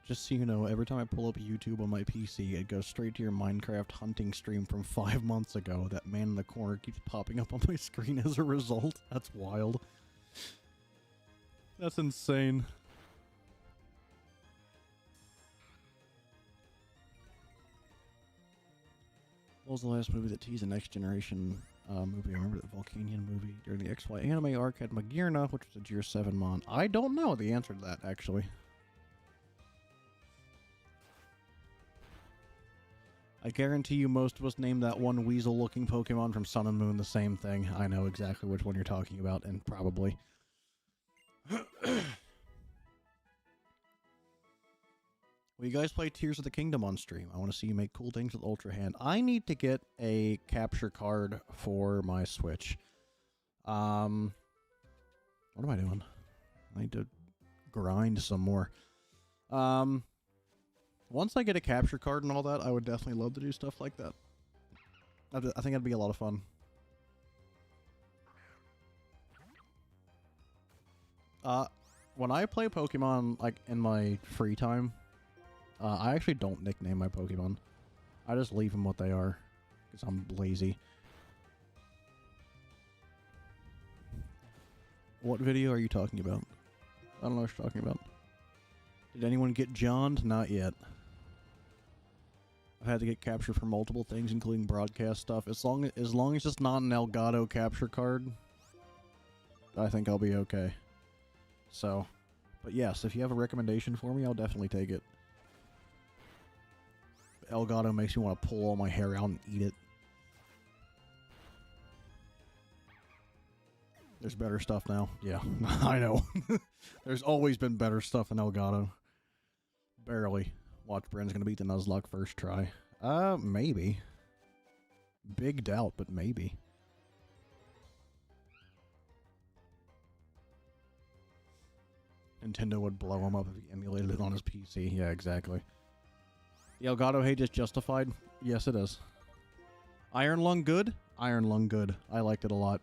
Just so you know, every time I pull up YouTube on my PC, it goes straight to your Minecraft hunting stream from 5 months ago. That man in the corner keeps popping up on my screen as a result. That's wild. That's insane. What was the last movie that teased the Next Generation movie? I remember the Volcanion movie during the XY anime arc had Magearna, which was a Gear 7 mon. I don't know the answer to that, actually. I guarantee you most of us named that one weasel-looking Pokemon from Sun and Moon the same thing. I know exactly which one you're talking about, and probably. Will you guys play Tears of the Kingdom on stream? I want to see you make cool things with Ultra Hand. I need to get a capture card for my Switch. What am I doing? I need to grind some more. Once I get a capture card and all that, I would definitely love to do stuff like that. I think that'd be a lot of fun. When I play Pokemon, like, in my free time, I actually don't nickname my Pokemon. I just leave them what they are, because I'm lazy. What video are you talking about? I don't know what you're talking about. Did anyone get Johned? Not yet. I've had to get capture for multiple things, including broadcast stuff. As long as it's not an Elgato capture card, I think I'll be okay. So, but yes, if you have a recommendation for me, I'll definitely take it. Elgato makes me want to pull all my hair out and eat it. There's better stuff now. Yeah, I know. There's always been better stuff than Elgato. Barely. Watch Bren's gonna beat the Nuzlocke first try. Maybe. Big doubt, but maybe. Nintendo would blow him up if he emulated it on his PC. Yeah, exactly. The Elgato hate is justified? Yes, it is. Iron Lung good? Iron Lung good. I liked it a lot.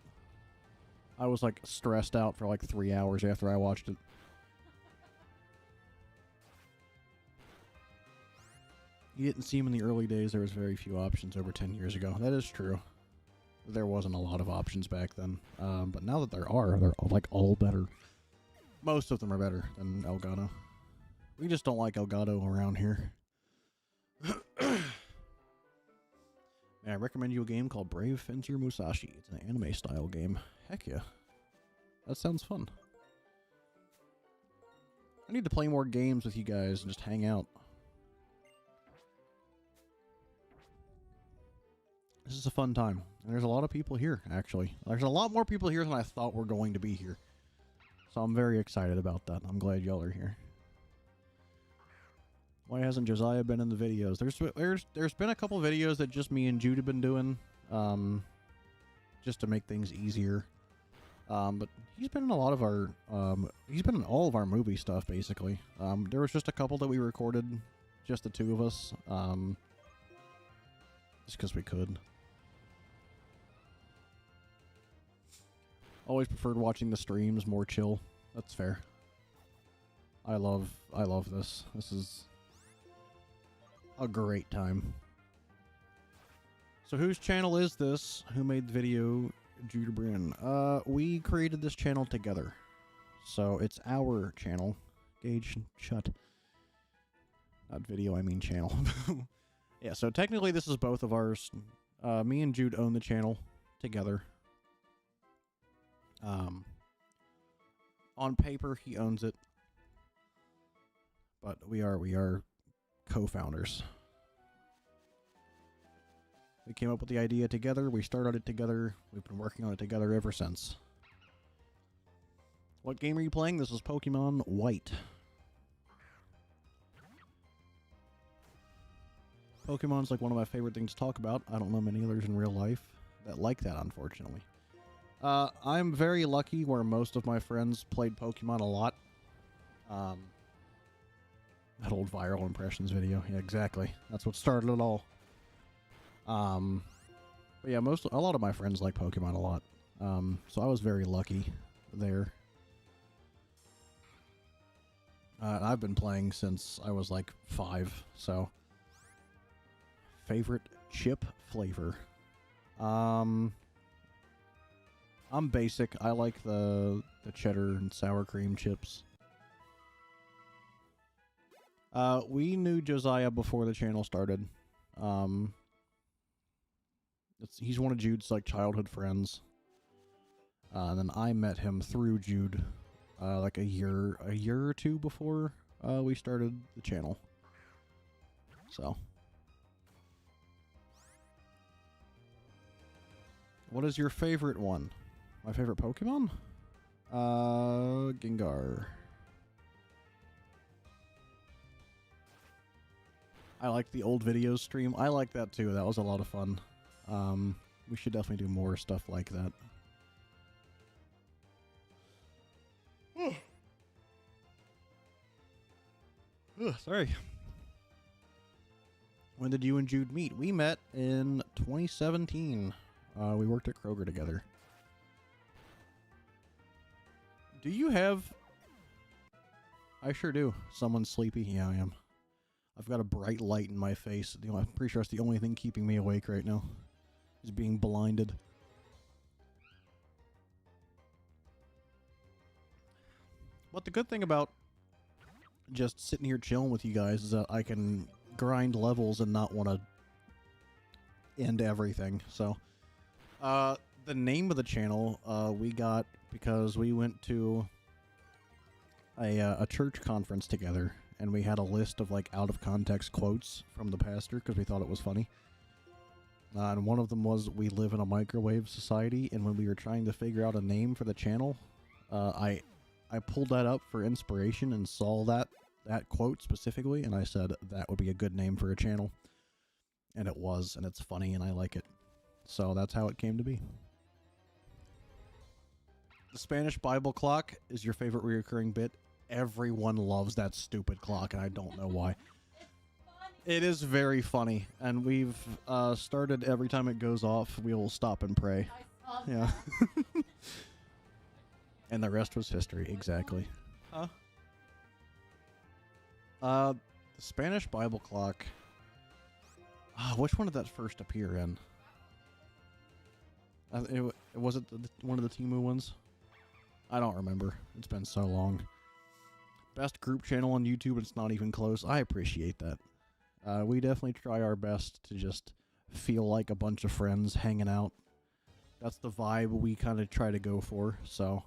I was like stressed out for like 3 hours after I watched it. You didn't see him in the early days. There was very few options over 10 years ago. That is true. There wasn't a lot of options back then. But now that there are, they're like all better. Most of them are better than Elgato. We just don't like Elgato around here. I recommend you a game called Brave Fencer Musashi. It's an anime style game. Heck yeah. That sounds fun. I need to play more games with you guys and just hang out. This is a fun time. And there's a lot of people here, actually. There's a lot more people here than I thought were going to be here. So I'm very excited about that. I'm glad y'all are here. Why hasn't Josiah been in the videos? There's been a couple videos that just me and Jude have been doing, just to make things easier. But he's been in a lot of our, he's been in all of our movie stuff basically. There was just a couple that we recorded, just the two of us, just because we could. Always preferred watching the streams, more chill. That's fair. I love this. This is a great time. So whose channel is this? Who made the video? Jude or Bren? We created this channel together. So it's our channel. Gage, shut. Not video, I mean channel. Yeah, so technically this is both of ours. Me and Jude own the channel together. On paper, he owns it. But we are co-founders. We came up with the idea together. We started it together. We've been working on it together ever since. What game are you playing? This is Pokemon White. Pokemon's like one of my favorite things to talk about. I don't know many others in real life that like that, unfortunately. I'm very lucky where most of my friends played Pokemon a lot. That old viral impressions video. Yeah, exactly. That's what started it all. But yeah, a lot of my friends like Pokemon a lot. So I was very lucky there. I've been playing since I was like 5, so. Favorite chip flavor? I'm basic. I like the cheddar and sour cream chips. We knew Josiah before the channel started. He's one of Jude's like childhood friends. And then I met him through Jude, like a year or two before we started the channel. So. What is your favorite one? My favorite Pokemon? Gengar. I like the old videos stream. I like that too. That was a lot of fun. We should definitely do more stuff like that. Sorry. When did you and Jude meet? We met in 2017. We worked at Kroger together. Do you have... I sure do. Someone's sleepy? Yeah, I am. I've got a bright light in my face. I'm pretty sure it's the only thing keeping me awake right now. Is being blinded. But the good thing about just sitting here chilling with you guys is that I can grind levels and not want to end everything. So, the name of the channel we got because we went to a church conference together, and we had a list of like out of context quotes from the pastor because we thought it was funny. And one of them was we live in a microwave society, and when we were trying to figure out a name for the channel, I pulled that up for inspiration and saw that quote specifically, and I said that would be a good name for a channel. And it was, and it's funny, and I like it. So that's how it came to be. The Spanish Bible clock is your favorite recurring bit. Everyone loves that stupid clock, and I don't know why. It is very funny, and we've started every time it goes off, we will stop and pray. Yeah. And the rest was history, exactly. Huh? The Spanish Bible clock. Which one did that first appear in? Was it one of the Temu ones? I don't remember. It's been so long. Best group channel on YouTube, it's not even close. I appreciate that. We definitely try our best to just feel like a bunch of friends hanging out. That's the vibe we kind of try to go for, so.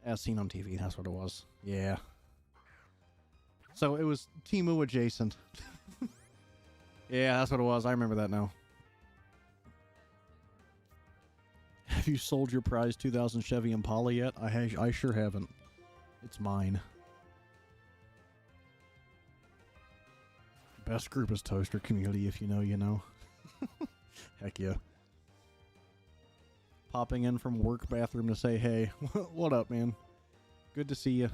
As seen on TV, that's what it was. Yeah. So it was Temu adjacent. Yeah, that's what it was. I remember that now. Have you sold your prize 2000 Chevy Impala yet? I sure haven't. It's mine. Best group is Toaster Community. If you know, you know. Heck yeah. Popping in from work bathroom to say, hey, what up, man? Good to see you.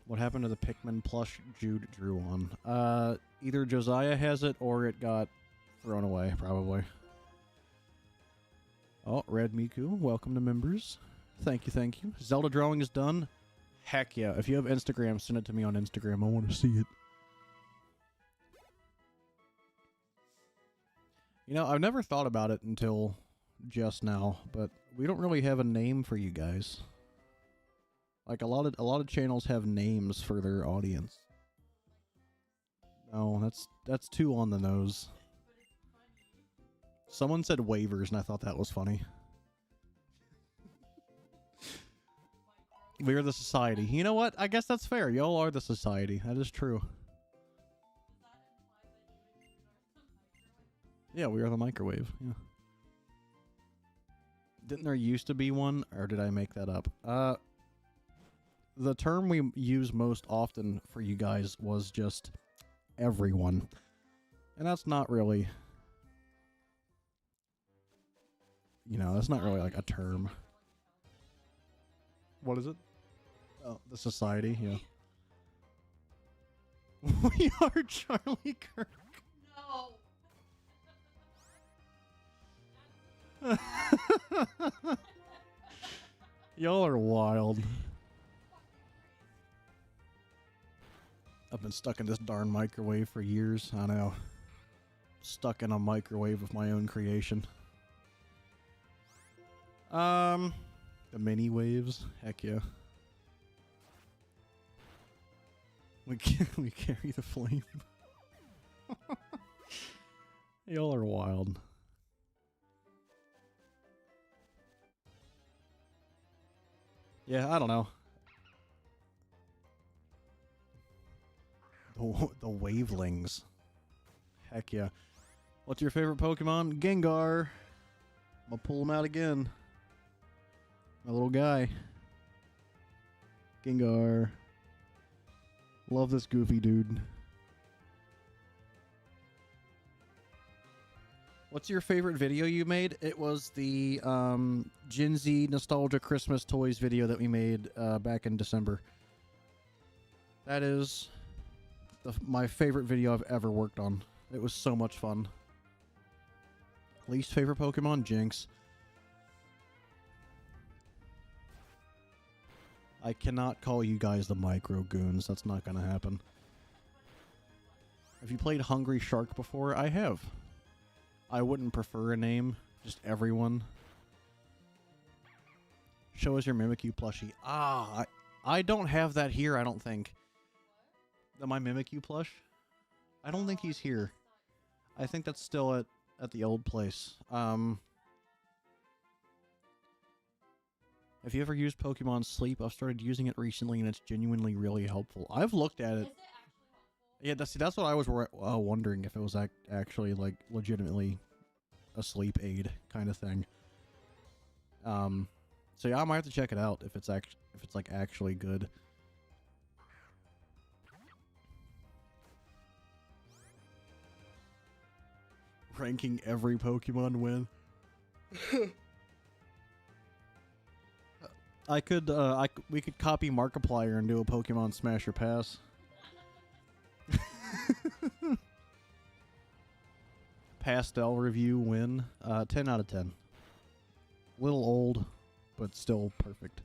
What happened to the Pikmin plush Jude drew on? Either Josiah has it or it got thrown away, probably. Oh, Red Miku, welcome to members. Thank you, thank you. Zelda drawing is done. Heck yeah. If you have Instagram, send it to me on Instagram. I want to see it. You know, I've never thought about it until just now, but we don't really have a name for you guys. Like a lot of channels have names for their audience. No, that's too on the nose. Someone said waivers, and I thought that was funny. We are the society. You know what? I guess that's fair. Y'all are the society. That is true. Yeah, we are the microwave. Yeah. Didn't there used to be one, or did I make that up? The term we use most often for you guys was just everyone. And that's not really, you know, that's not really like a term. What is it? Oh, the society, yeah. We are Charlie Kirk. No. Y'all are wild. I've been stuck in this darn microwave for years. I know. Stuck in a microwave of my own creation. The mini waves. Heck yeah. We carry the flame. Y'all are wild. Yeah, I don't know. The wavelings. Heck yeah. What's your favorite Pokemon? Gengar. I'll pull him out again. My little guy. Gengar. Love this goofy dude. What's your favorite video you made? It was the Gen Z Nostalgia Christmas Toys video that we made back in December. That is my favorite video I've ever worked on. It was so much fun. Least favorite Pokemon? Jinx. I cannot call you guys the Micro Goons. That's not gonna happen. Have you played Hungry Shark before? I have. I wouldn't prefer a name. Just everyone. Show us your Mimikyu plushie. I don't have that here, I don't think. My Mimikyu plush? I don't think he's here. I think that's still at the old place. Have you ever used Pokemon Sleep? I've started using it recently, and it's genuinely really helpful. I've looked at it. Yeah, that's what I was wondering, if it was actually like legitimately a sleep aid kind of thing. So yeah, I might have to check it out if it's like actually good. Ranking every Pokemon win. We could copy Markiplier and do a Pokemon Smash or Pass. Pastel review win. 10 out of 10. Little old, but still perfect.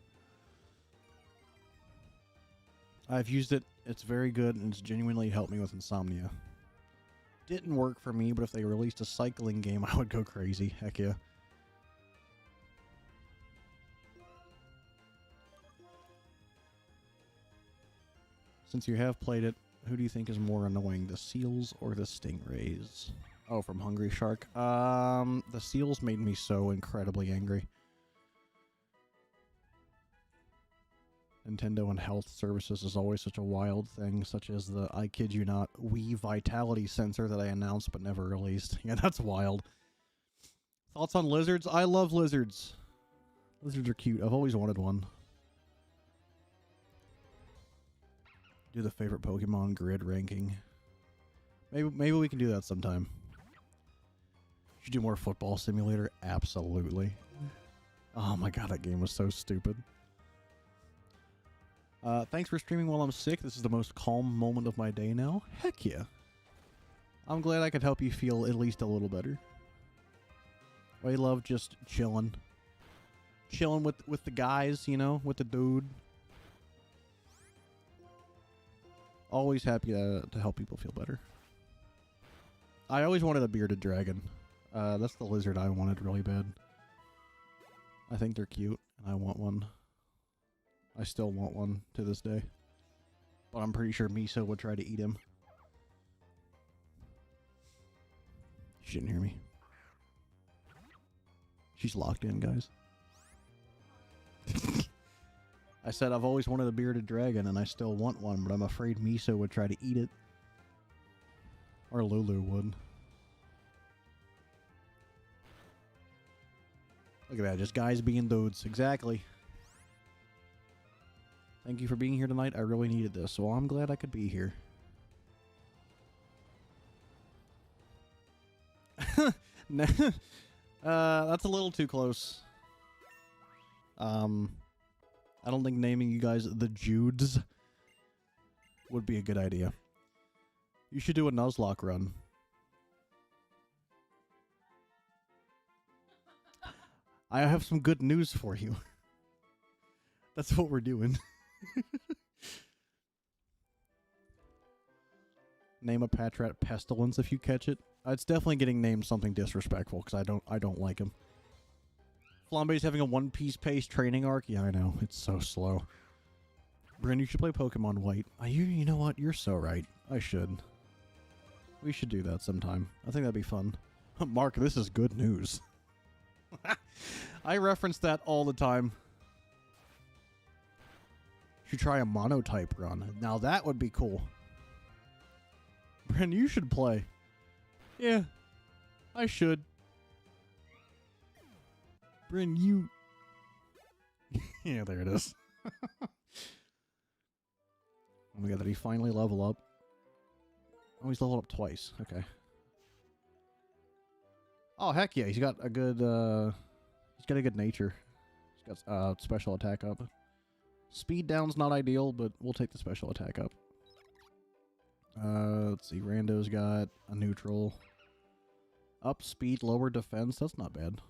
I've used it. It's very good, and it's genuinely helped me with insomnia. Didn't work for me, but if they released a cycling game, I would go crazy. Heck yeah. Since you have played it, who do you think is more annoying, the seals or the stingrays? Oh, from Hungry Shark. The seals made me so incredibly angry. Nintendo and health services is always such a wild thing, such as the, I kid you not, Wii Vitality sensor that I announced but never released. Yeah, that's wild. Thoughts on lizards? I love lizards. Lizards are cute. I've always wanted one. Do the favorite Pokemon grid ranking. Maybe we can do that sometime. Should do more Football Simulator? Absolutely. Oh my god, that game was so stupid. Thanks for streaming while I'm sick. This is the most calm moment of my day now. Heck yeah. I'm glad I could help you feel at least a little better. I love just chilling. Chilling with the guys, you know, with the dude. Always happy to help people feel better. I always wanted a bearded dragon. That's the lizard I wanted really bad. I think they're cute, and I want one. I still want one to this day. But I'm pretty sure Miso would try to eat him. She didn't hear me. She's locked in, guys. I said I've always wanted a bearded dragon, and I still want one, but I'm afraid Miso would try to eat it. Or Lulu would. Look at that, just guys being dudes. Exactly. Thank you for being here tonight. I really needed this, so I'm glad I could be here. That's a little too close. I don't think naming you guys the Judes would be a good idea. You should do a Nuzlocke run. I have some good news for you. That's what we're doing. Name a Patrat Pestilence if you catch it. It's definitely getting named something disrespectful because I don't like him. Flambe's having a One Piece pace training arc. Yeah, I know. It's so slow. Bren, you should play Pokemon White. You know what? You're so right. I should. We should do that sometime. I think that'd be fun. Mark, this is good news. I reference that all the time. Should try a monotype run. Now that would be cool. Bren, you should play. Yeah, I should. Bren, you... Yeah, there it is. Oh my god, did he finally level up? Oh, he's leveled up twice. Okay. Oh, heck yeah, he's got a good, he's got a good nature. He's got, special attack up. Speed down's not ideal, but we'll take the special attack up. Let's see, Rando's got a neutral. Up speed, lower defense, that's not bad.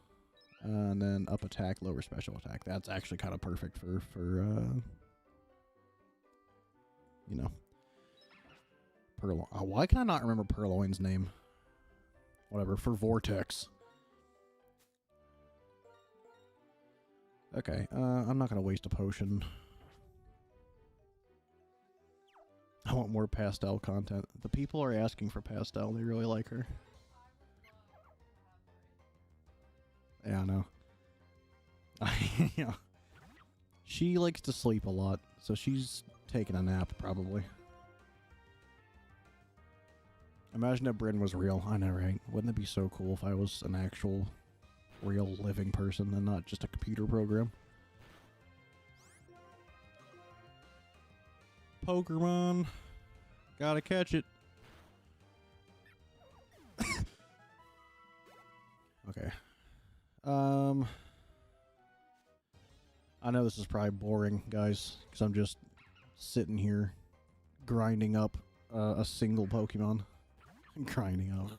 And then up attack, lower special attack. That's actually kind of perfect for you know. Why can I not remember Purloin's name? Whatever, for Vortex. Okay, I'm not going to waste a potion. I want more Pastel content. The people are asking for Pastel. They really like her. Yeah, I know. Yeah. She likes to sleep a lot, so she's taking a nap, probably. Imagine if Bren was real. I know, right? Wouldn't it be so cool if I was an actual, real, living person and not just a computer program? Pokemon. Gotta catch it. Okay. I know this is probably boring, guys, because I'm just sitting here grinding up a single Pokemon. Grinding up.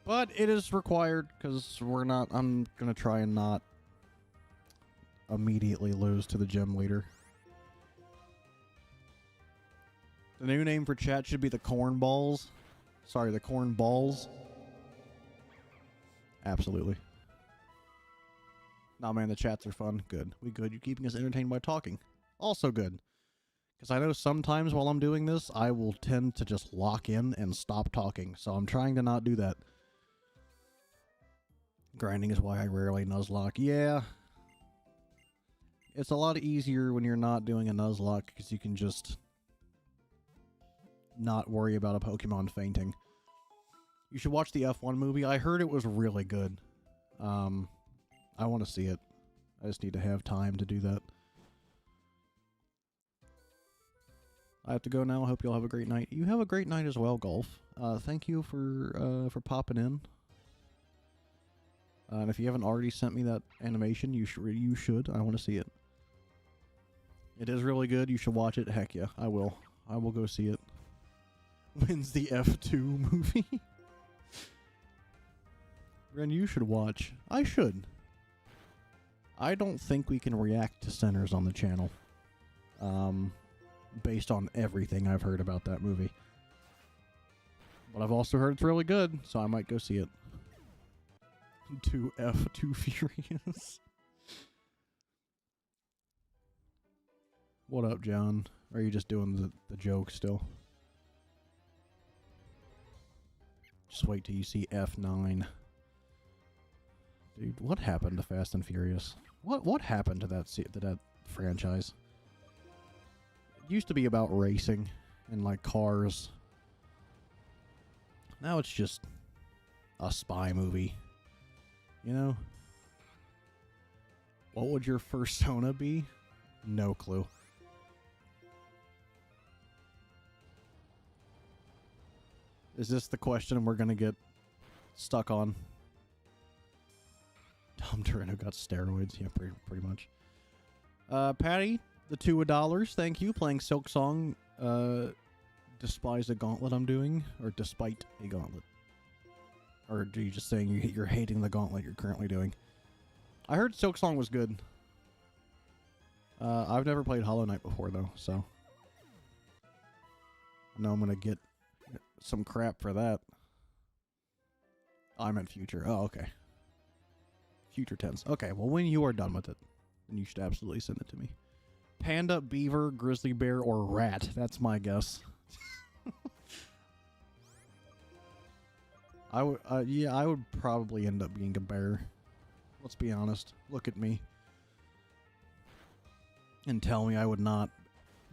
But it is required, because I'm gonna try and not immediately lose to the gym leader. The new name for chat should be the corn balls. Sorry, the corn balls. Absolutely. Nah, man, the chats are fun. Good. We good. You're keeping us entertained by talking. Also good. Because I know sometimes while I'm doing this, I will tend to just lock in and stop talking. So I'm trying to not do that. Grinding is why I rarely Nuzlocke. Yeah. It's a lot easier when you're not doing a Nuzlocke because you can just not worry about a Pokemon fainting. You should watch the F1 movie. I heard it was really good. I want to see it. I just need to have time to do that. I have to go now. I hope you'll have a great night. You have a great night as well, Golf. Thank you for popping in. And if you haven't already sent me that animation, you should. I want to see it. It is really good. You should watch it. Heck yeah, I will. I will go see it. When's the F2 movie? Ren, you should watch. I should. I don't think we can react to centers on the channel. Based on everything I've heard about that movie. But I've also heard it's really good, so I might go see it. To F2 Furious. What up, John? Or are you just doing the joke still? Just wait till you see F9. Dude, what happened to Fast and Furious? What happened to that franchise? It used to be about racing and like cars. Now it's just a spy movie. You know? What would your persona be? No clue. Is this the question we're gonna get stuck on? Tom Torino got steroids. Yeah, pretty much. Patty, the $2, thank you. Playing Silk Song. Despise a gauntlet I'm doing, or despite a gauntlet, or are you just saying you're hating the gauntlet you're currently doing? I heard Silk Song was good. I've never played Hollow Knight before though, so I know I'm gonna get some crap for that. I meant future. Oh, okay. Future tense. Okay, well, when you are done with it, then you should absolutely send it to me. Panda, beaver, grizzly bear, or rat. That's my guess. I would probably end up being a bear. Let's be honest. Look at me. And tell me I would not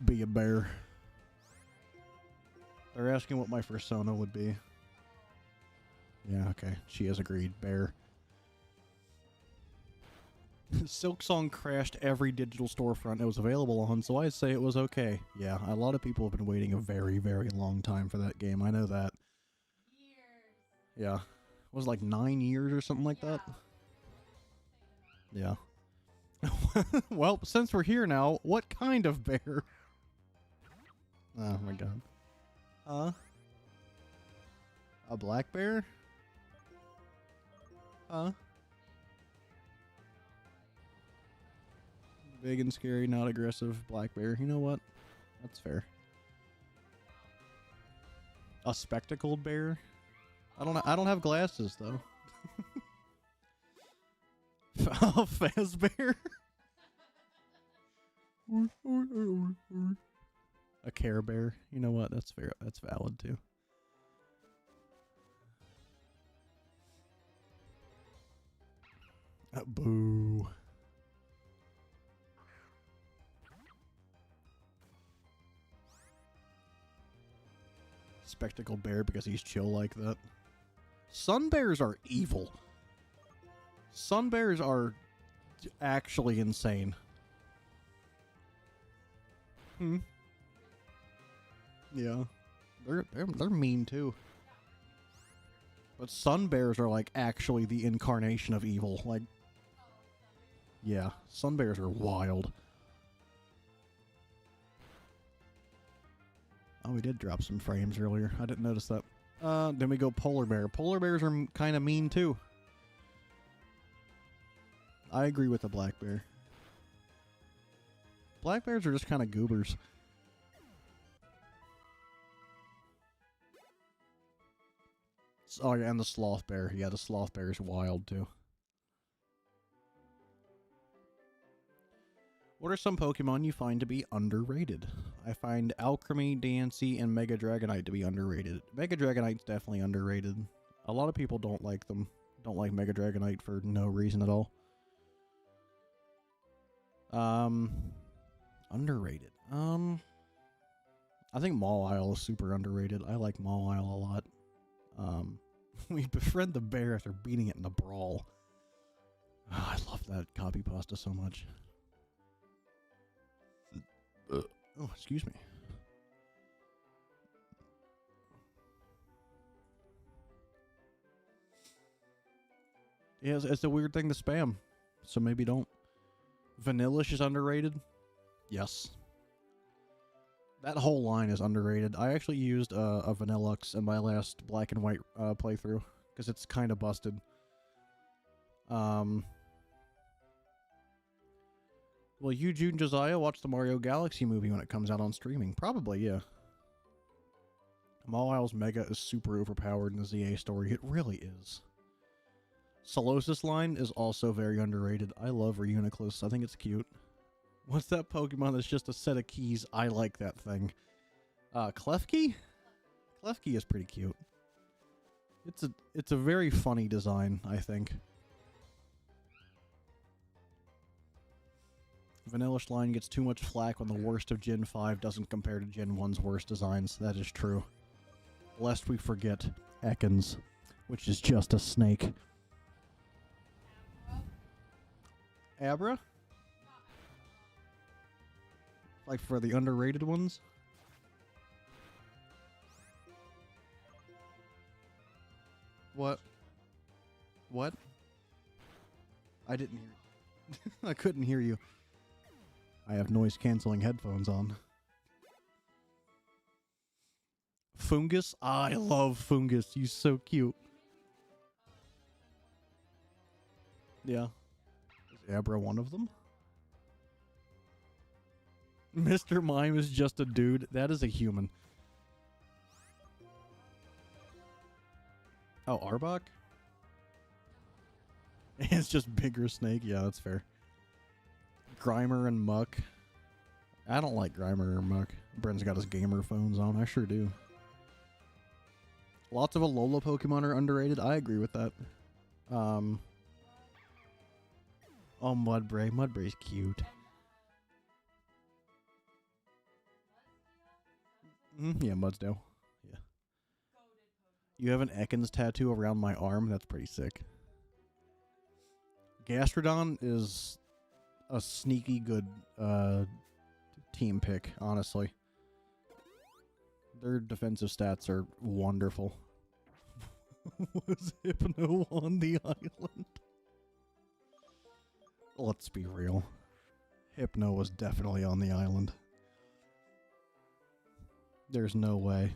be a bear. They're asking what my persona would be. Yeah, okay. She has agreed. Bear. Silk Song crashed every digital storefront it was available on, so I'd say it was okay. Yeah, a lot of people have been waiting a very, very long time for that game. I know that. Years. Yeah. Was it like 9 years or something like that? Yeah. Well, since we're here now, what kind of bear? Oh my god. Huh? A black bear? Huh? Big and scary, not aggressive, black bear. You know what? That's fair. A spectacled bear? I don't have glasses though. A Fazbear? A Care Bear? You know what? That's fair. That's valid too. Boo. spectacled bear because he's chill like that. Sun bears are evil. Sun bears are actually insane. Yeah. They're mean too. But sun bears are like actually the incarnation of evil. Like, yeah, sun bears are wild. Oh, we did drop some frames earlier. I didn't notice that. Then we go polar bear. Polar bears are kind of mean too. I agree with the black bear. Black bears are just kind of goobers. Oh, yeah, and the sloth bear. Yeah, the sloth bear is wild too. What are some Pokemon you find to be underrated? I find Alchemy, Dancy, and Mega Dragonite to be underrated. Mega Dragonite's definitely underrated. A lot of people don't like them. Don't like Mega Dragonite for no reason at all. Underrated. I think Mawile is super underrated. I like Mawile a lot. We befriend the bear after beating it in a brawl. Oh, I love that copy pasta so much. Oh, excuse me. Yeah, it's a weird thing to spam, so maybe don't. Vanillish is underrated? Yes. That whole line is underrated. I actually used a Vanillux in my last black and white playthrough, because it's kind of busted. Will you, Jude, and Josiah watch the Mario Galaxy movie when it comes out on streaming? Probably, yeah. Mawile's Mega is super overpowered in the ZA story. It really is. Solosis line is also very underrated. I love Reuniclus. I think it's cute. What's that Pokemon that's just a set of keys? I like that thing. Klefki? Klefki is pretty cute. It's a very funny design, I think. Vanillish line gets too much flack when the worst of Gen 5 doesn't compare to Gen 1's worst designs. That is true. Lest we forget Ekans, which is just a snake. Abra? Like for the underrated ones? What? What? I didn't hear. I couldn't hear you. I have noise-canceling headphones on. Fungus? I love Fungus. He's so cute. Yeah. Is Abra one of them? Mr. Mime is just a dude. That is a human. Oh, Arbok? It's just bigger snake. Yeah, that's fair. Grimer and Muck. I don't like Grimer or Muck. Bren's got his gamer phones on. I sure do. Lots of Alola Pokemon are underrated. I agree with that. Oh, Mudbray. Mudbray's cute. Yeah, Mudsdale. Yeah. You have an Ekans tattoo around my arm? That's pretty sick. Gastrodon is a sneaky good team pick, honestly. Their defensive stats are wonderful. Was Hypno on the island? Let's be real. Hypno was definitely on the island. There's no way.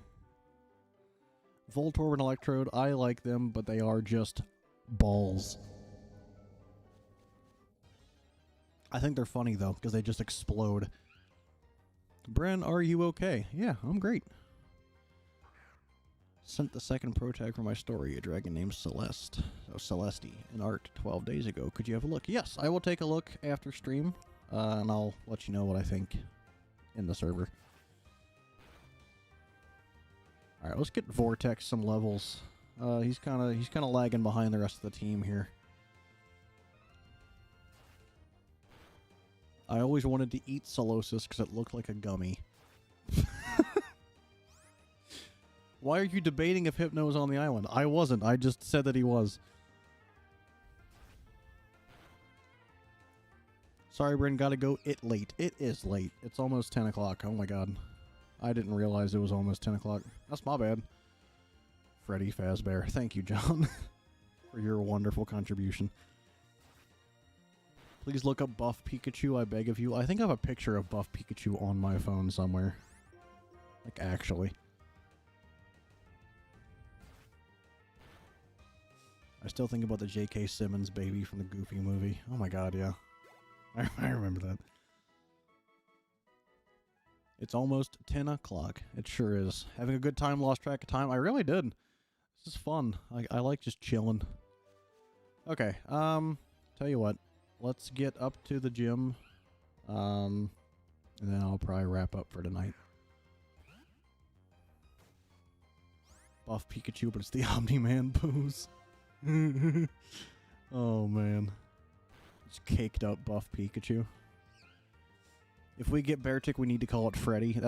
Voltorb and Electrode, I like them, but they are just balls. I think they're funny, though, because they just explode. Bren, are you okay? Yeah, I'm great. Sent the second pro tag for my story, a dragon named Celeste. Oh, Celeste, in art 12 days ago. Could you have a look? Yes, I will take a look after stream, and I'll let you know what I think in the server. Alright, let's get Vortex some levels. He's kinda lagging behind the rest of the team here. I always wanted to eat Solosis because it looked like a gummy. Why are you debating if Hypno is on the island? I wasn't. I just said that he was. Sorry, Bren, gotta go. It is late. It's almost 10 o'clock. Oh my god. I didn't realize it was almost 10 o'clock. That's my bad. Freddy Fazbear. Thank you, John, for your wonderful contribution. Please look up Buff Pikachu, I beg of you. I think I have a picture of Buff Pikachu on my phone somewhere. Like, actually. I still think about the J.K. Simmons baby from the Goofy movie. Oh my god, yeah. I remember that. It's almost 10 o'clock. It sure is. Having a good time, lost track of time. I really did. This is fun. I like just chilling. Okay, tell you what. Let's get up to the gym. And then I'll probably wrap up for tonight. Buff Pikachu, but it's the Omni-Man pose. Oh, man. It's caked up Buff Pikachu. If we get Beartic, we need to call it Freddy.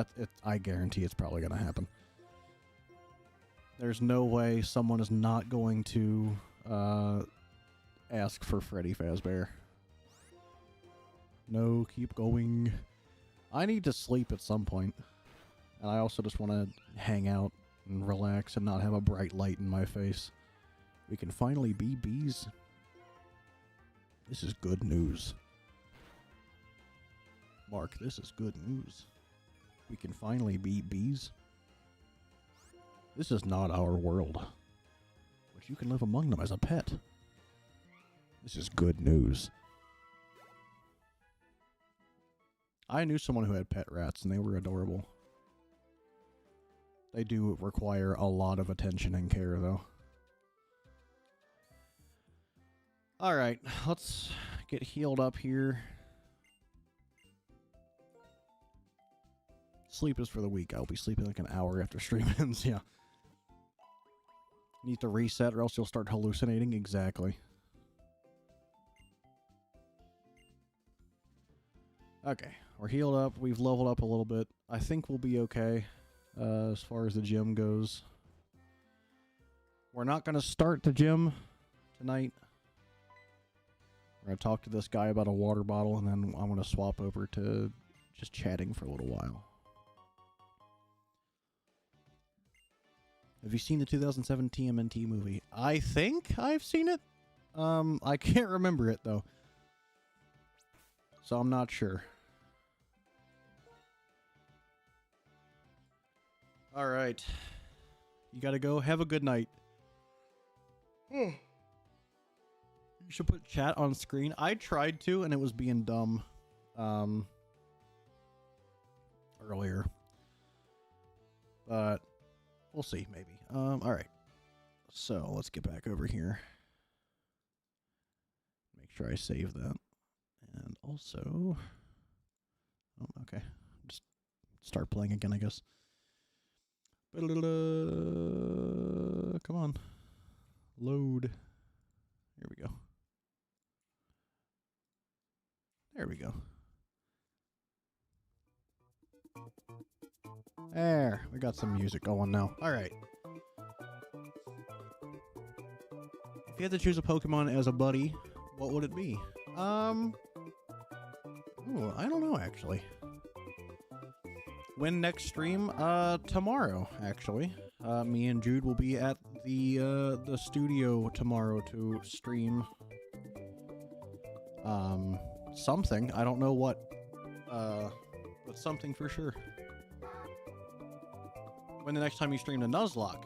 I guarantee it's probably going to happen. There's no way someone is not going to ask for Freddy Fazbear. No, keep going. I need to sleep at some point. And I also just want to hang out and relax and not have a bright light in my face. We can finally be bees. This is good news. Mark, this is good news. We can finally be bees. This is not our world, but you can live among them as a pet. This is good news. I knew someone who had pet rats, and they were adorable. They do require a lot of attention and care, though. Alright, let's get healed up here. Sleep is for the week. I'll be sleeping like an hour after stream ends, yeah. Need to reset or else you'll start hallucinating. Exactly. Okay, we're healed up. We've leveled up a little bit. I think we'll be okay as far as the gym goes. We're not going to start the gym tonight. We're going to talk to this guy about a water bottle, and then I'm going to swap over to just chatting for a little while. Have you seen the 2007 TMNT movie? I think I've seen it. I can't remember it, though. So I'm not sure. Alright. You gotta go. Have a good night. You should put chat on screen. I tried to, and it was being dumb. Earlier. But we'll see, maybe. Alright. So, let's get back over here. Make sure I save that. And also... Oh, okay. Just start playing again, I guess. Come on. Load. Here we go. There we go. There. We got some music going now. Alright. If you had to choose a Pokemon as a buddy, what would it be? Ooh, I don't know, actually. When next stream? Tomorrow, actually. Me and Jude will be at the studio tomorrow to stream something. I don't know what, but something for sure. When the next time you stream the Nuzlocke?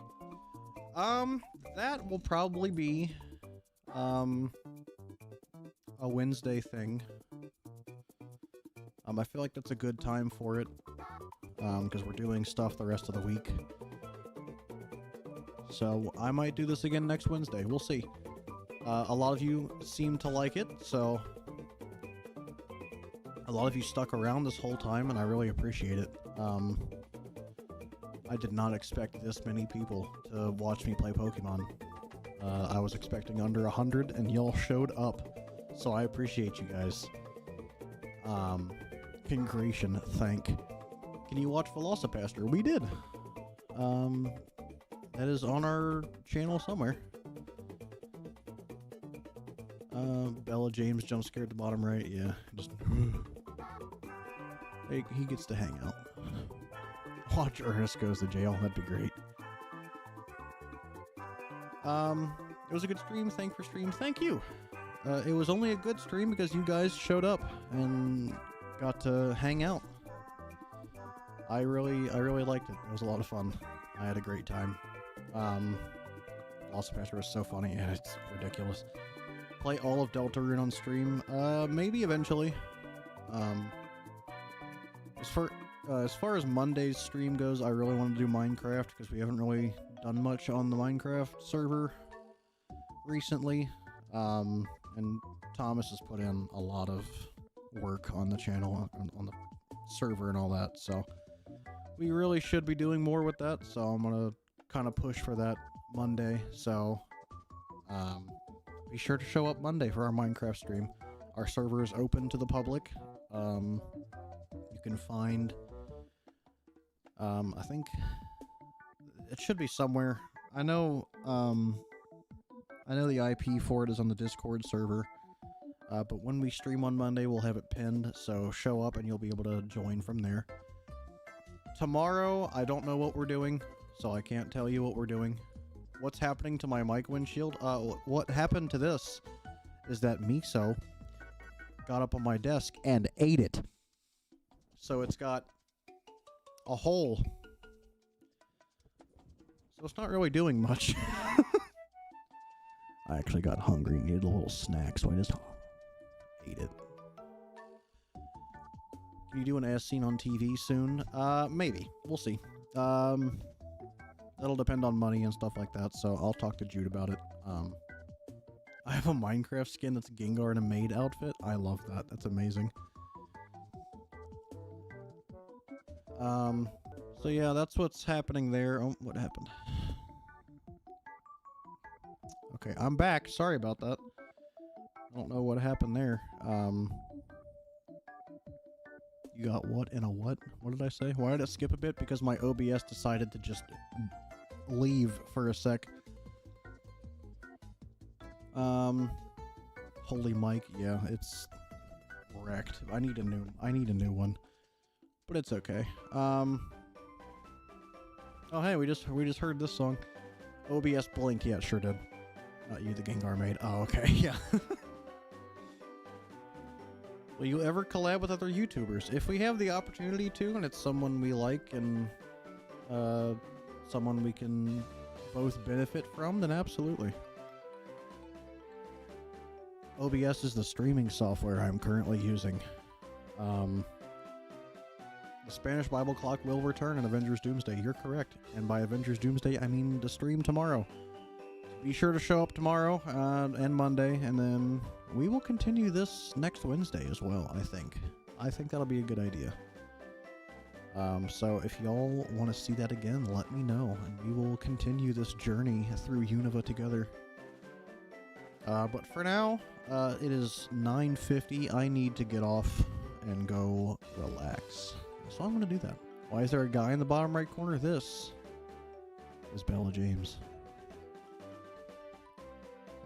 That will probably be a Wednesday thing. I feel like that's a good time for it. Because we're doing stuff the rest of the week. So I might do this again next Wednesday. We'll see. A lot of you seem to like it, so a lot of you stuck around this whole time, and I really appreciate it. I did not expect this many people to watch me play Pokemon. I was expecting under 100, and y'all showed up, so I appreciate you guys. Congratulations, thank. Can you watch Velocipaster? We did. that is on our channel somewhere. Bella James jump scared at the bottom right. Yeah, just he gets to hang out. Watch Ernest goes to jail. That'd be great. It was a good stream. Thanks for stream. Thank you. It was only a good stream because you guys showed up and got to hang out. I really liked it. It was a lot of fun. I had a great time. Lost Pastor was so funny. Yeah, it's ridiculous. Play all of Deltarune on stream. Maybe eventually. As far as Monday's stream goes, I really want to do Minecraft because we haven't really done much on the Minecraft server recently. And Thomas has put in a lot of work on the channel, on the server and all that, so we really should be doing more with that, so I'm gonna kind of push for that Monday. So be sure to show up Monday for our Minecraft stream. Our server is open to the public. You can find I think it should be somewhere. I know the IP for it is on the Discord server, but when we stream on Monday, we'll have it pinned, so show up and you'll be able to join from there. Tomorrow, I don't know what we're doing, so I can't tell you what we're doing. What's happening to my mic windshield? What happened to this is that Miso got up on my desk and ate it. So it's got a hole. So it's not really doing much. I actually got hungry and needed a little snack, so I just ate it. Can you do an ass scene on TV soon? Maybe. We'll see. That'll depend on money and stuff like that, so I'll talk to Jude about it. I have a Minecraft skin that's Gengar in a maid outfit. I love that. That's amazing. So yeah, that's what's happening there. Oh, what happened? Okay, I'm back. Sorry about that. I don't know what happened there. You got what and a what? What did I say? Why did I skip a bit? Because my OBS decided to just leave for a sec. Holy Mike, yeah, it's wrecked. I need a new one. But it's okay. Oh hey, we just heard this song. OBS blinked. Yeah, it sure did. Not you, the Gengar maid. Oh, okay, yeah. Will you ever collab with other YouTubers? If we have the opportunity to, and it's someone we like and someone we can both benefit from, then absolutely. OBS is the streaming software I'm currently using. The Spanish Bible clock will return in Avengers Doomsday. You're correct. And by Avengers Doomsday, I mean the stream tomorrow. Be sure to show up tomorrow and Monday, and then we will continue this next Wednesday as well, I think. I think that'll be a good idea. So if y'all want to see that again, let me know, and we will continue this journey through Unova together. But for now, it is 9:50. I need to get off and go relax. So I'm going to do that. Why is there a guy in the bottom right corner? This is Bella James.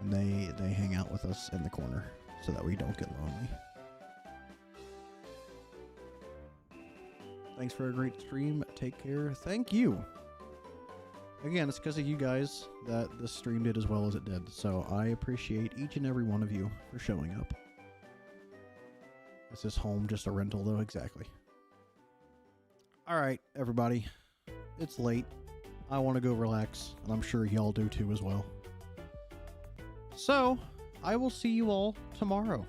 And they hang out with us in the corner so that we don't get lonely. Thanks for a great stream. Take care. Thank you. Again, it's because of you guys that this stream did as well as it did. So I appreciate each and every one of you for showing up. Is this home just a rental though? Exactly. Alright, everybody. It's late. I want to go relax, and I'm sure y'all do too as well. So, I will see you all tomorrow.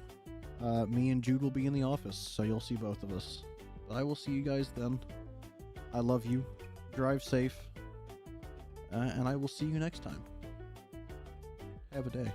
Me and Jude will be in the office, so you'll see both of us. But I will see you guys then. I love you. Drive safe. And I will see you next time. Have a day.